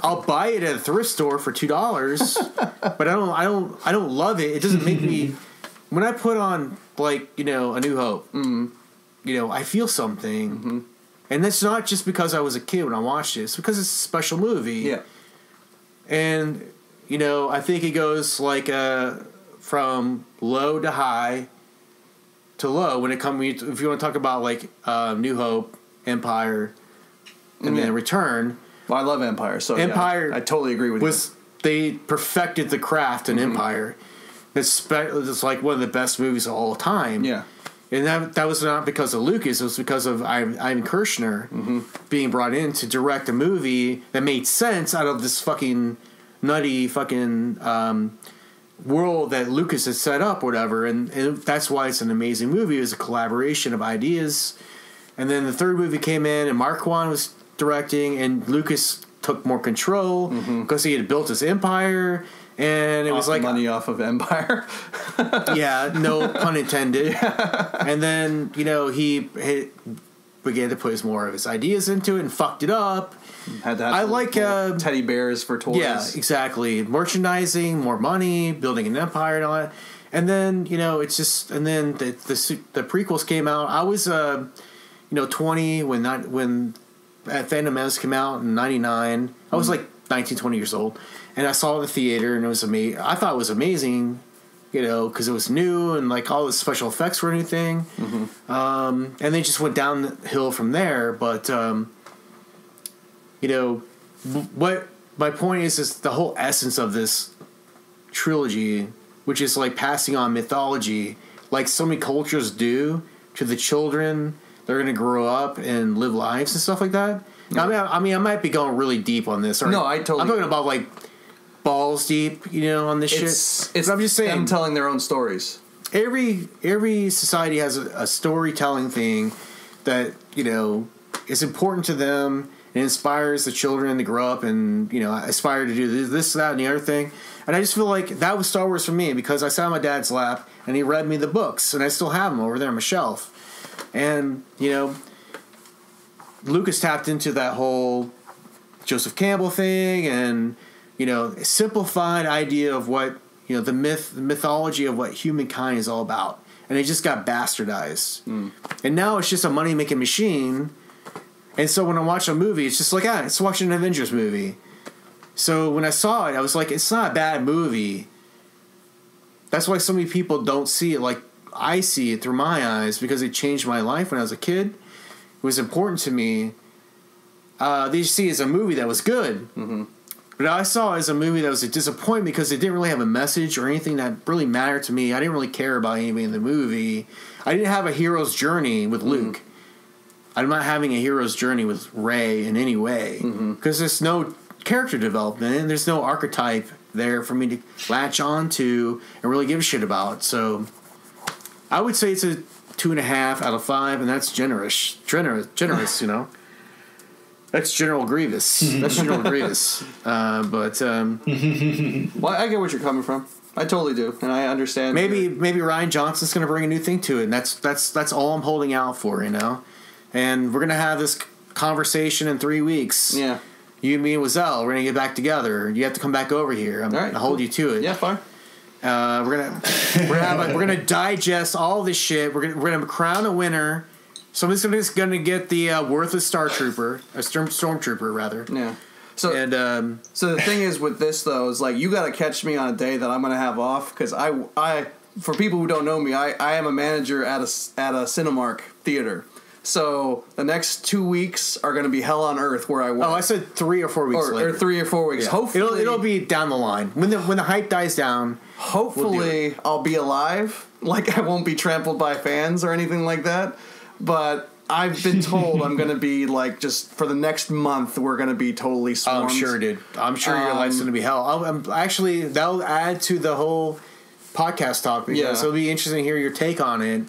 I'll buy it at a thrift store for $2, but I don't love it. It doesn't make me. When I put on, like, you know, A New Hope, you know, I feel something, and that's not just because I was a kid when I watched it. It's because it's a special movie. Yeah. And you know, I think it goes like from low to high to low when it comes. If you want to talk about like New Hope, Empire, and then Return. Well, I love Empire, so Empire. I totally agree with you. They perfected the craft in Empire. It's like one of the best movies of all time. Yeah. And that was not because of Lucas. It was because of Ivan Kershner being brought in to direct a movie that made sense out of this fucking nutty fucking world that Lucas has set up, whatever. And that's why it's an amazing movie. It was a collaboration of ideas. And then the third movie came in, and Marquand was directing, and Lucas took more control because he had built his empire. And it was like money off of Empire. Yeah, no pun intended. And then, you know, he began to put more of his ideas into it and fucked it up. Had that. I like teddy bears for toys. Yeah, exactly. Merchandising, more money, building an empire, and all that. And then, you know, it's just, and then the prequels came out. I was 20 when Phantom Menace came out in '99. I was like 19, 20 years old. And I saw it in the theater, and it was amazing. I thought it was amazing, you know, because it was new and like all the special effects were a new thing. And they just went downhill from there. But you know, what my point is the whole essence of this trilogy, which is like passing on mythology, like so many cultures do to the children. They're going to grow up and live lives and stuff like that. I mean, I might be going really deep on this. No, I totally. I'm talking about like balls deep, you know, on this shit. It's I'm just saying, them telling their own stories. Every society has a storytelling thing that, you know, is important to them. It inspires the children to grow up and, you know, aspire to do this, that, and the other thing. And I just feel like that was Star Wars for me because I sat on my dad's lap and he read me the books, and I still have them over there on my shelf. And, you know, Lucas tapped into that whole Joseph Campbell thing and, you know, a simplified idea of what, you know, the mythology of what humankind is all about. And it just got bastardized. And now it's just a money-making machine. And so when I watch a movie, it's just like, it's watching an Avengers movie. So when I saw it, I was like, it's not a bad movie. That's why so many people don't see it like I see it through my eyes, because it changed my life when I was a kid. It was important to me. They see it as a movie that was good. But I saw it as a movie that was a disappointment because it didn't really have a message or anything that really mattered to me. I didn't really care about anything in the movie. I didn't have a hero's journey with Luke. I'm not having a hero's journey with Rey in any way because there's no character development and there's no archetype there for me to latch on to and really give a shit about. So I would say it's a 2.5 out of 5, and that's generous, you know. That's General Grievous. That's General Grievous. But well, I get what you're coming from. I totally do, and I understand. Maybe Rian Johnson's going to bring a new thing to it, and that's all I'm holding out for, you know. And we're going to have this conversation in 3 weeks. Yeah. You, me, and Wizzel, we're going to get back together. You have to come back over here. I'm going to hold you to it. Yeah, fine. We're gonna digest all this shit. We're gonna crown a winner. Somebody's gonna get the worthless stormtrooper rather. Yeah. So so the thing is with this though is like you got to catch me on a day that I'm gonna have off because I for people who don't know me I am a manager at a Cinemark theater. So the next 2 weeks are going to be hell on earth where I work. Oh, I said 3 or 4 weeks later. Or 3 or 4 weeks. Yeah. Hopefully, it'll be down the line when the hype dies down. Hopefully, I'll be alive. Like I won't be trampled by fans or anything like that. But I've been told I'm going to be like just for the next month we're going to be totally swarmed. I'm sure, dude. I'm sure your life's going to be hell. Actually, that'll add to the whole podcast talk because it'll be interesting to hear your take on it.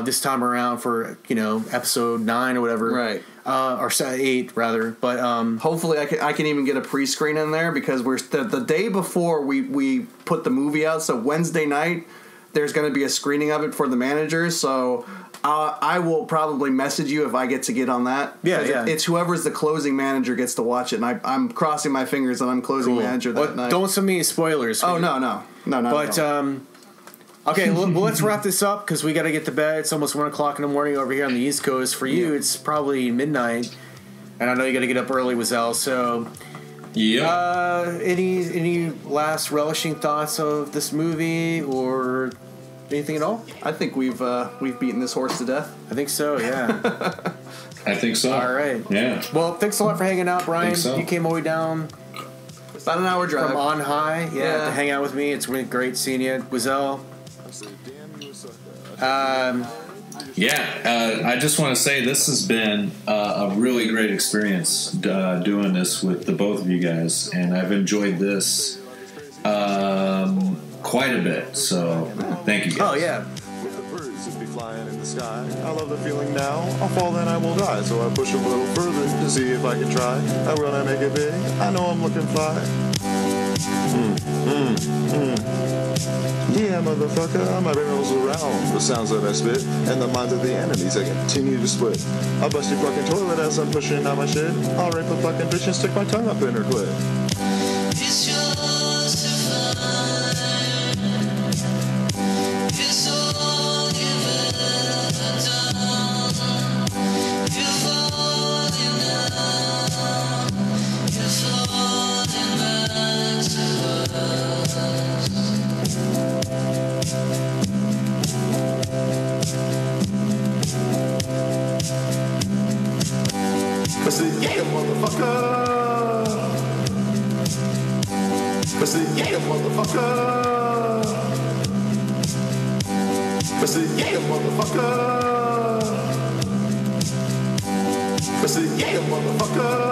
This time around for, you know, episode 9 or whatever. Right. Or 8 rather. But hopefully I can even get a pre-screen in there because we're the day before we put the movie out, so Wednesday night there's going to be a screening of it for the managers, so I will probably message you if I get to get on that. Yeah. It's whoever's the closing manager gets to watch it, and I'm crossing my fingers that I'm closing manager that night. Don't send me spoilers. Oh, no. But okay, well, let's wrap this up because we got to get to bed. It's almost 1 o'clock in the morning over here on the East Coast. For you, it's probably midnight, and I know you got to get up early, Wizzel. So, any last relishing thoughts of this movie or anything at all? I think we've beaten this horse to death. I think so. Yeah. I think so. All right. Yeah. Well, thanks a lot for hanging out, Brian. You came all the way down. It's about an hour drive from on high. Yeah, to hang out with me. It's really great seeing you, Wizzel. I just want to say this has been a really great experience doing this with the both of you guys, and I've enjoyed this quite a bit. So thank you guys. Oh yeah. With the birds that be flying in the sky, I love the feeling now. I'll fall then I will die, so I push a little further to see if I can try. I will I make it big. I know I'm looking fly. Yeah, motherfucker, my barrel's around the sounds that I spit and the minds of the enemies I continue to split. I'll bust your fucking toilet as I'm pushing out my shit. I'll rape a fucking bitch and stick my tongue up in her clit. It's yours to find. It's all you've ever done. You're falling now. You're falling. I said, yeah, motherfucker. I said, yeah, motherfucker. I said, yeah, motherfucker. I said, yeah, motherfucker.